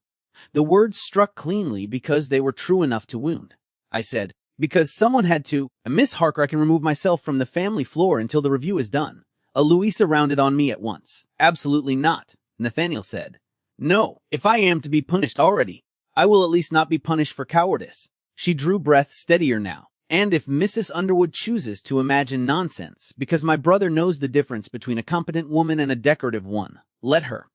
The words struck cleanly because they were true enough to wound. I said, "Because someone had to. Miss Harker, I can remove myself from the family floor until the review is done." Louisa rounded on me at once. "Absolutely not," Nathaniel said. "No, if I am to be punished already, I will at least not be punished for cowardice." She drew breath steadier now. "And if Mrs. Underwood chooses to imagine nonsense, because my brother knows the difference between a competent woman and a decorative one, let her.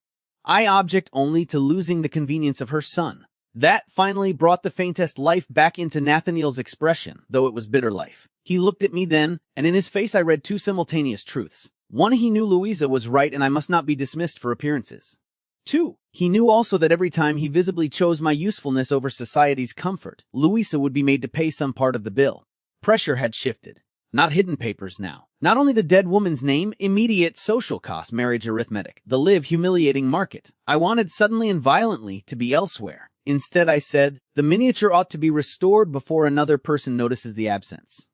I object only to losing the convenience of her son." That finally brought the faintest life back into Nathaniel's expression, though it was bitter life. He looked at me then, and in his face I read two simultaneous truths. One, he knew Louisa was right and I must not be dismissed for appearances. Two, he knew also that every time he visibly chose my usefulness over society's comfort, Louisa would be made to pay some part of the bill. Pressure had shifted. Not hidden papers now. Not only the dead woman's name, immediate social cost, marriage arithmetic, the live humiliating market. I wanted suddenly and violently to be elsewhere. Instead I said, "The miniature ought to be restored before another person notices the absence."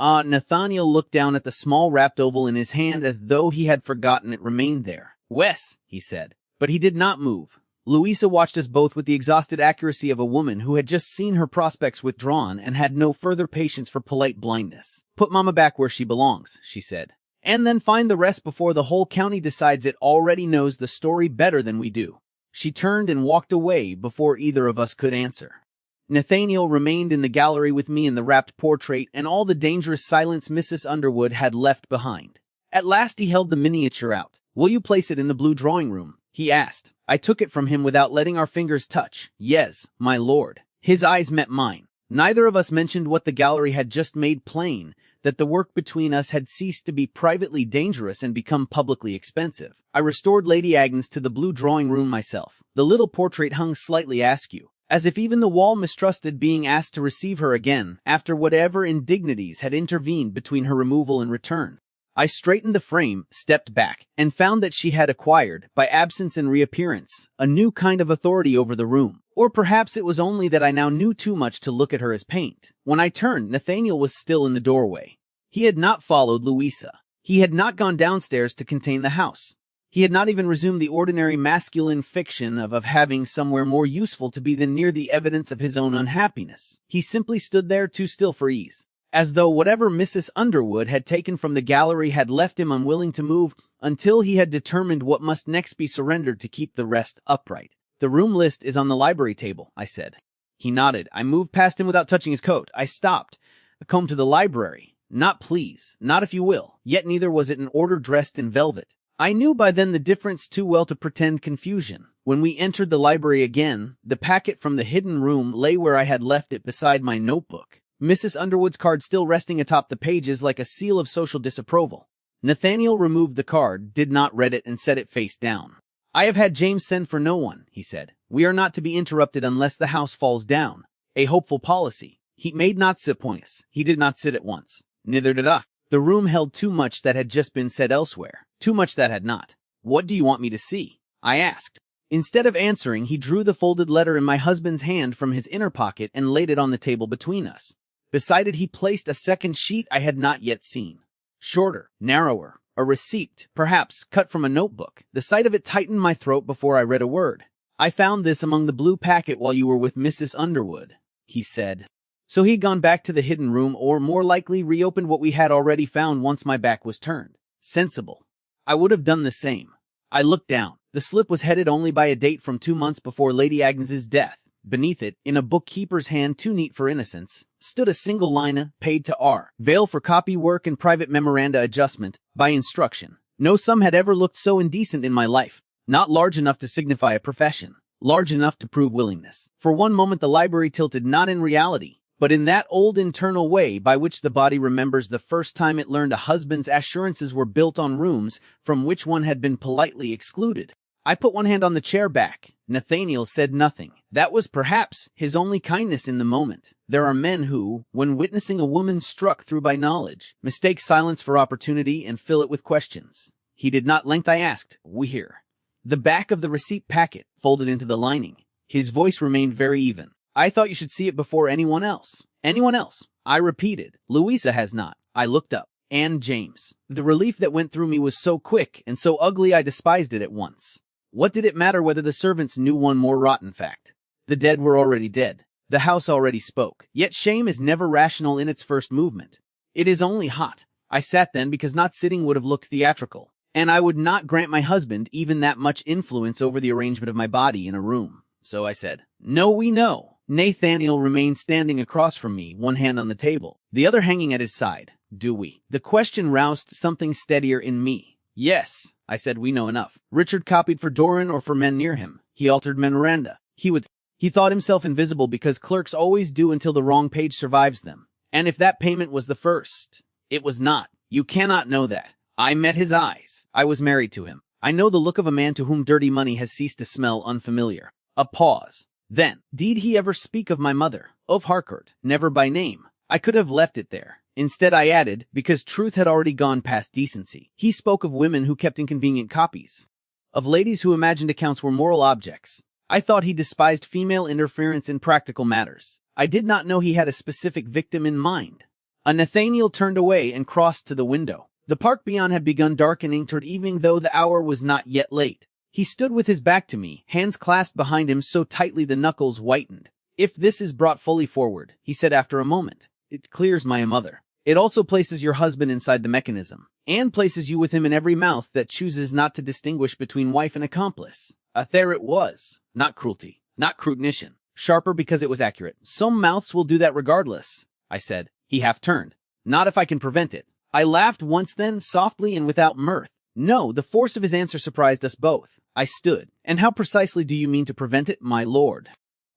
Nathaniel looked down at the small wrapped oval in his hand as though he had forgotten it remained there. "Wes," he said. But he did not move. Louisa watched us both with the exhausted accuracy of a woman who had just seen her prospects withdrawn and had no further patience for polite blindness. "Put Mama back where she belongs," she said. "And then find the rest before the whole county decides it already knows the story better than we do." She turned and walked away before either of us could answer. Nathaniel remained in the gallery with me in the wrapped portrait and all the dangerous silence Mrs. Underwood had left behind. At last he held the miniature out. "Will you place it in the blue drawing room?" he asked. I took it from him without letting our fingers touch. "Yes, my lord." His eyes met mine. Neither of us mentioned what the gallery had just made plain, that the work between us had ceased to be privately dangerous and become publicly expensive. I restored Lady Agnes to the blue drawing room myself. The little portrait hung slightly askew, as if even the wall mistrusted being asked to receive her again, after whatever indignities had intervened between her removal and return. I straightened the frame, stepped back, and found that she had acquired, by absence and reappearance, a new kind of authority over the room. Or perhaps it was only that I now knew too much to look at her as paint. When I turned, Nathaniel was still in the doorway. He had not followed Louisa. He had not gone downstairs to contain the house. He had not even resumed the ordinary masculine fiction of having somewhere more useful to be than near the evidence of his own unhappiness. He simply stood there too still for ease, as though whatever Mrs. Underwood had taken from the gallery had left him unwilling to move until he had determined what must next be surrendered to keep the rest upright. "The room list is on the library table," I said. He nodded. I moved past him without touching his coat. I stopped. "Come to the library." "Not please. Not if you will." Yet neither was it an order dressed in velvet. I knew by then the difference too well to pretend confusion. When we entered the library again, the packet from the hidden room lay where I had left it beside my notebook. Mrs. Underwood's card still resting atop the pages like a seal of social disapproval. Nathaniel removed the card, did not read it, and set it face down. "I have had James send for no one," he said. "We are not to be interrupted unless the house falls down." A hopeful policy. He made not sit points. He did not sit at once. Neither did I. The room held too much that had just been said elsewhere, too much that had not. "What do you want me to see?" I asked. Instead of answering, he drew the folded letter in my husband's hand from his inner pocket and laid it on the table between us. Beside it he placed a second sheet I had not yet seen. Shorter, narrower, a receipt, perhaps, cut from a notebook. The sight of it tightened my throat before I read a word. "I found this among the blue packet while you were with Mrs. Underwood," he said. So he'd gone back to the hidden room, or more likely reopened what we had already found once my back was turned. Sensible. I would have done the same. I looked down. The slip was headed only by a date from 2 months before Lady Agnes's death. Beneath it, in a bookkeeper's hand too neat for innocence, stood a single line, "Paid to R. Vale for copy work and private memoranda adjustment, by instruction." No sum had ever looked so indecent in my life. Not large enough to signify a profession. Large enough to prove willingness. For one moment the library tilted, not in reality, but in that old internal way by which the body remembers the first time it learned a husband's assurances were built on rooms from which one had been politely excluded. I put one hand on the chair back. Nathaniel said nothing. That was perhaps his only kindness in the moment. There are men who, when witnessing a woman struck through by knowledge, mistake silence for opportunity and fill it with questions. He did not. Length I asked, "We hear." The back of the receipt packet, folded into the lining. His voice remained very even. "I thought you should see it before anyone else." "Anyone else?" I repeated. "Louisa has not." I looked up. "And James." The relief that went through me was so quick and so ugly I despised it at once. What did it matter whether the servants knew one more rotten fact? The dead were already dead. The house already spoke. Yet shame is never rational in its first movement. It is only hot. I sat then because not sitting would have looked theatrical, and I would not grant my husband even that much influence over the arrangement of my body in a room. So I said, "No, we know." Nathaniel remained standing across from me, one hand on the table, the other hanging at his side. "Do we?" The question roused something steadier in me. "Yes," I said, "we know enough. Richard copied for Doran or for men near him. He altered memoranda. He thought himself invisible because clerks always do until the wrong page survives them. And if that payment was the first, it was not. You cannot know that. I met his eyes. I was married to him. I know the look of a man to whom dirty money has ceased to smell unfamiliar." A pause. Then, "Did he ever speak of my mother, of Harcourt?" "Never by name." I could have left it there. Instead I added, because truth had already gone past decency. "He spoke of women who kept inconvenient copies. Of ladies who imagined accounts were moral objects. I thought he despised female interference in practical matters. I did not know he had a specific victim in mind." Nathaniel turned away and crossed to the window. The park beyond had begun darkening toward evening, though the hour was not yet late. He stood with his back to me, hands clasped behind him so tightly the knuckles whitened. "If this is brought fully forward," he said after a moment, "it clears my mother. It also places your husband inside the mechanism, and places you with him in every mouth that chooses not to distinguish between wife and accomplice." There it was. Not cruelty, not crudenation. Sharper because it was accurate. "Some mouths will do that regardless," I said. He half turned. "Not if I can prevent it." I laughed once then, softly and without mirth. No, the force of his answer surprised us both. I stood. "And how precisely do you mean to prevent it, my lord?"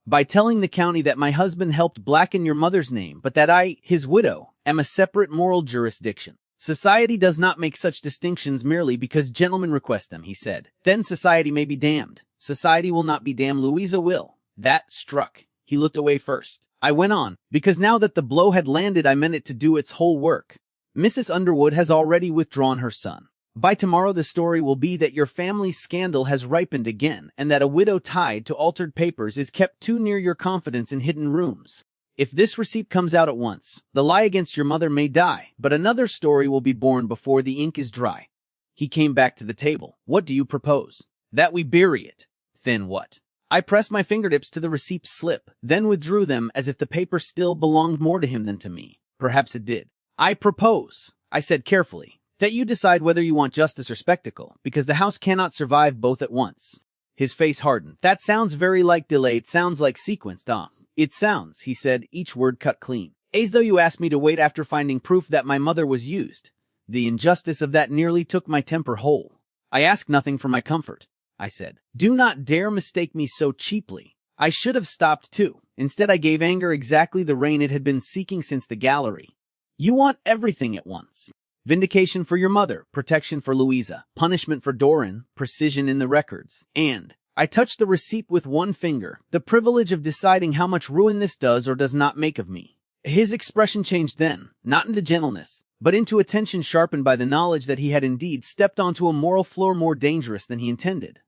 "By telling the county that my husband helped blacken your mother's name, but that I, his widow, am a separate moral jurisdiction. Society does not make such distinctions merely because gentlemen request them," he said. "Then society may be damned." "Society will not be damned, Louisa will." That struck. He looked away first. I went on, because now that the blow had landed I meant it to do its whole work. "Mrs. Underwood has already withdrawn her son. By tomorrow the story will be that your family's scandal has ripened again, and that a widow tied to altered papers is kept too near your confidence in hidden rooms. If this receipt comes out at once, the lie against your mother may die, but another story will be born before the ink is dry." He came back to the table. "What do you propose?" "That we bury it." "Then what?" I pressed my fingertips to the receipt slip, then withdrew them as if the paper still belonged more to him than to me. Perhaps it did. "I propose," I said carefully, "that you decide whether you want justice or spectacle, because the house cannot survive both at once." His face hardened. "That sounds very like delay. It sounds like sequenced, "It sounds," he said, each word cut clean, "as though you asked me to wait after finding proof that my mother was used. The injustice of that nearly took my temper whole." "I ask nothing for my comfort," I said. "Do not dare mistake me so cheaply." I should have stopped too. Instead I gave anger exactly the rein it had been seeking since the gallery. "You want everything at once. Vindication for your mother, protection for Louisa, punishment for Doran, precision in the records, and," I touched the receipt with one finger, "the privilege of deciding how much ruin this does or does not make of me." His expression changed then, not into gentleness, but into a tension sharpened by the knowledge that he had indeed stepped onto a moral floor more dangerous than he intended.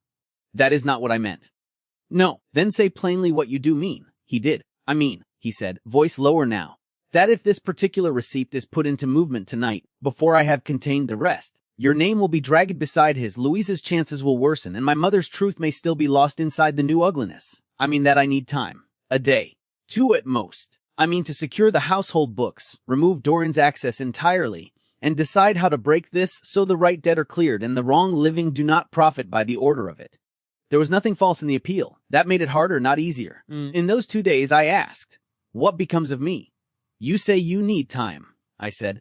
That is not what I meant. No, then say plainly what you do mean. He did. I mean, he said, voice lower now, that if this particular receipt is put into movement tonight, before I have contained the rest, your name will be dragged beside his. Louisa's chances will worsen, and my mother's truth may still be lost inside the new ugliness. I mean that I need time. A day. 2 at most. I mean to secure the household books, remove Dorian's access entirely, and decide how to break this so the right debt are cleared and the wrong living do not profit by the order of it. There was nothing false in the appeal. That made it harder, not easier. In those 2 days I asked, what becomes of me? You say you need time, I said.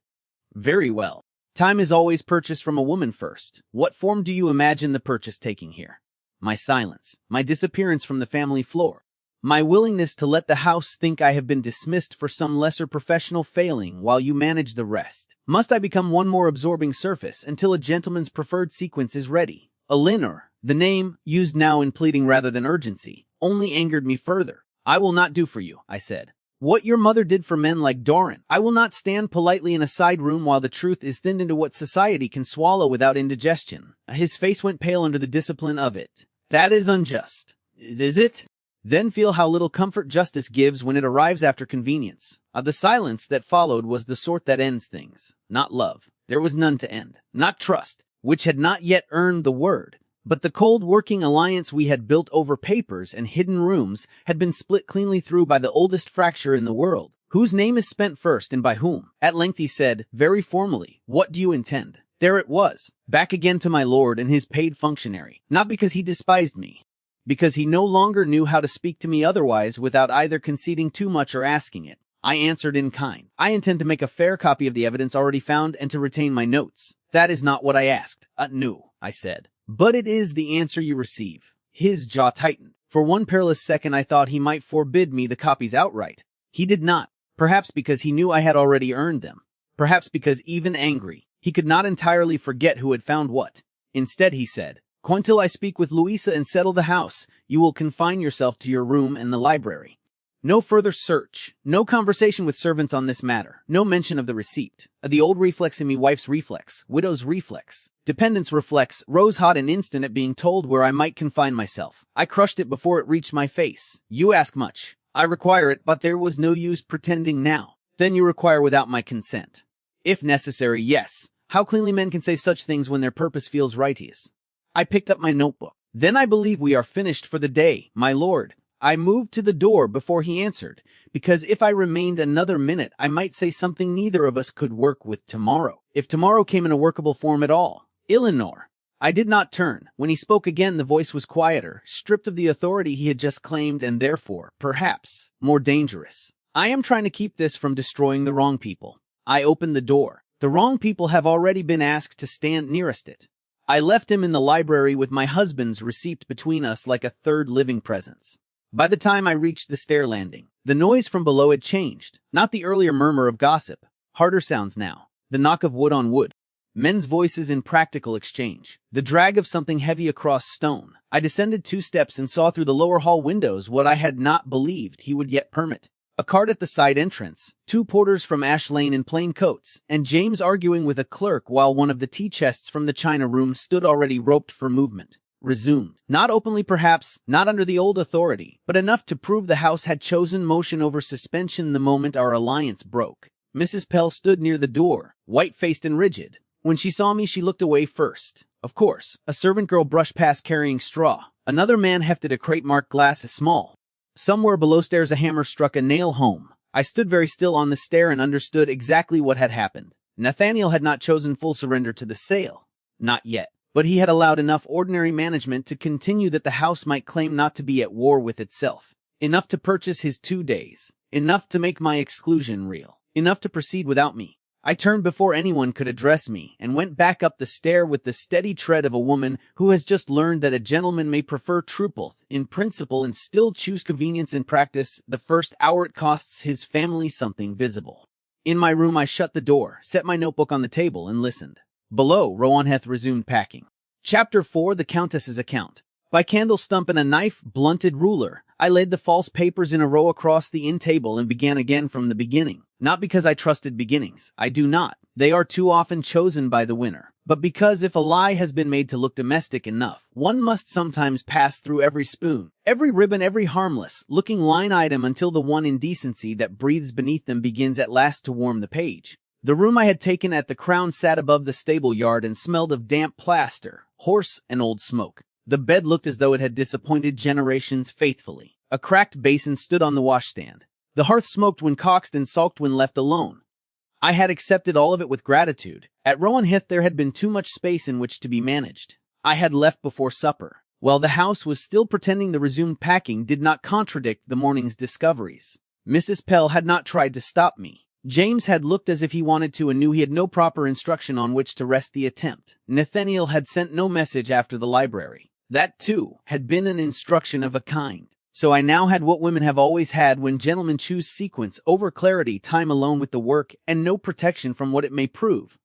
Very well. Time is always purchased from a woman first. What form do you imagine the purchase taking here? My silence, my disappearance from the family floor, my willingness to let the house think I have been dismissed for some lesser professional failing while you manage the rest. Must I become one more absorbing surface until a gentleman's preferred sequence is ready? Elinor, the name, used now in pleading rather than urgency, only angered me further. I will not do for you, I said, what your mother did for men like Dorian. I will not stand politely in a side room while the truth is thinned into what society can swallow without indigestion. His face went pale under the discipline of it. That is unjust. Is it? Then feel how little comfort justice gives when it arrives after convenience. The silence that followed was the sort that ends things. Not love. There was none to end. Not trust, which had not yet earned the word. But the cold working alliance we had built over papers and hidden rooms had been split cleanly through by the oldest fracture in the world. Whose name is spent first and by whom? At length he said, very formally, what do you intend? There it was, back again to my lord and his paid functionary, not because he despised me, because he no longer knew how to speak to me otherwise without either conceding too much or asking it. I answered in kind. I intend to make a fair copy of the evidence already found and to retain my notes. That is not what I asked. No, I said. But it is the answer you receive. His jaw tightened. For one perilous second I thought he might forbid me the copies outright. He did not. Perhaps because he knew I had already earned them. Perhaps because, even angry, he could not entirely forget who had found what. Instead, he said, until I speak with Louisa and settle the house, you will confine yourself to your room and the library. No further search, no conversation with servants on this matter, no mention of the receipt. The old reflex in me, wife's reflex, widow's reflex, dependence reflex, rose hot and instant at being told where I might confine myself. I crushed it before it reached my face. You ask much. I require it, but there was no use pretending now. Then you require without my consent. If necessary, yes. How cleanly men can say such things when their purpose feels righteous. I picked up my notebook. Then I believe we are finished for the day, my lord. I moved to the door before he answered, because if I remained another minute, I might say something neither of us could work with tomorrow, if tomorrow came in a workable form at all. Elinor. I did not turn. When he spoke again, the voice was quieter, stripped of the authority he had just claimed and therefore, perhaps, more dangerous. I am trying to keep this from destroying the wrong people. I opened the door. The wrong people have already been asked to stand nearest it. I left him in the library with my husband's receipt between us like a third living presence. By the time I reached the stair landing, the noise from below had changed. Not the earlier murmur of gossip. Harder sounds now. The knock of wood on wood. Men's voices in practical exchange. The drag of something heavy across stone. I descended 2 steps and saw through the lower hall windows what I had not believed he would yet permit. A cart at the side entrance, 2 porters from Ash Lane in plain coats, and James arguing with a clerk while one of the tea chests from the china room stood already roped for movement. Resumed. Not openly perhaps, not under the old authority, but enough to prove the house had chosen motion over suspension the moment our alliance broke. Mrs. Pell stood near the door, white-faced and rigid. When she saw me, she looked away first. Of course, a servant girl brushed past carrying straw. Another man hefted a crate-marked glass as small. Somewhere below stairs a hammer struck a nail home. I stood very still on the stair and understood exactly what had happened. Nathaniel had not chosen full surrender to the sale. Not yet. But he had allowed enough ordinary management to continue that the house might claim not to be at war with itself. Enough to purchase his 2 days. Enough to make my exclusion real. Enough to proceed without me. I turned before anyone could address me and went back up the stair with the steady tread of a woman who has just learned that a gentleman may prefer truth in principle and still choose convenience in practice the first hour it costs his family something visible. In my room I shut the door, set my notebook on the table and listened. Below, Rowanheath resumed packing. Chapter 4, The Countess's Account. By candle stump and a knife-blunted ruler, I laid the false papers in a row across the inn table and began again from the beginning. Not because I trusted beginnings. I do not. They are too often chosen by the winner. But because if a lie has been made to look domestic enough, one must sometimes pass through every spoon, every ribbon, every harmless-looking line item until the one indecency that breathes beneath them begins at last to warm the page. The room I had taken at the Crown sat above the stable yard and smelled of damp plaster, horse, and old smoke. The bed looked as though it had disappointed generations faithfully. A cracked basin stood on the washstand. The hearth smoked when coxed and sulked when left alone. I had accepted all of it with gratitude. At Rowanheath there had been too much space in which to be managed. I had left before supper. While the house was still pretending, the resumed packing did not contradict the morning's discoveries. Mrs. Pell had not tried to stop me. James had looked as if he wanted to and knew he had no proper instruction on which to rest the attempt. Nathaniel had sent no message after the library. That, too, had been an instruction of a kind. So I now had what women have always had when gentlemen choose sequence over clarity, time alone with the work, and no protection from what it may prove.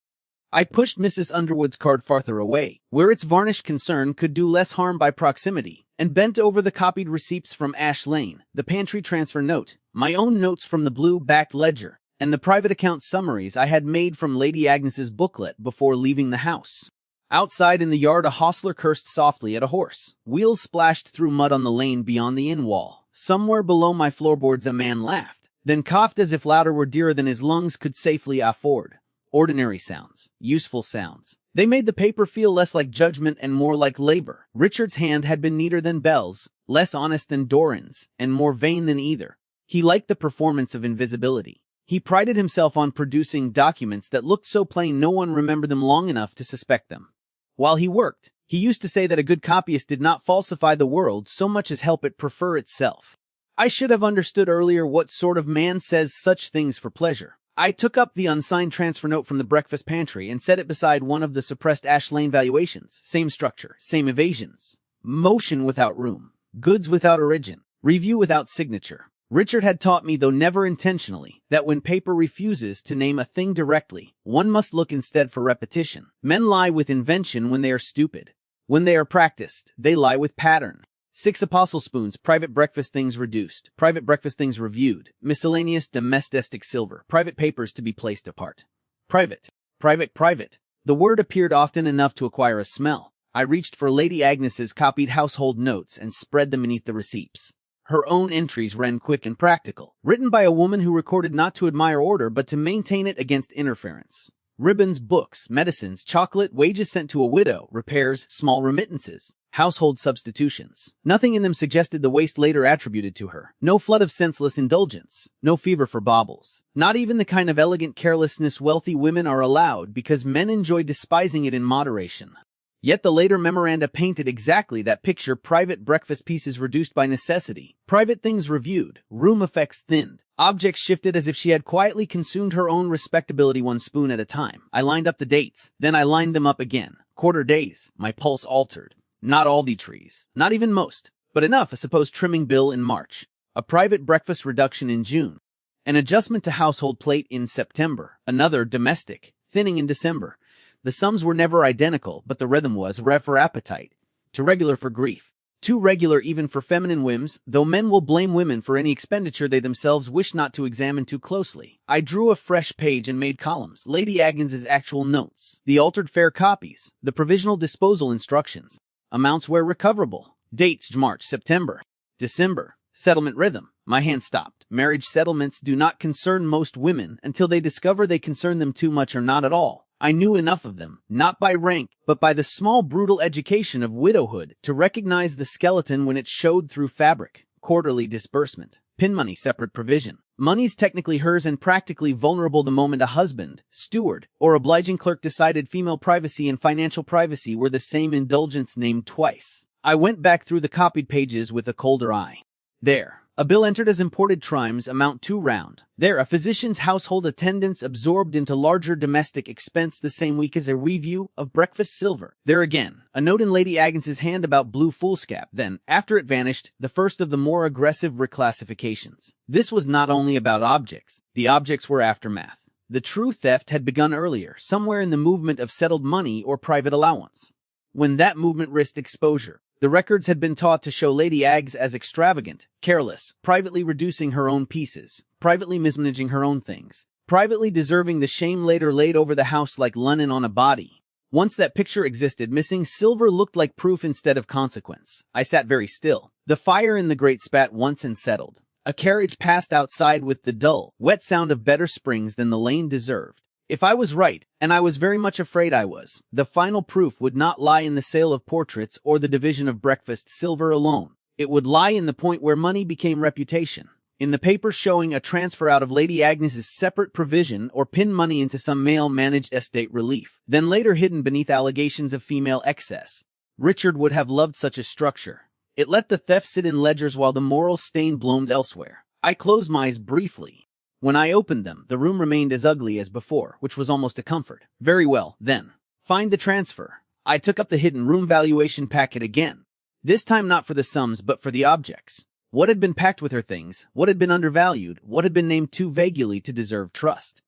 I pushed Mrs. Underwood's card farther away, where its varnished concern could do less harm by proximity, and bent over the copied receipts from Ash Lane, the pantry transfer note, my own notes from the blue-backed ledger, and the private account summaries I had made from Lady Agnes's booklet before leaving the house. Outside in the yard a hostler cursed softly at a horse. Wheels splashed through mud on the lane beyond the inn wall. Somewhere below my floorboards a man laughed, then coughed as if louder were dearer than his lungs could safely afford. Ordinary sounds, useful sounds. They made the paper feel less like judgment and more like labor. Richard's hand had been neater than Bell's, less honest than Doran's, and more vain than either. He liked the performance of invisibility. He prided himself on producing documents that looked so plain no one remembered them long enough to suspect them. While he worked, he used to say that a good copyist did not falsify the world so much as help it prefer itself. I should have understood earlier what sort of man says such things for pleasure. I took up the unsigned transfer note from the breakfast pantry and set it beside one of the suppressed Ash Lane valuations. Same structure, same evasions. Motion without room. Goods without origin. Review without signature. Richard had taught me, though never intentionally, that when paper refuses to name a thing directly, one must look instead for repetition. Men lie with invention when they are stupid. When they are practiced, they lie with pattern. 6 apostle spoons, private breakfast things reduced, private breakfast things reviewed, miscellaneous domestic silver, private papers to be placed apart. Private, private, private. The word appeared often enough to acquire a smell. I reached for Lady Agnes's copied household notes and spread them beneath the receipts. Her own entries ran quick and practical, written by a woman who recorded not to admire order but to maintain it against interference. Ribbons, books, medicines, chocolate, wages sent to a widow, repairs, small remittances, household substitutions. Nothing in them suggested the waste later attributed to her. No flood of senseless indulgence. No fever for baubles. Not even the kind of elegant carelessness wealthy women are allowed because men enjoy despising it in moderation. Yet the later memoranda painted exactly that picture: private breakfast pieces reduced by necessity, private things reviewed, room effects thinned, objects shifted as if she had quietly consumed her own respectability one spoon at a time. I lined up the dates, then I lined them up again. Quarter days, my pulse altered. Not all the trees, not even most, but enough, a supposed trimming bill in March, a private breakfast reduction in June, an adjustment to household plate in September, another domestic thinning in December. The sums were never identical, but the rhythm was rev for appetite, too regular for grief, too regular even for feminine whims, though men will blame women for any expenditure they themselves wish not to examine too closely. I drew a fresh page and made columns. Lady Agnes's actual notes, the altered fare copies, the provisional disposal instructions, amounts where recoverable, dates March, September, December, settlement rhythm. My hand stopped. Marriage settlements do not concern most women until they discover they concern them too much or not at all. I knew enough of them, not by rank, but by the small brutal education of widowhood, to recognize the skeleton when it showed through fabric. Quarterly disbursement. Pin money, separate provision. Money's technically hers and practically vulnerable the moment a husband, steward, or obliging clerk decided female privacy and financial privacy were the same indulgence named twice. I went back through the copied pages with a colder eye. There. A bill entered as imported trimes, amount too round. There, a physician's household attendance absorbed into larger domestic expense the same week as a review of breakfast silver. There again, a note in Lady Agnes's hand about blue foolscap. Then, after it vanished, the first of the more aggressive reclassifications. This was not only about objects. The objects were aftermath. The true theft had begun earlier, somewhere in the movement of settled money or private allowance. When that movement risked exposure, the records had been taught to show Lady Agnes as extravagant, careless, privately reducing her own pieces, privately mismanaging her own things, privately deserving the shame later laid over the house like linen on a body. Once that picture existed, missing silver looked like proof instead of consequence. I sat very still. The fire in the grate spat once and settled. A carriage passed outside with the dull, wet sound of better springs than the lane deserved. If I was right, and I was very much afraid I was, the final proof would not lie in the sale of portraits or the division of breakfast silver alone. It would lie in the point where money became reputation. In the paper showing a transfer out of Lady Agnes's separate provision or pin money into some male-managed estate relief, then later hidden beneath allegations of female excess. Richard would have loved such a structure. It let the theft sit in ledgers while the moral stain bloomed elsewhere. I closed my eyes briefly. When I opened them, the room remained as ugly as before, which was almost a comfort. Very well, then. Find the transfer. I took up the hidden room valuation packet again. This time not for the sums but for the objects. What had been packed with her things, what had been undervalued, what had been named too vaguely to deserve trust.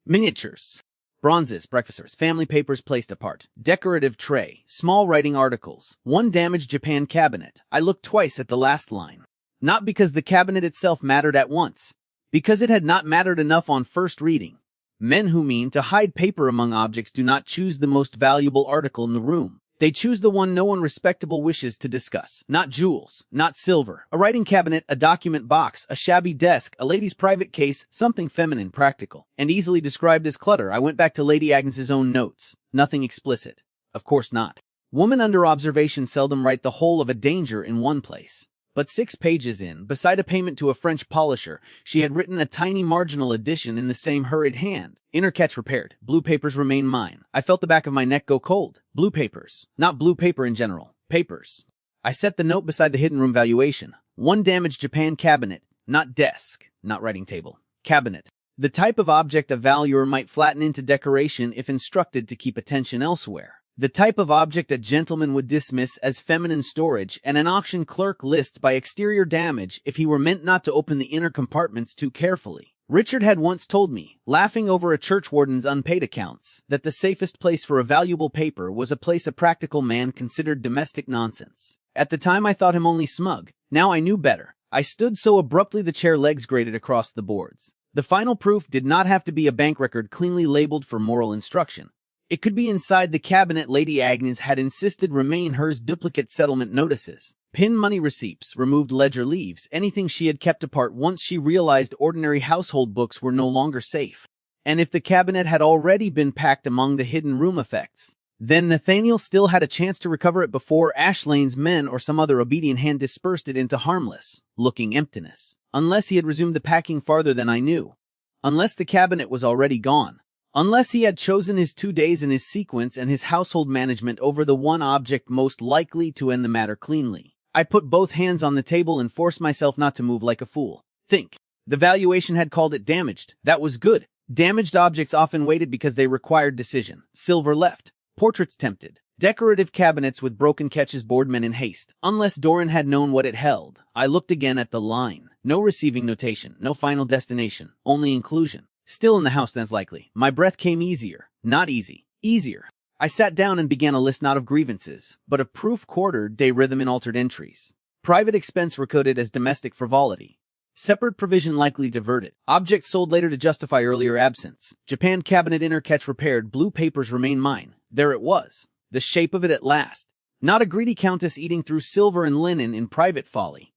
Miniatures. Bronzes, breakfasters, family papers placed apart, decorative tray, small writing articles, one damaged Japan cabinet. I looked twice at the last line. Not because the cabinet itself mattered at once. Because it had not mattered enough on first reading. Men who mean to hide paper among objects do not choose the most valuable article in the room. They choose the one no one respectable wishes to discuss. Not jewels, not silver, a writing cabinet, a document box, a shabby desk, a lady's private case, something feminine, practical, and easily described as clutter. I went back to Lady Agnes's own notes. Nothing explicit. Of course not. Women under observation seldom write the whole of a danger in one place. But 6 pages in, beside a payment to a French polisher, she had written a tiny marginal addition in the same hurried hand. Inner catch repaired. Blue papers remain mine. I felt the back of my neck go cold. Blue papers. Not blue paper in general. Papers. I set the note beside the hidden room valuation. One damaged Japan cabinet. Not desk. Not writing table. Cabinet. The type of object a valuer might flatten into decoration if instructed to keep attention elsewhere. The type of object a gentleman would dismiss as feminine storage and an auction clerk list by exterior damage if he were meant not to open the inner compartments too carefully. Richard had once told me, laughing over a churchwarden's unpaid accounts, that the safest place for a valuable paper was a place a practical man considered domestic nonsense. At the time I thought him only smug. Now I knew better. I stood so abruptly the chair legs grated across the boards. The final proof did not have to be a bank record cleanly labeled for moral instruction. It could be inside the cabinet Lady Agnes had insisted remain hers duplicate settlement notices, pin money receipts, removed ledger leaves, anything she had kept apart once she realized ordinary household books were no longer safe. And if the cabinet had already been packed among the hidden room effects, then Nathaniel still had a chance to recover it before Ashlane's men or some other obedient hand dispersed it into harmless, looking emptiness. Unless he had resumed the packing farther than I knew. Unless the cabinet was already gone. Unless he had chosen his 2 days in his sequence and his household management over the one object most likely to end the matter cleanly. I put both hands on the table and forced myself not to move like a fool. Think. The valuation had called it damaged. That was good. Damaged objects often waited because they required decision. Silver left. Portraits tempted. Decorative cabinets with broken catches bored men in haste. Unless Doran had known what it held. I looked again at the line. No receiving notation. No final destination. Only inclusion. Still in the house than's likely. My breath came easier. Not easy. Easier. I sat down and began a list not of grievances, but of proof quartered day rhythm in altered entries. Private expense recoded as domestic frivolity. Separate provision likely diverted. Objects sold later to justify earlier absence. Japan cabinet inner catch repaired. Blue papers remain mine. There it was. The shape of it at last. Not a greedy countess eating through silver and linen in private folly.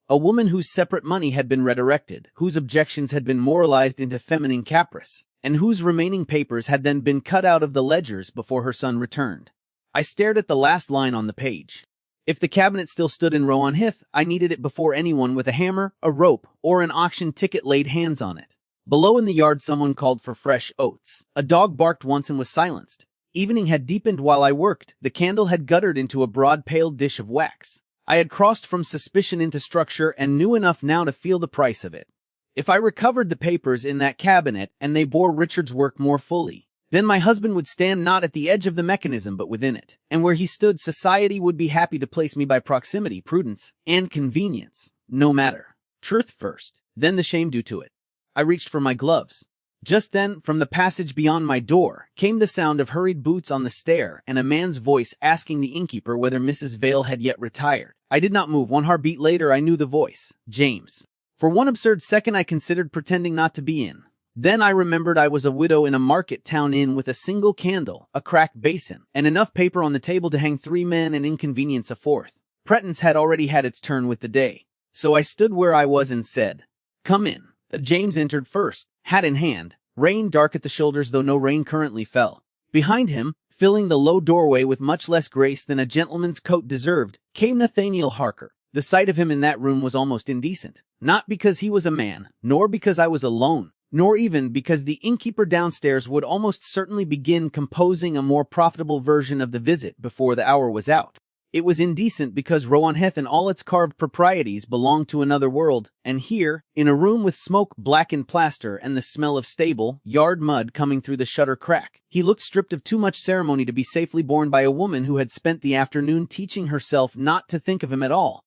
A woman whose separate money had been redirected, whose objections had been moralized into feminine caprice, and whose remaining papers had then been cut out of the ledgers before her son returned. I stared at the last line on the page. If the cabinet still stood in Rowanheath, I needed it before anyone with a hammer, a rope, or an auction ticket laid hands on it. Below in the yard someone called for fresh oats. A dog barked once and was silenced. Evening had deepened while I worked. The candle had guttered into a broad pale dish of wax. I had crossed from suspicion into structure and knew enough now to feel the price of it. If I recovered the papers in that cabinet and they bore Richard's work more fully, then my husband would stand not at the edge of the mechanism but within it, and where he stood society would be happy to place me by proximity, prudence, and convenience. No matter. Truth first, then the shame due to it. I reached for my gloves. Just then, from the passage beyond my door, came the sound of hurried boots on the stair and a man's voice asking the innkeeper whether Mrs. Vale had yet retired. I did not move. 1 heartbeat later I knew the voice. James. For one absurd second I considered pretending not to be in. Then I remembered I was a widow in a market town inn with a single candle, a cracked basin, and enough paper on the table to hang 3 men and inconvenience a fourth. Pretence had already had its turn with the day. So I stood where I was and said, "Come in." James entered first, hat in hand, rain dark at the shoulders though no rain currently fell. Behind him, filling the low doorway with much less grace than a gentleman's coat deserved, came Nathaniel Harker. The sight of him in that room was almost indecent. Not because he was a man, nor because I was alone, nor even because the innkeeper downstairs would almost certainly begin composing a more profitable version of the visit before the hour was out. It was indecent because Rowanheath and all its carved proprieties belonged to another world, and here, in a room with smoke, blackened plaster, and the smell of stable, yard mud coming through the shutter crack, he looked stripped of too much ceremony to be safely borne by a woman who had spent the afternoon teaching herself not to think of him at all.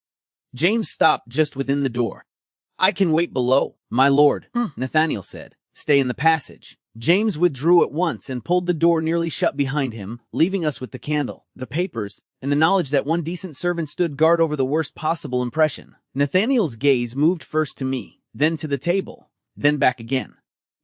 James stopped just within the door. "I can wait below, my lord," Nathaniel said. "Stay in the passage." James withdrew at once and pulled the door nearly shut behind him, leaving us with the candle, the papers, and the knowledge that one decent servant stood guard over the worst possible impression. Nathaniel's gaze moved first to me, then to the table, then back again.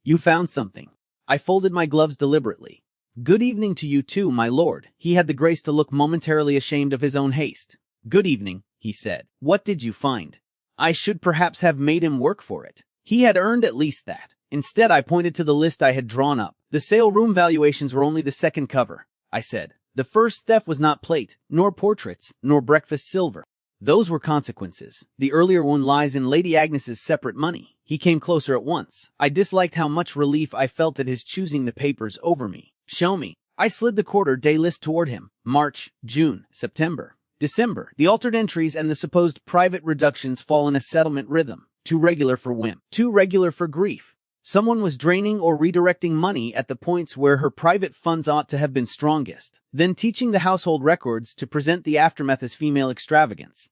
"You found something." I folded my gloves deliberately. "Good evening to you too, my lord." He had the grace to look momentarily ashamed of his own haste. "Good evening," he said. "What did you find?" I should perhaps have made him work for it. He had earned at least that. Instead, I pointed to the list I had drawn up. "The sale room valuations were only the second cover," I said. "The first theft was not plate, nor portraits, nor breakfast silver. Those were consequences. The earlier one lies in Lady Agnes's separate money." He came closer at once. I disliked how much relief I felt at his choosing the papers over me. "Show me." I slid the quarter-day list toward him. March, June, September, December. The altered entries and the supposed private reductions fall in a settlement rhythm. Too regular for whim. Too regular for grief. Someone was draining or redirecting money at the points where her private funds ought to have been strongest, then teaching the household records to present the aftermath as female extravagance.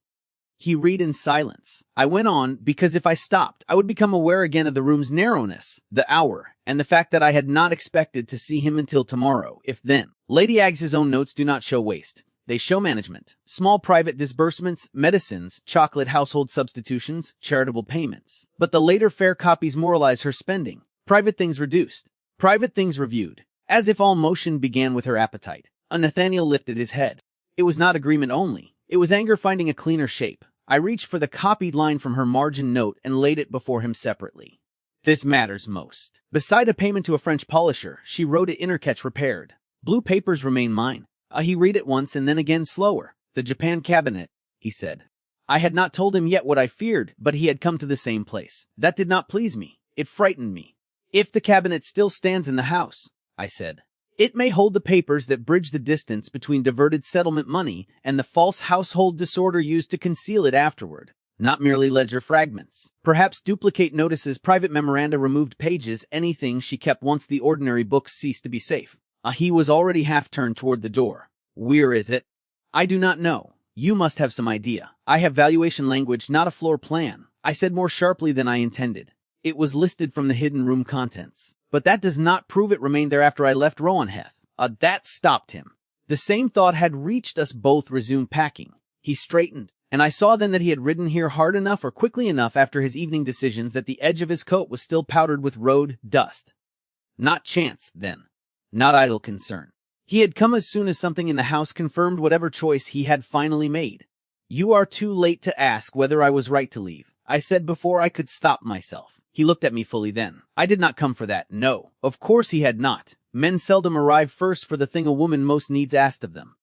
He read in silence. I went on, because if I stopped, I would become aware again of the room's narrowness, the hour, and the fact that I had not expected to see him until tomorrow, if then. Lady Agnes's own notes do not show waste. They show management, small private disbursements, medicines, chocolate household substitutions, charitable payments. But the later fair copies moralize her spending. Private things reduced. Private things reviewed. As if all motion began with her appetite. Nathaniel lifted his head. It was not agreement only. It was anger finding a cleaner shape. I reached for the copied line from her margin note and laid it before him separately. "This matters most. Beside a payment to a French polisher, she wrote it inner catch repaired. Blue papers remain mine." He read it once and then again slower. "The Japan cabinet," he said. I had not told him yet what I feared, but he had come to the same place. That did not please me. It frightened me. "If the cabinet still stands in the house," I said, "it may hold the papers that bridge the distance between diverted settlement money and the false household disorder used to conceal it afterward. Not merely ledger fragments. Perhaps duplicate notices, private memoranda, removed pages, anything she kept once the ordinary books ceased to be safe." He was already half turned toward the door. "Where is it?" "I do not know. You must have some idea. I have valuation language, not a floor plan," I said more sharply than I intended. "It was listed from the hidden room contents. But that does not prove it remained there after I left Rowanheath." That stopped him. "The same thought had reached us both," resumed packing. He straightened, and I saw then that he had ridden here hard enough or quickly enough after his evening decisions that the edge of his coat was still powdered with road dust. Not chance, then. Not idle concern. He had come as soon as something in the house confirmed whatever choice he had finally made. "You are too late to ask whether I was right to leave," I said before I could stop myself. He looked at me fully then. I did not come for that, no. Of course he had not. Men seldom arrive first for the thing a woman most needs asked of them.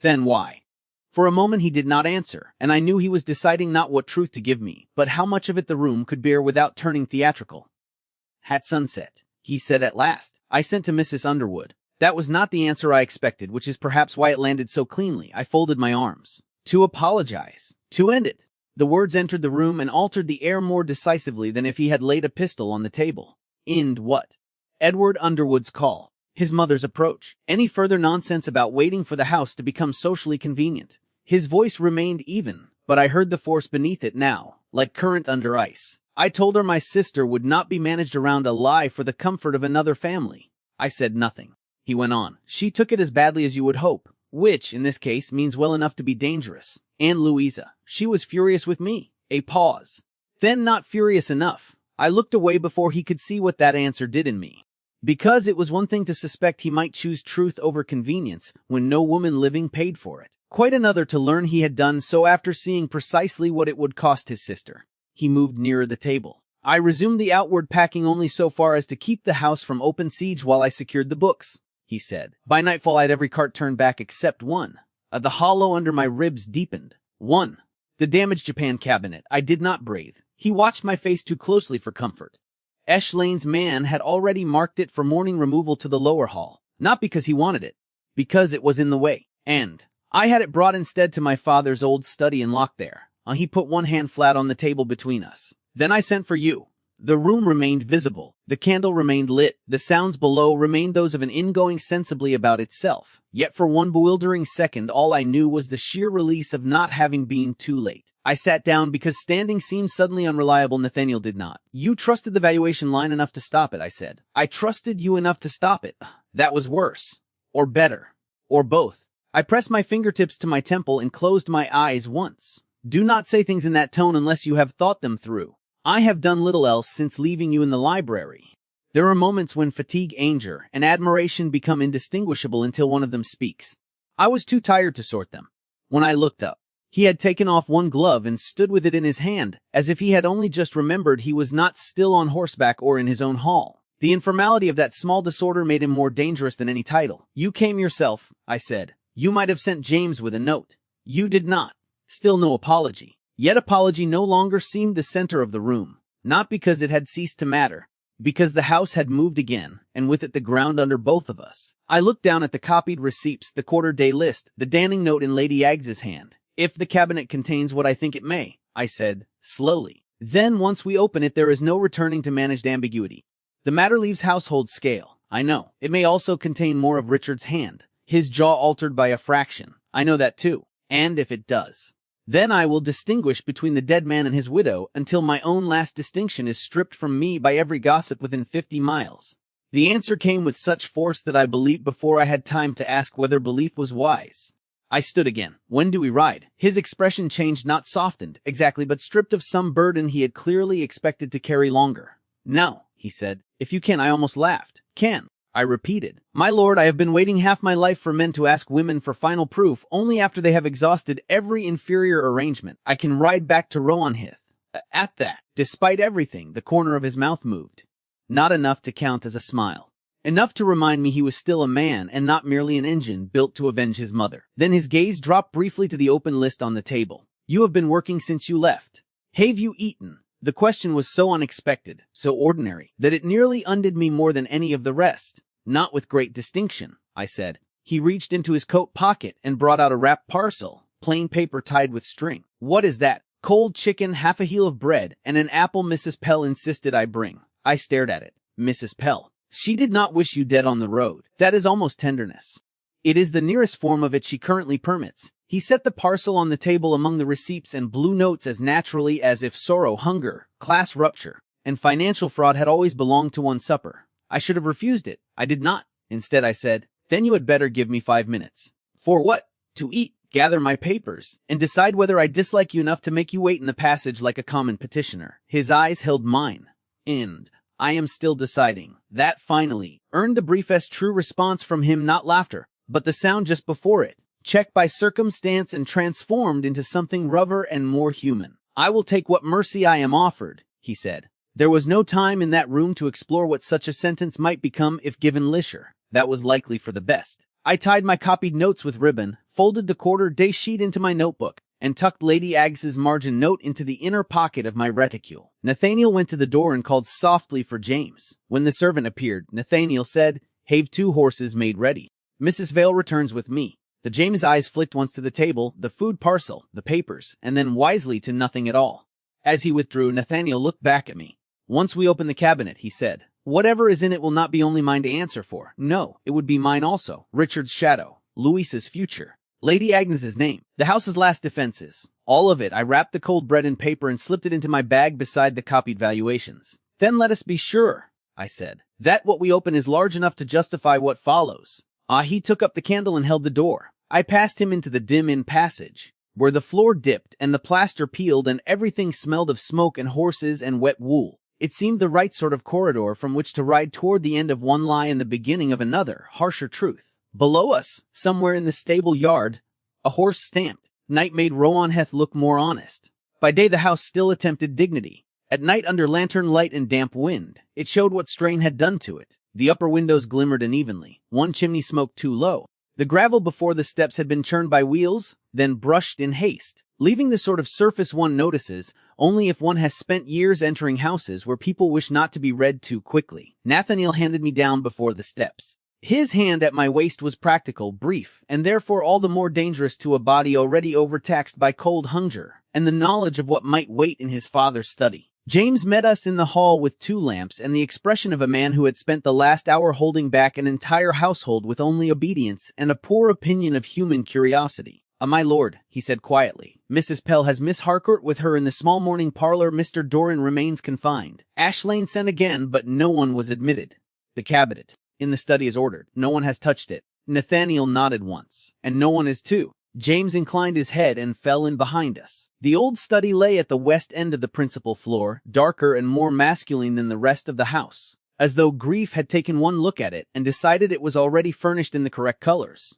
Then why? For a moment he did not answer, and I knew he was deciding not what truth to give me, but how much of it the room could bear without turning theatrical. "At sunset," he said at last. "I sent to Mrs. Underwood." That was not the answer I expected, which is perhaps why it landed so cleanly. I folded my arms. "To apologize. To end it." The words entered the room and altered the air more decisively than if he had laid a pistol on the table. "End what?" Edward Underwood's call. His mother's approach. Any further nonsense about waiting for the house to become socially convenient. His voice remained even, but I heard the force beneath it now, like current under ice. I told her my sister would not be managed around a lie for the comfort of another family. I said nothing. He went on. "She took it as badly as you would hope, which, in this case, means well enough to be dangerous. And Louisa, she was furious with me." A pause. "Then not furious enough," I looked away before he could see what that answer did in me. Because it was one thing to suspect he might choose truth over convenience when no woman living paid for it. Quite another to learn he had done so after seeing precisely what it would cost his sister. He moved nearer the table. I resumed the outward packing only so far as to keep the house from open siege while I secured the books, he said. By nightfall I had every cart turned back except one. The hollow under my ribs deepened. One. The damaged Japan cabinet. I did not breathe. He watched my face too closely for comfort. Esh Lane's man had already marked it for morning removal to the lower hall. Not because he wanted it. Because it was in the way. And I had it brought instead to my father's old study and locked there. He put one hand flat on the table between us. Then I sent for you. The room remained visible. The candle remained lit. The sounds below remained those of an inn going sensibly about itself. Yet for one bewildering second all I knew was the sheer release of not having been too late. I sat down because standing seemed suddenly unreliable. Nathaniel did not. You trusted the valuation line enough to stop it, I said. I trusted you enough to stop it. That was worse. Or better. Or both. I pressed my fingertips to my temple and closed my eyes once. Do not say things in that tone unless you have thought them through. I have done little else since leaving you in the library. There are moments when fatigue, anger, and admiration become indistinguishable until one of them speaks. I was too tired to sort them. When I looked up, he had taken off one glove and stood with it in his hand, as if he had only just remembered he was not still on horseback or in his own hall. The informality of that small disorder made him more dangerous than any title. You came yourself, I said. You might have sent James with a note. You did not. Still no apology. Yet apology no longer seemed the center of the room, not because it had ceased to matter, because the house had moved again, and with it the ground under both of us. I looked down at the copied receipts, the quarter-day list, the damning note in Lady Agnes's hand. If the cabinet contains what I think it may, I said, slowly. Then once we open it there is no returning to managed ambiguity. The matter leaves household scale, I know. It may also contain more of Richard's hand, his jaw altered by a fraction. I know that too. And if it does, then I will distinguish between the dead man and his widow until my own last distinction is stripped from me by every gossip within 50 miles. The answer came with such force that I believed before I had time to ask whether belief was wise. I stood again. When do we ride? His expression changed, not softened, exactly, but stripped of some burden he had clearly expected to carry longer. No, he said. If you can, I almost laughed. Can, I repeated. My lord, I have been waiting half my life for men to ask women for final proof only after they have exhausted every inferior arrangement. I can ride back to Rowanheath. At that, despite everything, the corner of his mouth moved. Not enough to count as a smile. Enough to remind me he was still a man and not merely an engine built to avenge his mother. Then his gaze dropped briefly to the open list on the table. You have been working since you left. Have you eaten? The question was so unexpected, so ordinary, that it nearly undid me more than any of the rest. Not with great distinction, I said. He reached into his coat pocket and brought out a wrapped parcel, plain paper tied with string. What is that? Cold chicken, half a heel of bread, and an apple Mrs. Pell insisted I bring. I stared at it. Mrs. Pell. She did not wish you dead on the road. That is almost tenderness. It is the nearest form of it she currently permits. He set the parcel on the table among the receipts and blew notes as naturally as if sorrow, hunger, class rupture, and financial fraud had always belonged to one supper. I should have refused it. I did not. Instead I said, then you had better give me 5 minutes. For what? To eat, gather my papers, and decide whether I dislike you enough to make you wait in the passage like a common petitioner. His eyes held mine. And I am still deciding. That finally earned the briefest true response from him, not laughter, but the sound just before it, checked by circumstance and transformed into something rougher and more human. I will take what mercy I am offered, he said. There was no time in that room to explore what such a sentence might become if given leisure. That was likely for the best. I tied my copied notes with ribbon, folded the quarter-day sheet into my notebook, and tucked Lady Agnes's margin note into the inner pocket of my reticule. Nathaniel went to the door and called softly for James. When the servant appeared, Nathaniel said, "Have 2 horses made ready. Mrs. Vale returns with me." The James' eyes flicked once to the table, the food parcel, the papers, and then wisely to nothing at all. As he withdrew, Nathaniel looked back at me. Once we open the cabinet, he said, whatever is in it will not be only mine to answer for. No, it would be mine also. Richard's shadow, Louisa's future, Lady Agnes's name, the house's last defenses. All of it. I wrapped the cold bread in paper and slipped it into my bag beside the copied valuations. Then let us be sure, I said, that what we open is large enough to justify what follows. He took up the candle and held the door. I passed him into the dim inn passage, where the floor dipped and the plaster peeled and everything smelled of smoke and horses and wet wool. It seemed the right sort of corridor from which to ride toward the end of one lie and the beginning of another, harsher truth. Below us, somewhere in the stable yard, a horse stamped. Night made Rowanheath look more honest. By day the house still attempted dignity. At night, under lantern light and damp wind, it showed what strain had done to it. The upper windows glimmered unevenly. One chimney smoked too low. The gravel before the steps had been churned by wheels, then brushed in haste, leaving the sort of surface one notices only if one has spent years entering houses where people wish not to be read too quickly. Nathaniel handed me down before the steps. His hand at my waist was practical, brief, and therefore all the more dangerous to a body already overtaxed by cold hunger and the knowledge of what might wait in his father's study. James met us in the hall with 2 lamps and the expression of a man who had spent the last hour holding back an entire household with only obedience and a poor opinion of human curiosity. My lord," he said quietly, "Mrs. Pell has Miss Harcourt with her in the small morning parlor. Mr. Doran remains confined. Ash Lane sent again, but no one was admitted. The cabinet in the study is ordered. No one has touched it." Nathaniel nodded once. "And no one is too." James inclined his head and fell in behind us. The old study lay at the west end of the principal floor, darker and more masculine than the rest of the house, as though grief had taken one look at it and decided it was already furnished in the correct colors.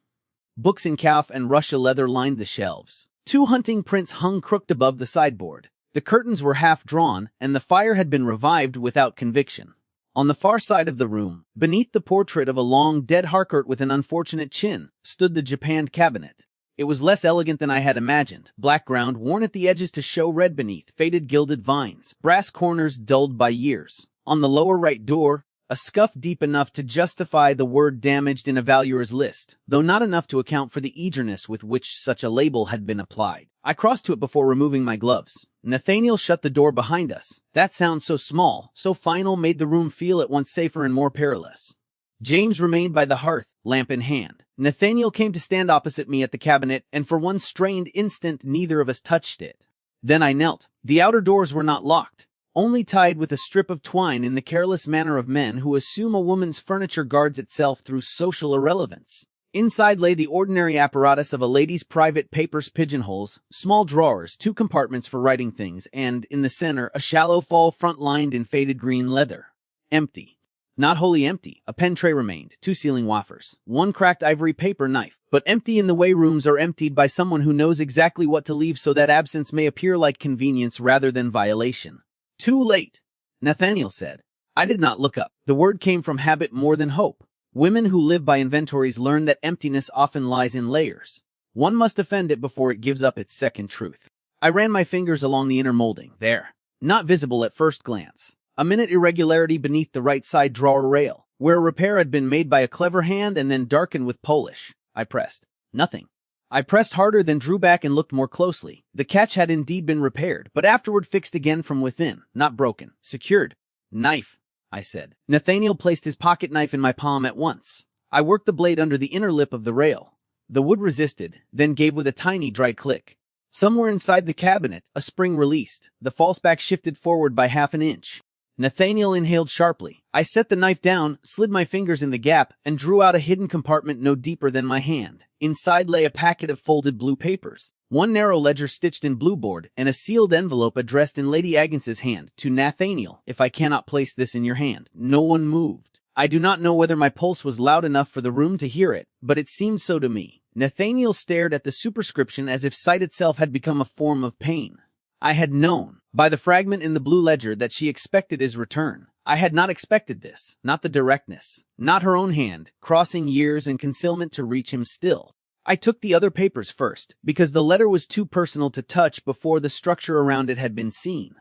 Books in calf and Russia leather lined the shelves. 2 hunting prints hung crooked above the sideboard. The curtains were half drawn, and the fire had been revived without conviction. On the far side of the room, beneath the portrait of a long dead Harcourt with an unfortunate chin, stood the japanned cabinet. It was less elegant than I had imagined. Black ground worn at the edges to show red beneath, faded gilded vines, brass corners dulled by years. On the lower right door, a scuff deep enough to justify the word damaged in a valuer's list, though not enough to account for the eagerness with which such a label had been applied. I crossed to it before removing my gloves. Nathaniel shut the door behind us. That sound so small, so final, made the room feel at once safer and more perilous. James remained by the hearth, lamp in hand. Nathaniel came to stand opposite me at the cabinet, and for one strained instant neither of us touched it. Then I knelt. The outer doors were not locked, only tied with a strip of twine in the careless manner of men who assume a woman's furniture guards itself through social irrelevance. Inside lay the ordinary apparatus of a lady's private: papers, pigeonholes, small drawers, 2 compartments for writing things, and, in the center, a shallow fall front lined in faded green leather. Empty. Not wholly empty. A pen tray remained, 2 sealing wafers, 1 cracked ivory paper knife, but empty in the way rooms are emptied by someone who knows exactly what to leave so that absence may appear like convenience rather than violation. "Too late," Nathaniel said. I did not look up. The word came from habit more than hope. Women who live by inventories learn that emptiness often lies in layers. One must offend it before it gives up its second truth. I ran my fingers along the inner molding. There. Not visible at first glance. A minute irregularity beneath the right side drawer rail, where a repair had been made by a clever hand and then darkened with polish. I pressed. Nothing. I pressed harder, then drew back and looked more closely. The catch had indeed been repaired, but afterward fixed again from within, not broken, secured. "Knife," I said. Nathaniel placed his pocket knife in my palm at once. I worked the blade under the inner lip of the rail. The wood resisted, then gave with a tiny dry click. Somewhere inside the cabinet, a spring released. The falseback shifted forward by half an inch. Nathaniel inhaled sharply. I set the knife down, slid my fingers in the gap, and drew out a hidden compartment no deeper than my hand. Inside lay a packet of folded blue papers, 1 narrow ledger stitched in blue board, and a sealed envelope addressed in Lady Agnes's hand. "To Nathaniel, if I cannot place this in your hand." No one moved. I do not know whether my pulse was loud enough for the room to hear it, but it seemed so to me. Nathaniel stared at the superscription as if sight itself had become a form of pain. I had known, by the fragment in the blue ledger, that she expected his return. I had not expected this, not the directness, not her own hand, crossing years and concealment to reach him still. I took the other papers first, because the letter was too personal to touch before the structure around it had been seen.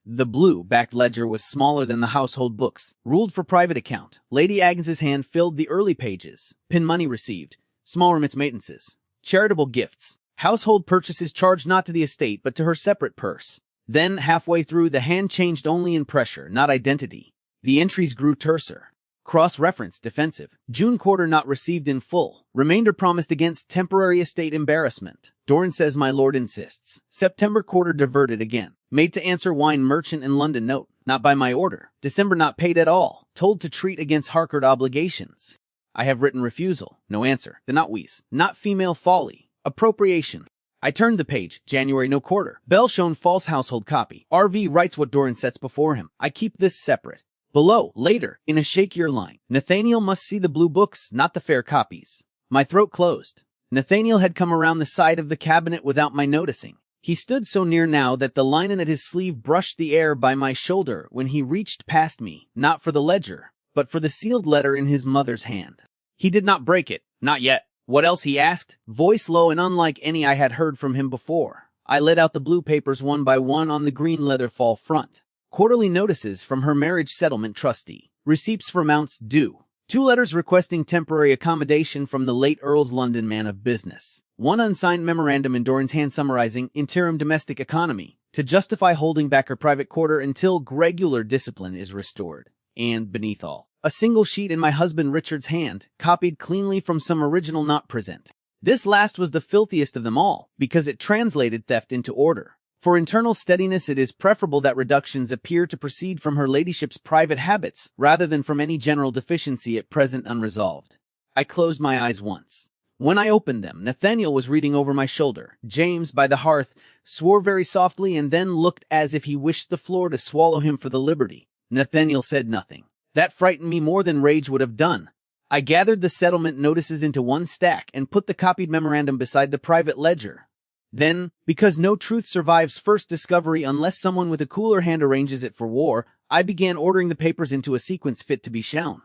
The blue-backed ledger was smaller than the household books, ruled for private account. Lady Agnes's hand filled the early pages. Pin money received, small remittances, charitable gifts, household purchases charged not to the estate but to her separate purse. Then, halfway through, the hand changed only in pressure, not identity. The entries grew terser. Cross-reference, defensive. June quarter not received in full. Remainder promised against temporary estate embarrassment. Doran says my lord insists. September quarter diverted again. Made to answer wine merchant in London note. Not by my order. December not paid at all. Told to treat against Harcourt obligations. I have written refusal. No answer. The not wheeze. Not female folly. Appropriation. I turned the page. January no quarter. Bell shown false household copy. RV writes what Doran sets before him. I keep this separate. Below, later, in a shakier line. Nathaniel must see the blue books, not the fair copies. My throat closed. Nathaniel had come around the side of the cabinet without my noticing. He stood so near now that the linen at his sleeve brushed the air by my shoulder when he reached past me, not for the ledger, but for the sealed letter in his mother's hand. He did not break it. Not yet. What else, he asked, voice low and unlike any I had heard from him before. I let out the blue papers one by one on the green leather fall front. Quarterly notices from her marriage settlement trustee. Receipts for amounts due. 2 letters requesting temporary accommodation from the late Earl's London man of business. 1 unsigned memorandum in Doran's hand summarizing interim domestic economy to justify holding back her private quarter until regular discipline is restored. And, beneath all, a single sheet in my husband Richard's hand, copied cleanly from some original not present. This last was the filthiest of them all, because it translated theft into order. For internal steadiness it is preferable that reductions appear to proceed from her ladyship's private habits, rather than from any general deficiency at present unresolved. I closed my eyes once. When I opened them, Nathaniel was reading over my shoulder. James, by the hearth, swore very softly and then looked as if he wished the floor to swallow him for the liberty. Nathaniel said nothing. That frightened me more than rage would have done. I gathered the settlement notices into one stack and put the copied memorandum beside the private ledger. Then, because no truth survives first discovery unless someone with a cooler hand arranges it for war, I began ordering the papers into a sequence fit to be shown.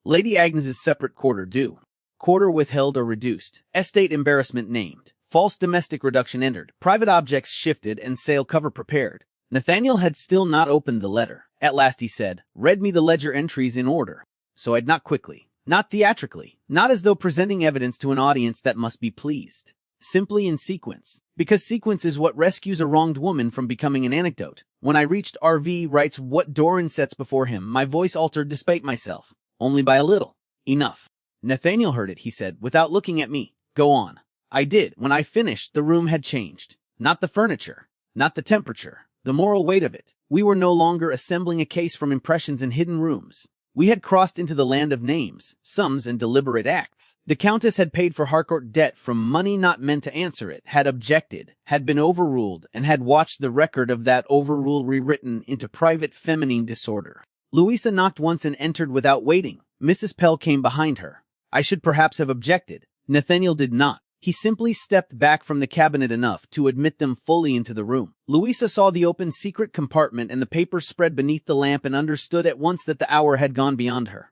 Lady Agnes's separate quarter due. Quarter withheld or reduced. Estate embarrassment named. False domestic reduction entered. Private objects shifted and sale cover prepared. Nathaniel had still not opened the letter. At last he said, read me the ledger entries in order. So I'd not quickly, not theatrically, not as though presenting evidence to an audience that must be pleased. Simply in sequence. Because sequence is what rescues a wronged woman from becoming an anecdote. When I reached RV writes what Doran sets before him, my voice altered despite myself. Only by a little. Enough. Nathaniel heard it, he said, without looking at me. Go on. I did. When I finished, the room had changed. Not the furniture. Not the temperature. The moral weight of it. We were no longer assembling a case from impressions in hidden rooms. We had crossed into the land of names, sums, and deliberate acts. The Countess had paid for Harcourt debt from money not meant to answer it, had objected, had been overruled, and had watched the record of that overrule rewritten into private feminine disorder. Louisa knocked once and entered without waiting. Mrs. Pell came behind her. I should perhaps have objected. Nathaniel did not. He simply stepped back from the cabinet enough to admit them fully into the room. Louisa saw the open secret compartment and the papers spread beneath the lamp and understood at once that the hour had gone beyond her.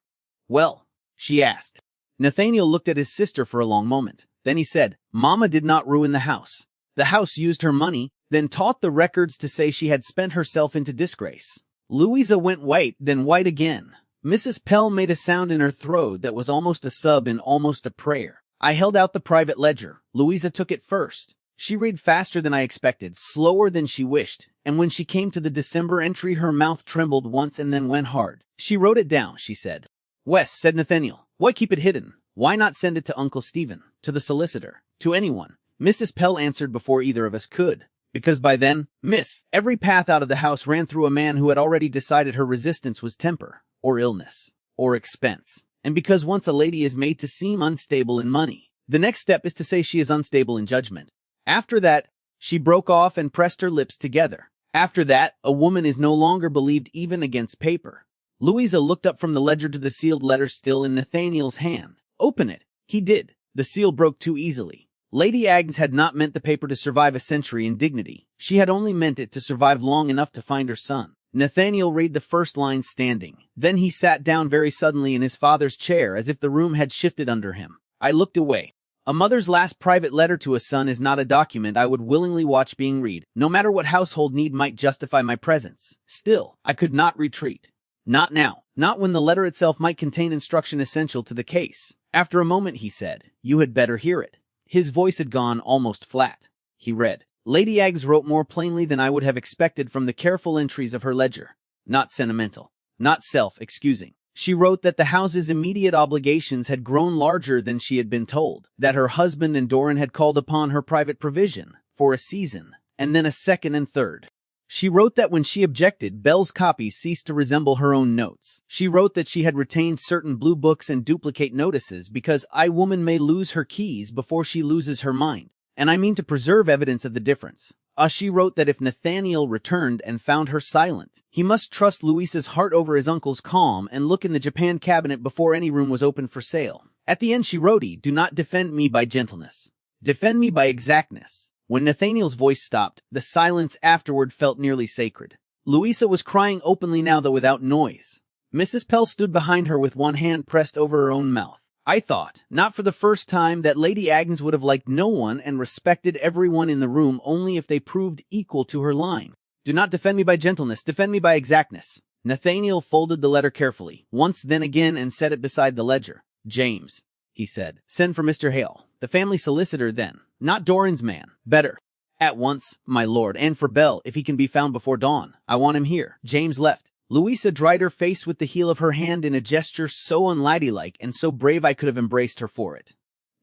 Well, she asked. Nathaniel looked at his sister for a long moment. Then he said, Mama did not ruin the house. The house used her money, then taught the records to say she had spent herself into disgrace. Louisa went white, then white again. Mrs. Pell made a sound in her throat that was almost a sob and almost a prayer. I held out the private ledger. Louisa took it first. She read faster than I expected, slower than she wished, and when she came to the December entry her mouth trembled once and then went hard. She wrote it down, she said. Wes, said Nathaniel, why keep it hidden? Why not send it to Uncle Stephen, to the solicitor, to anyone? Mrs. Pell answered before either of us could. Because by then, miss, every path out of the house ran through a man who had already decided her resistance was temper, or illness, or expense. And because once a lady is made to seem unstable in money, the next step is to say she is unstable in judgment. After that, she broke off and pressed her lips together. After that, a woman is no longer believed even against paper. Louisa looked up from the ledger to the sealed letter still in Nathaniel's hand. Open it. He did. The seal broke too easily. Lady Agnes had not meant the paper to survive a century in dignity. She had only meant it to survive long enough to find her son. Nathaniel read the first line standing. Then he sat down very suddenly in his father's chair as if the room had shifted under him. I looked away. A mother's last private letter to a son is not a document I would willingly watch being read, no matter what household need might justify my presence. Still, I could not retreat. Not now. Not when the letter itself might contain instruction essential to the case. After a moment he said, "You had better hear it." His voice had gone almost flat. He read. Lady Agnes wrote more plainly than I would have expected from the careful entries of her ledger. Not sentimental. Not self-excusing. She wrote that the house's immediate obligations had grown larger than she had been told, that her husband and Doran had called upon her private provision, for a season, and then a second and third. She wrote that when she objected, Bell's copies ceased to resemble her own notes. She wrote that she had retained certain blue books and duplicate notices because a woman may lose her keys before she loses her mind, and I mean to preserve evidence of the difference. She wrote that if Nathaniel returned and found her silent, he must trust Louisa's heart over his uncle's calm and look in the Japan cabinet before any room was open for sale. At the end she wrote, "Do not defend me by gentleness. Defend me by exactness." When Nathaniel's voice stopped, the silence afterward felt nearly sacred. Louisa was crying openly now, though without noise. Mrs. Pell stood behind her with one hand pressed over her own mouth. I thought, not for the first time, that Lady Agnes would have liked no one and respected everyone in the room only if they proved equal to her line. "Do not defend me by gentleness, defend me by exactness." Nathaniel folded the letter carefully, once then again, and set it beside the ledger. "James," he said, "send for Mr. Hale, the family solicitor then, not Doran's man. Better. At once, my lord, and for Bell, if he can be found before dawn. I want him here." James left. Louisa dried her face with the heel of her hand in a gesture so unladylike and so brave I could have embraced her for it.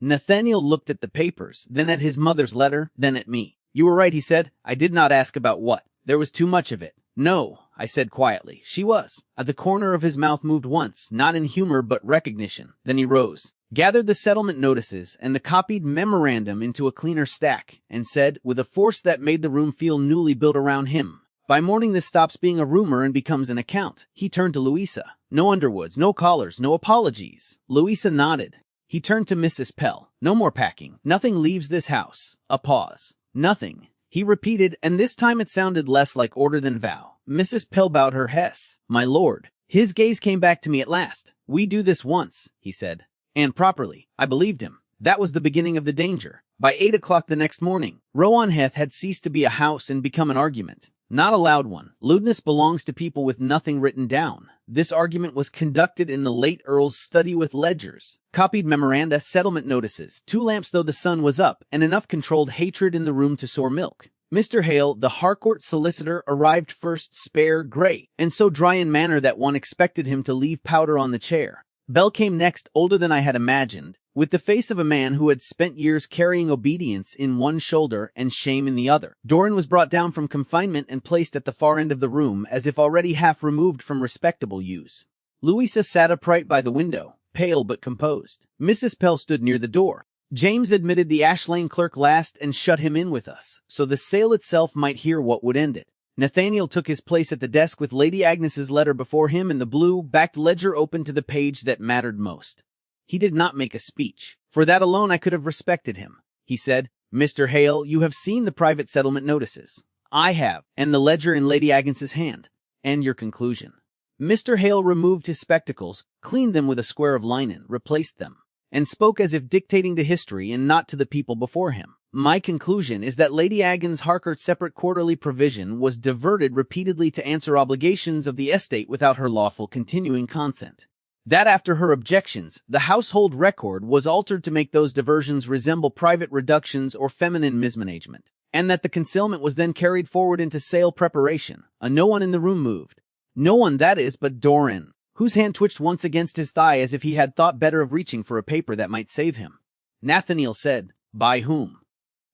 Nathaniel looked at the papers, then at his mother's letter, then at me. "You were right," he said. "I did not ask about what. There was too much of it." "No," I said quietly. "She was." The corner of his mouth moved once, not in humor but recognition. Then he rose, gathered the settlement notices and the copied memorandum into a cleaner stack, and said, with a force that made the room feel newly built around him, "By morning this stops being a rumor and becomes an account." He turned to Louisa. "No Underwoods, no callers, no apologies." Louisa nodded. He turned to Mrs. Pell. "No more packing. Nothing leaves this house." A pause. "Nothing," he repeated, and this time it sounded less like order than vow. Mrs. Pell bowed her head. "My lord." His gaze came back to me at last. "We do this once," he said. "And properly." I believed him. That was the beginning of the danger. By 8 o'clock the next morning, Rowanheath had ceased to be a house and become an argument. Not a loud one. Lewdness belongs to people with nothing written down. This argument was conducted in the late Earl's study with ledgers, copied memoranda, settlement notices, 2 lamps though the sun was up, and enough controlled hatred in the room to sour milk. Mr. Hale, the Harcourt solicitor, arrived first, spare, grey, and so dry in manner that one expected him to leave powder on the chair. Bell came next, older than I had imagined, with the face of a man who had spent years carrying obedience in one shoulder and shame in the other. Doran was brought down from confinement and placed at the far end of the room, as if already half removed from respectable use. Louisa sat upright by the window, pale but composed. Mrs. Pell stood near the door. James admitted the Ash Lane clerk last and shut him in with us, so the sale itself might hear what would end it. Nathaniel took his place at the desk with Lady Agnes's letter before him and the blue-backed ledger open to the page that mattered most. He did not make a speech. For that alone I could have respected him. He said, "Mr. Hale, you have seen the private settlement notices." "I have," and the ledger in Lady Agnes's hand. "And your conclusion?" Mr. Hale removed his spectacles, cleaned them with a square of linen, replaced them, and spoke as if dictating to history and not to the people before him. "My conclusion is that Lady Agnes Harcourt's separate quarterly provision was diverted repeatedly to answer obligations of the estate without her lawful continuing consent. That after her objections, the household record was altered to make those diversions resemble private reductions or feminine mismanagement, and that the concealment was then carried forward into sale preparation. No one in the room moved. No one, that is, but Doran, whose hand twitched once against his thigh as if he had thought better of reaching for a paper that might save him. Nathaniel said, "By whom?"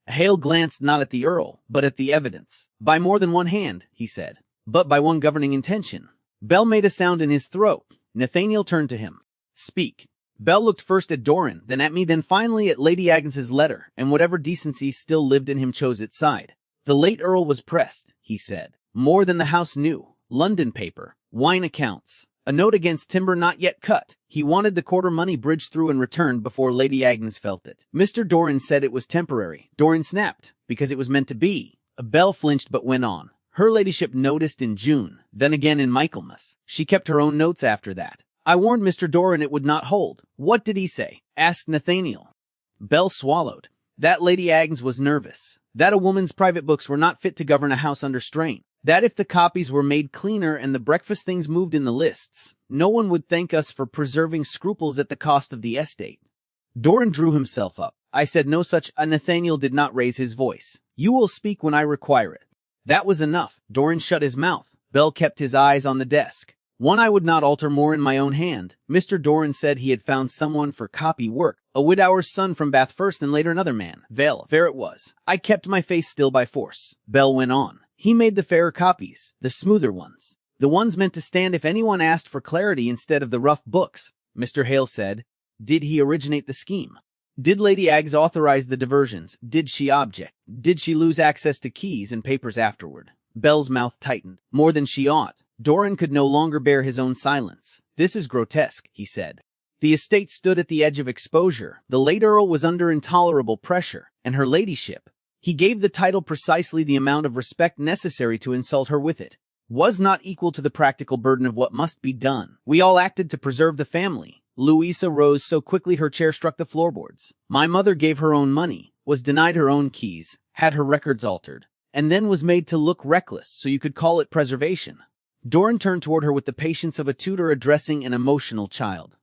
Hale glanced not at the Earl, but at the evidence. "By more than one hand," he said, "but by one governing intention." Bell made a sound in his throat. Nathaniel turned to him. "Speak." Bell looked first at Doran, then at me, then finally at Lady Agnes's letter, and whatever decency still lived in him chose its side. "The late Earl was pressed," he said. "More than the house knew. London paper, wine accounts, a note against timber not yet cut. He wanted the quarter money bridged through and returned before Lady Agnes felt it. Mr. Doran said it was temporary." Doran snapped, "Because it was meant to be." Bell flinched but went on. "Her ladyship noticed in June, then again in Michaelmas. She kept her own notes after that. I warned Mr. Doran it would not hold." "What did he say?" asked Nathaniel. Bell swallowed. "That Lady Agnes was nervous. That a woman's private books were not fit to govern a house under strain. That if the copies were made cleaner and the breakfast things moved in the lists, no one would thank us for preserving scruples at the cost of the estate." Doran drew himself up. "I said no such." Nathaniel did not raise his voice. "You will speak when I require it." That was enough. Doran shut his mouth. Bell kept his eyes on the desk. "One I would not alter more in my own hand. Mr. Doran said he had found someone for copy work. A widower's son from Bath first and later another man. Vale, there it was. I kept my face still by force." Bell went on. "He made the fairer copies, the smoother ones, the ones meant to stand if anyone asked for clarity instead of the rough books." Mr. Hale said, "Did he originate the scheme?" Did Lady Agnes authorize the diversions? Did she object? Did she lose access to keys and papers afterward? Belle's mouth tightened. More than she ought. Doran could no longer bear his own silence. This is grotesque, he said. The estate stood at the edge of exposure. The late Earl was under intolerable pressure, and her ladyship. He gave the title precisely the amount of respect necessary to insult her with it. Was not equal to the practical burden of what must be done. We all acted to preserve the family. Louisa rose so quickly her chair struck the floorboards. My mother gave her own money, was denied her own keys, had her records altered, and then was made to look reckless, so you could call it preservation. Doran turned toward her with the patience of a tutor addressing an emotional child.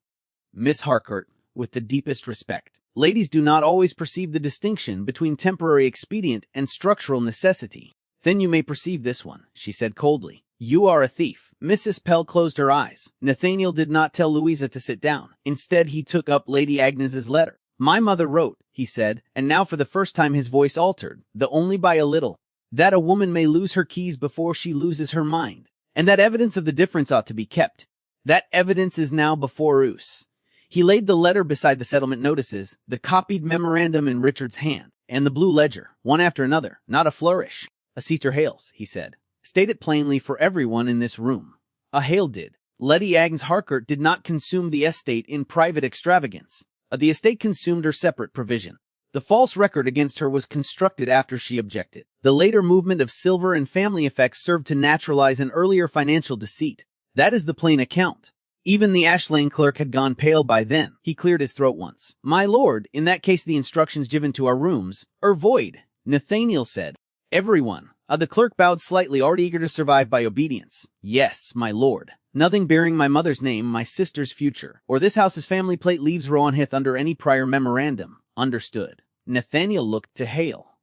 Miss Harcourt, with the deepest respect. Ladies do not always perceive the distinction between temporary expedient and structural necessity. Then you may perceive this one, she said coldly. You are a thief. Mrs. Pell closed her eyes. Nathaniel did not tell Louisa to sit down. Instead, he took up Lady Agnes's letter. My mother wrote, he said, and now for the first time his voice altered, though only by a little, that a woman may lose her keys before she loses her mind, and that evidence of the difference ought to be kept. That evidence is now before us. He laid the letter beside the settlement notices, the copied memorandum in Richard's hand, and the blue ledger, one after another, not a flourish. A Caesar Hales, he said. State it plainly for everyone in this room. A Hale did. Lady Agnes Harcourt did not consume the estate in private extravagance. The estate consumed her separate provision. The false record against her was constructed after she objected. The later movement of silver and family effects served to naturalize an earlier financial deceit. That is the plain account. Even the Ash Lane clerk had gone pale by then. He cleared his throat once. My lord, in that case the instructions given to our rooms are void, Nathaniel said. Everyone. The clerk bowed slightly, already eager to survive by obedience. Yes, my lord. Nothing bearing my mother's name, my sister's future, or this house's family plate leaves Rowanheath under any prior memorandum. Understood. Nathaniel looked to Hale.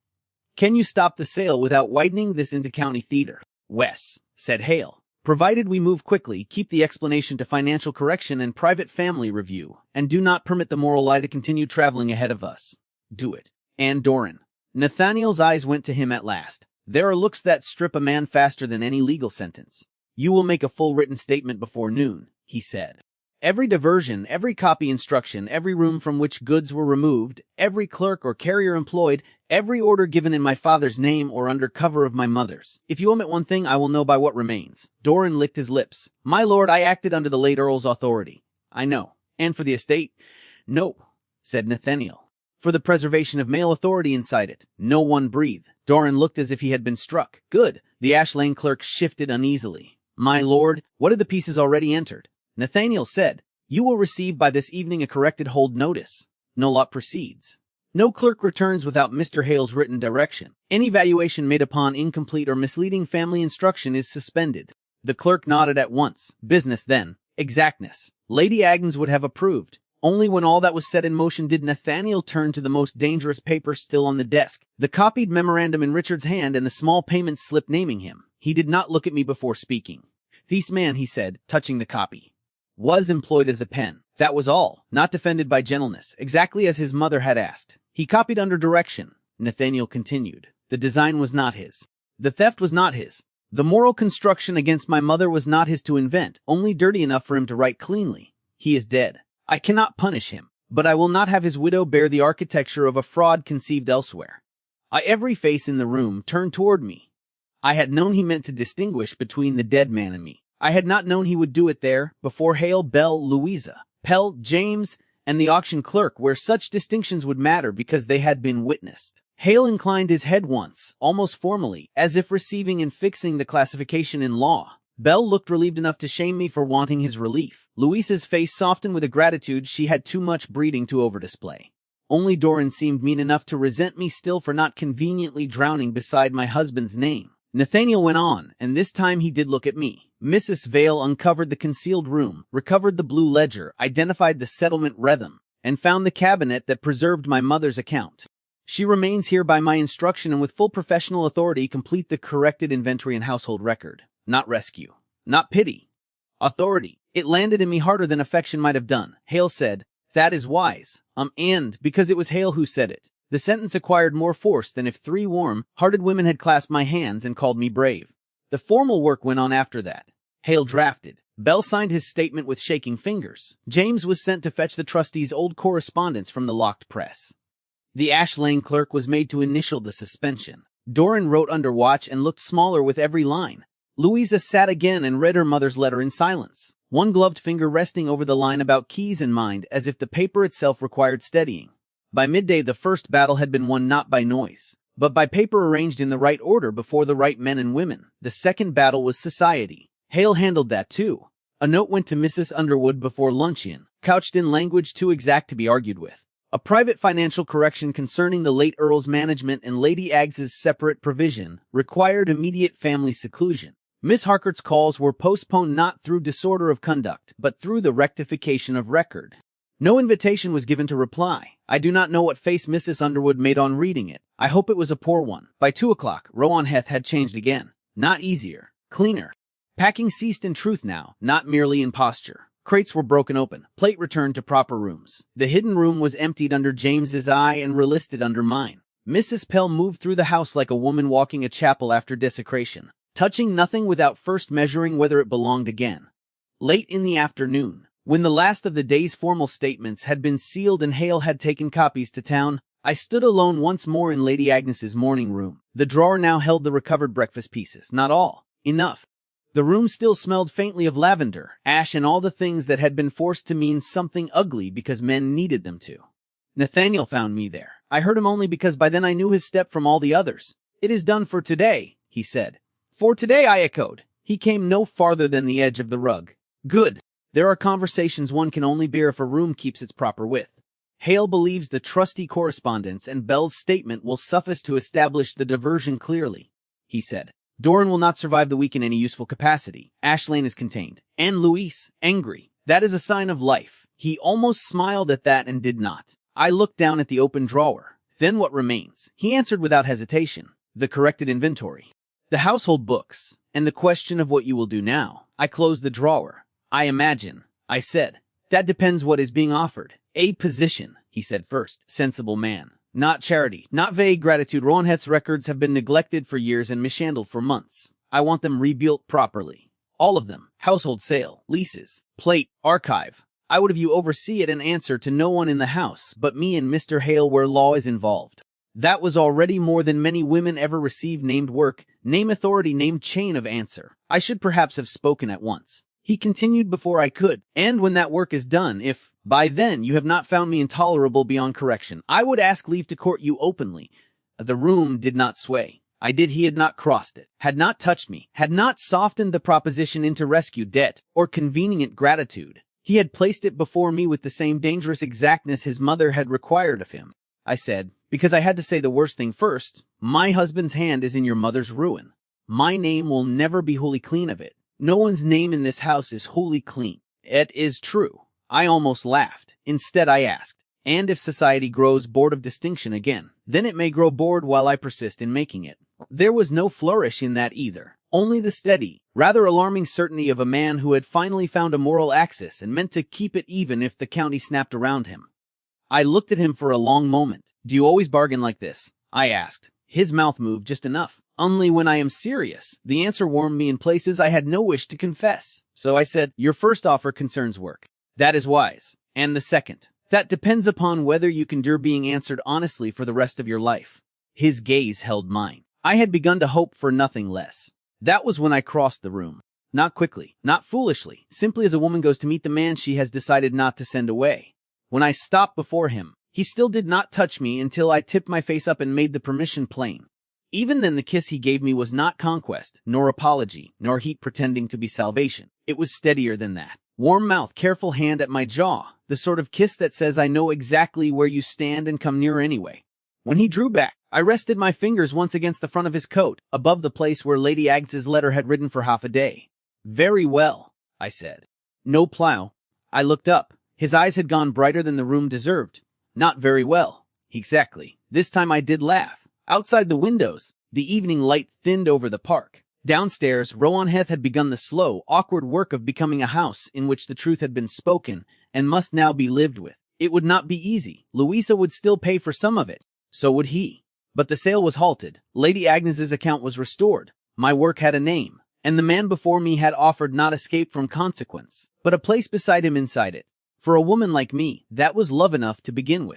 Can you stop the sale without widening this into county theatre? Wes, said Hale. Provided we move quickly, keep the explanation to financial correction and private family review, and do not permit the moral lie to continue traveling ahead of us. Do it. And Doran. Nathaniel's eyes went to him at last. There are looks that strip a man faster than any legal sentence. You will make a full written statement before noon, he said. Every diversion, every copy instruction, every room from which goods were removed, every clerk or carrier employed, every order given in my father's name or under cover of my mother's. If you omit one thing, I will know by what remains. Doran licked his lips. My lord, I acted under the late Earl's authority. I know. And for the estate? No, said Nathaniel. For the preservation of male authority inside it. No one breathed. Doran looked as if he had been struck. Good. The Ash Lane clerk shifted uneasily. My lord, what are the pieces already entered? Nathaniel said, you will receive by this evening a corrected hold notice. No lot proceeds. No clerk returns without Mr. Hale's written direction. Any valuation made upon incomplete or misleading family instruction is suspended. The clerk nodded at once. Business then. Exactness. Lady Agnes would have approved. Only when all that was set in motion did Nathaniel turn to the most dangerous paper still on the desk, the copied memorandum in Richard's hand and the small payment slip naming him. He did not look at me before speaking. This man, he said, touching the copy, was employed as a pen. That was all, not defended by gentleness, exactly as his mother had asked. He copied under direction, Nathaniel continued. The design was not his. The theft was not his. The moral construction against my mother was not his to invent, only dirty enough for him to write cleanly. He is dead. I cannot punish him, but I will not have his widow bear the architecture of a fraud conceived elsewhere. Every face in the room turned toward me. I had known he meant to distinguish between the dead man and me. I had not known he would do it there, before Hale, Bell, Louisa, Pell, James, and the auction clerk, where such distinctions would matter because they had been witnessed. Hale inclined his head once, almost formally, as if receiving and fixing the classification in law. Bell looked relieved enough to shame me for wanting his relief. Louisa's face softened with a gratitude she had too much breeding to overdisplay. Only Doran seemed mean enough to resent me still for not conveniently drowning beside my husband's name. Nathaniel went on, and this time he did look at me. Mrs. Vale uncovered the concealed room, recovered the blue ledger, identified the settlement rhythm, and found the cabinet that preserved my mother's account. She remains here by my instruction and with full professional authority complete the corrected inventory and household record. Not rescue. Not pity. Authority. It landed in me harder than affection might have done. Hale said, that is wise. And, because it was Hale who said it, the sentence acquired more force than if 3 warm-hearted women had clasped my hands and called me brave. The formal work went on after that. Hale drafted. Bell signed his statement with shaking fingers. James was sent to fetch the trustee's old correspondence from the locked press. The Ash Lane clerk was made to initial the suspension. Doran wrote under watch and looked smaller with every line. Louisa sat again and read her mother's letter in silence, one gloved finger resting over the line about keys in mind, as if the paper itself required steadying. By midday the first battle had been won not by noise, but by paper arranged in the right order before the right men and women. The second battle was society. Hale handled that too. A note went to Mrs. Underwood before luncheon, couched in language too exact to be argued with. A private financial correction concerning the late Earl's management and Lady Agnes's separate provision required immediate family seclusion. Miss Harcourt's calls were postponed not through disorder of conduct, but through the rectification of record. No invitation was given to reply. I do not know what face Mrs. Underwood made on reading it. I hope it was a poor one. By 2 o'clock, Rowanheath had changed again. Not easier. Cleaner. Packing ceased in truth now, not merely in posture. Crates were broken open. Plate returned to proper rooms. The hidden room was emptied under James's eye and relisted under mine. Mrs. Pell moved through the house like a woman walking a chapel after desecration, touching nothing without first measuring whether it belonged again. Late in the afternoon, when the last of the day's formal statements had been sealed and Hale had taken copies to town, I stood alone once more in Lady Agnes's morning room. The drawer now held the recovered breakfast pieces. Not all. Enough. The room still smelled faintly of lavender, ash, and all the things that had been forced to mean something ugly because men needed them to. Nathaniel found me there. I heard him only because by then I knew his step from all the others. "It is done for today," he said. "For today," I echoed. He came no farther than the edge of the rug. "Good. There are conversations one can only bear if a room keeps its proper width. Hale believes the trustee correspondence and Bell's statement will suffice to establish the diversion clearly," he said. "Doran will not survive the week in any useful capacity. Ash Lane is contained. And Louise, angry. That is a sign of life." He almost smiled at that and did not. I looked down at the open drawer. "Then what remains?" He answered without hesitation. "The corrected inventory. The household books. And the question of what you will do now." I closed the drawer. "I imagine," I said. "That depends what is being offered." "A position," he said first. "Sensible man. Not charity, not vague gratitude. Rowanheath's records have been neglected for years and mishandled for months. I want them rebuilt properly. All of them. Household sale, leases, plate, archive. I would have you oversee it and answer to no one in the house but me and Mr. Hale where law is involved." That was already more than many women ever receive. Named work, name authority, name chain of answer. I should perhaps have spoken at once. He continued before I could. "And when that work is done, if, by then, you have not found me intolerable beyond correction, I would ask leave to court you openly." The room did not sway. He had not crossed it, had not touched me, had not softened the proposition into rescue debt or convenient gratitude. He had placed it before me with the same dangerous exactness his mother had required of him. I said, because I had to say the worst thing first, "My husband's hand is in your mother's ruin. My name will never be wholly clean of it. No one's name in this house is wholly clean." "It is true." I almost laughed. Instead I asked, "And if society grows bored of distinction again, then it may grow bored while I persist in making it." There was no flourish in that either, only the steady, rather alarming certainty of a man who had finally found a moral axis and meant to keep it even if the county snapped around him. I looked at him for a long moment. "Do you always bargain like this?" I asked. His mouth moved just enough. "Only when I am serious." The answer warmed me in places I had no wish to confess. So I said, "Your first offer concerns work. That is wise. And the second?" "That depends upon whether you can endure being answered honestly for the rest of your life." His gaze held mine. I had begun to hope for nothing less. That was when I crossed the room. Not quickly, not foolishly, simply as a woman goes to meet the man she has decided not to send away. When I stopped before him, he still did not touch me until I tipped my face up and made the permission plain. Even then the kiss he gave me was not conquest, nor apology, nor heat pretending to be salvation. It was steadier than that. Warm mouth, careful hand at my jaw, the sort of kiss that says I know exactly where you stand and come nearer anyway. When he drew back, I rested my fingers once against the front of his coat, above the place where Lady Agnes's letter had ridden for half a day. "Very well," I said. "No plough." I looked up. His eyes had gone brighter than the room deserved. "Not very well." "Exactly." This time I did laugh. Outside the windows, the evening light thinned over the park. Downstairs, Rowanheath had begun the slow, awkward work of becoming a house in which the truth had been spoken and must now be lived with. It would not be easy. Louisa would still pay for some of it. So would he. But the sale was halted. Lady Agnes's account was restored. My work had a name, and the man before me had offered not escape from consequence, but a place beside him inside it. For a woman like me, that was love enough to begin with.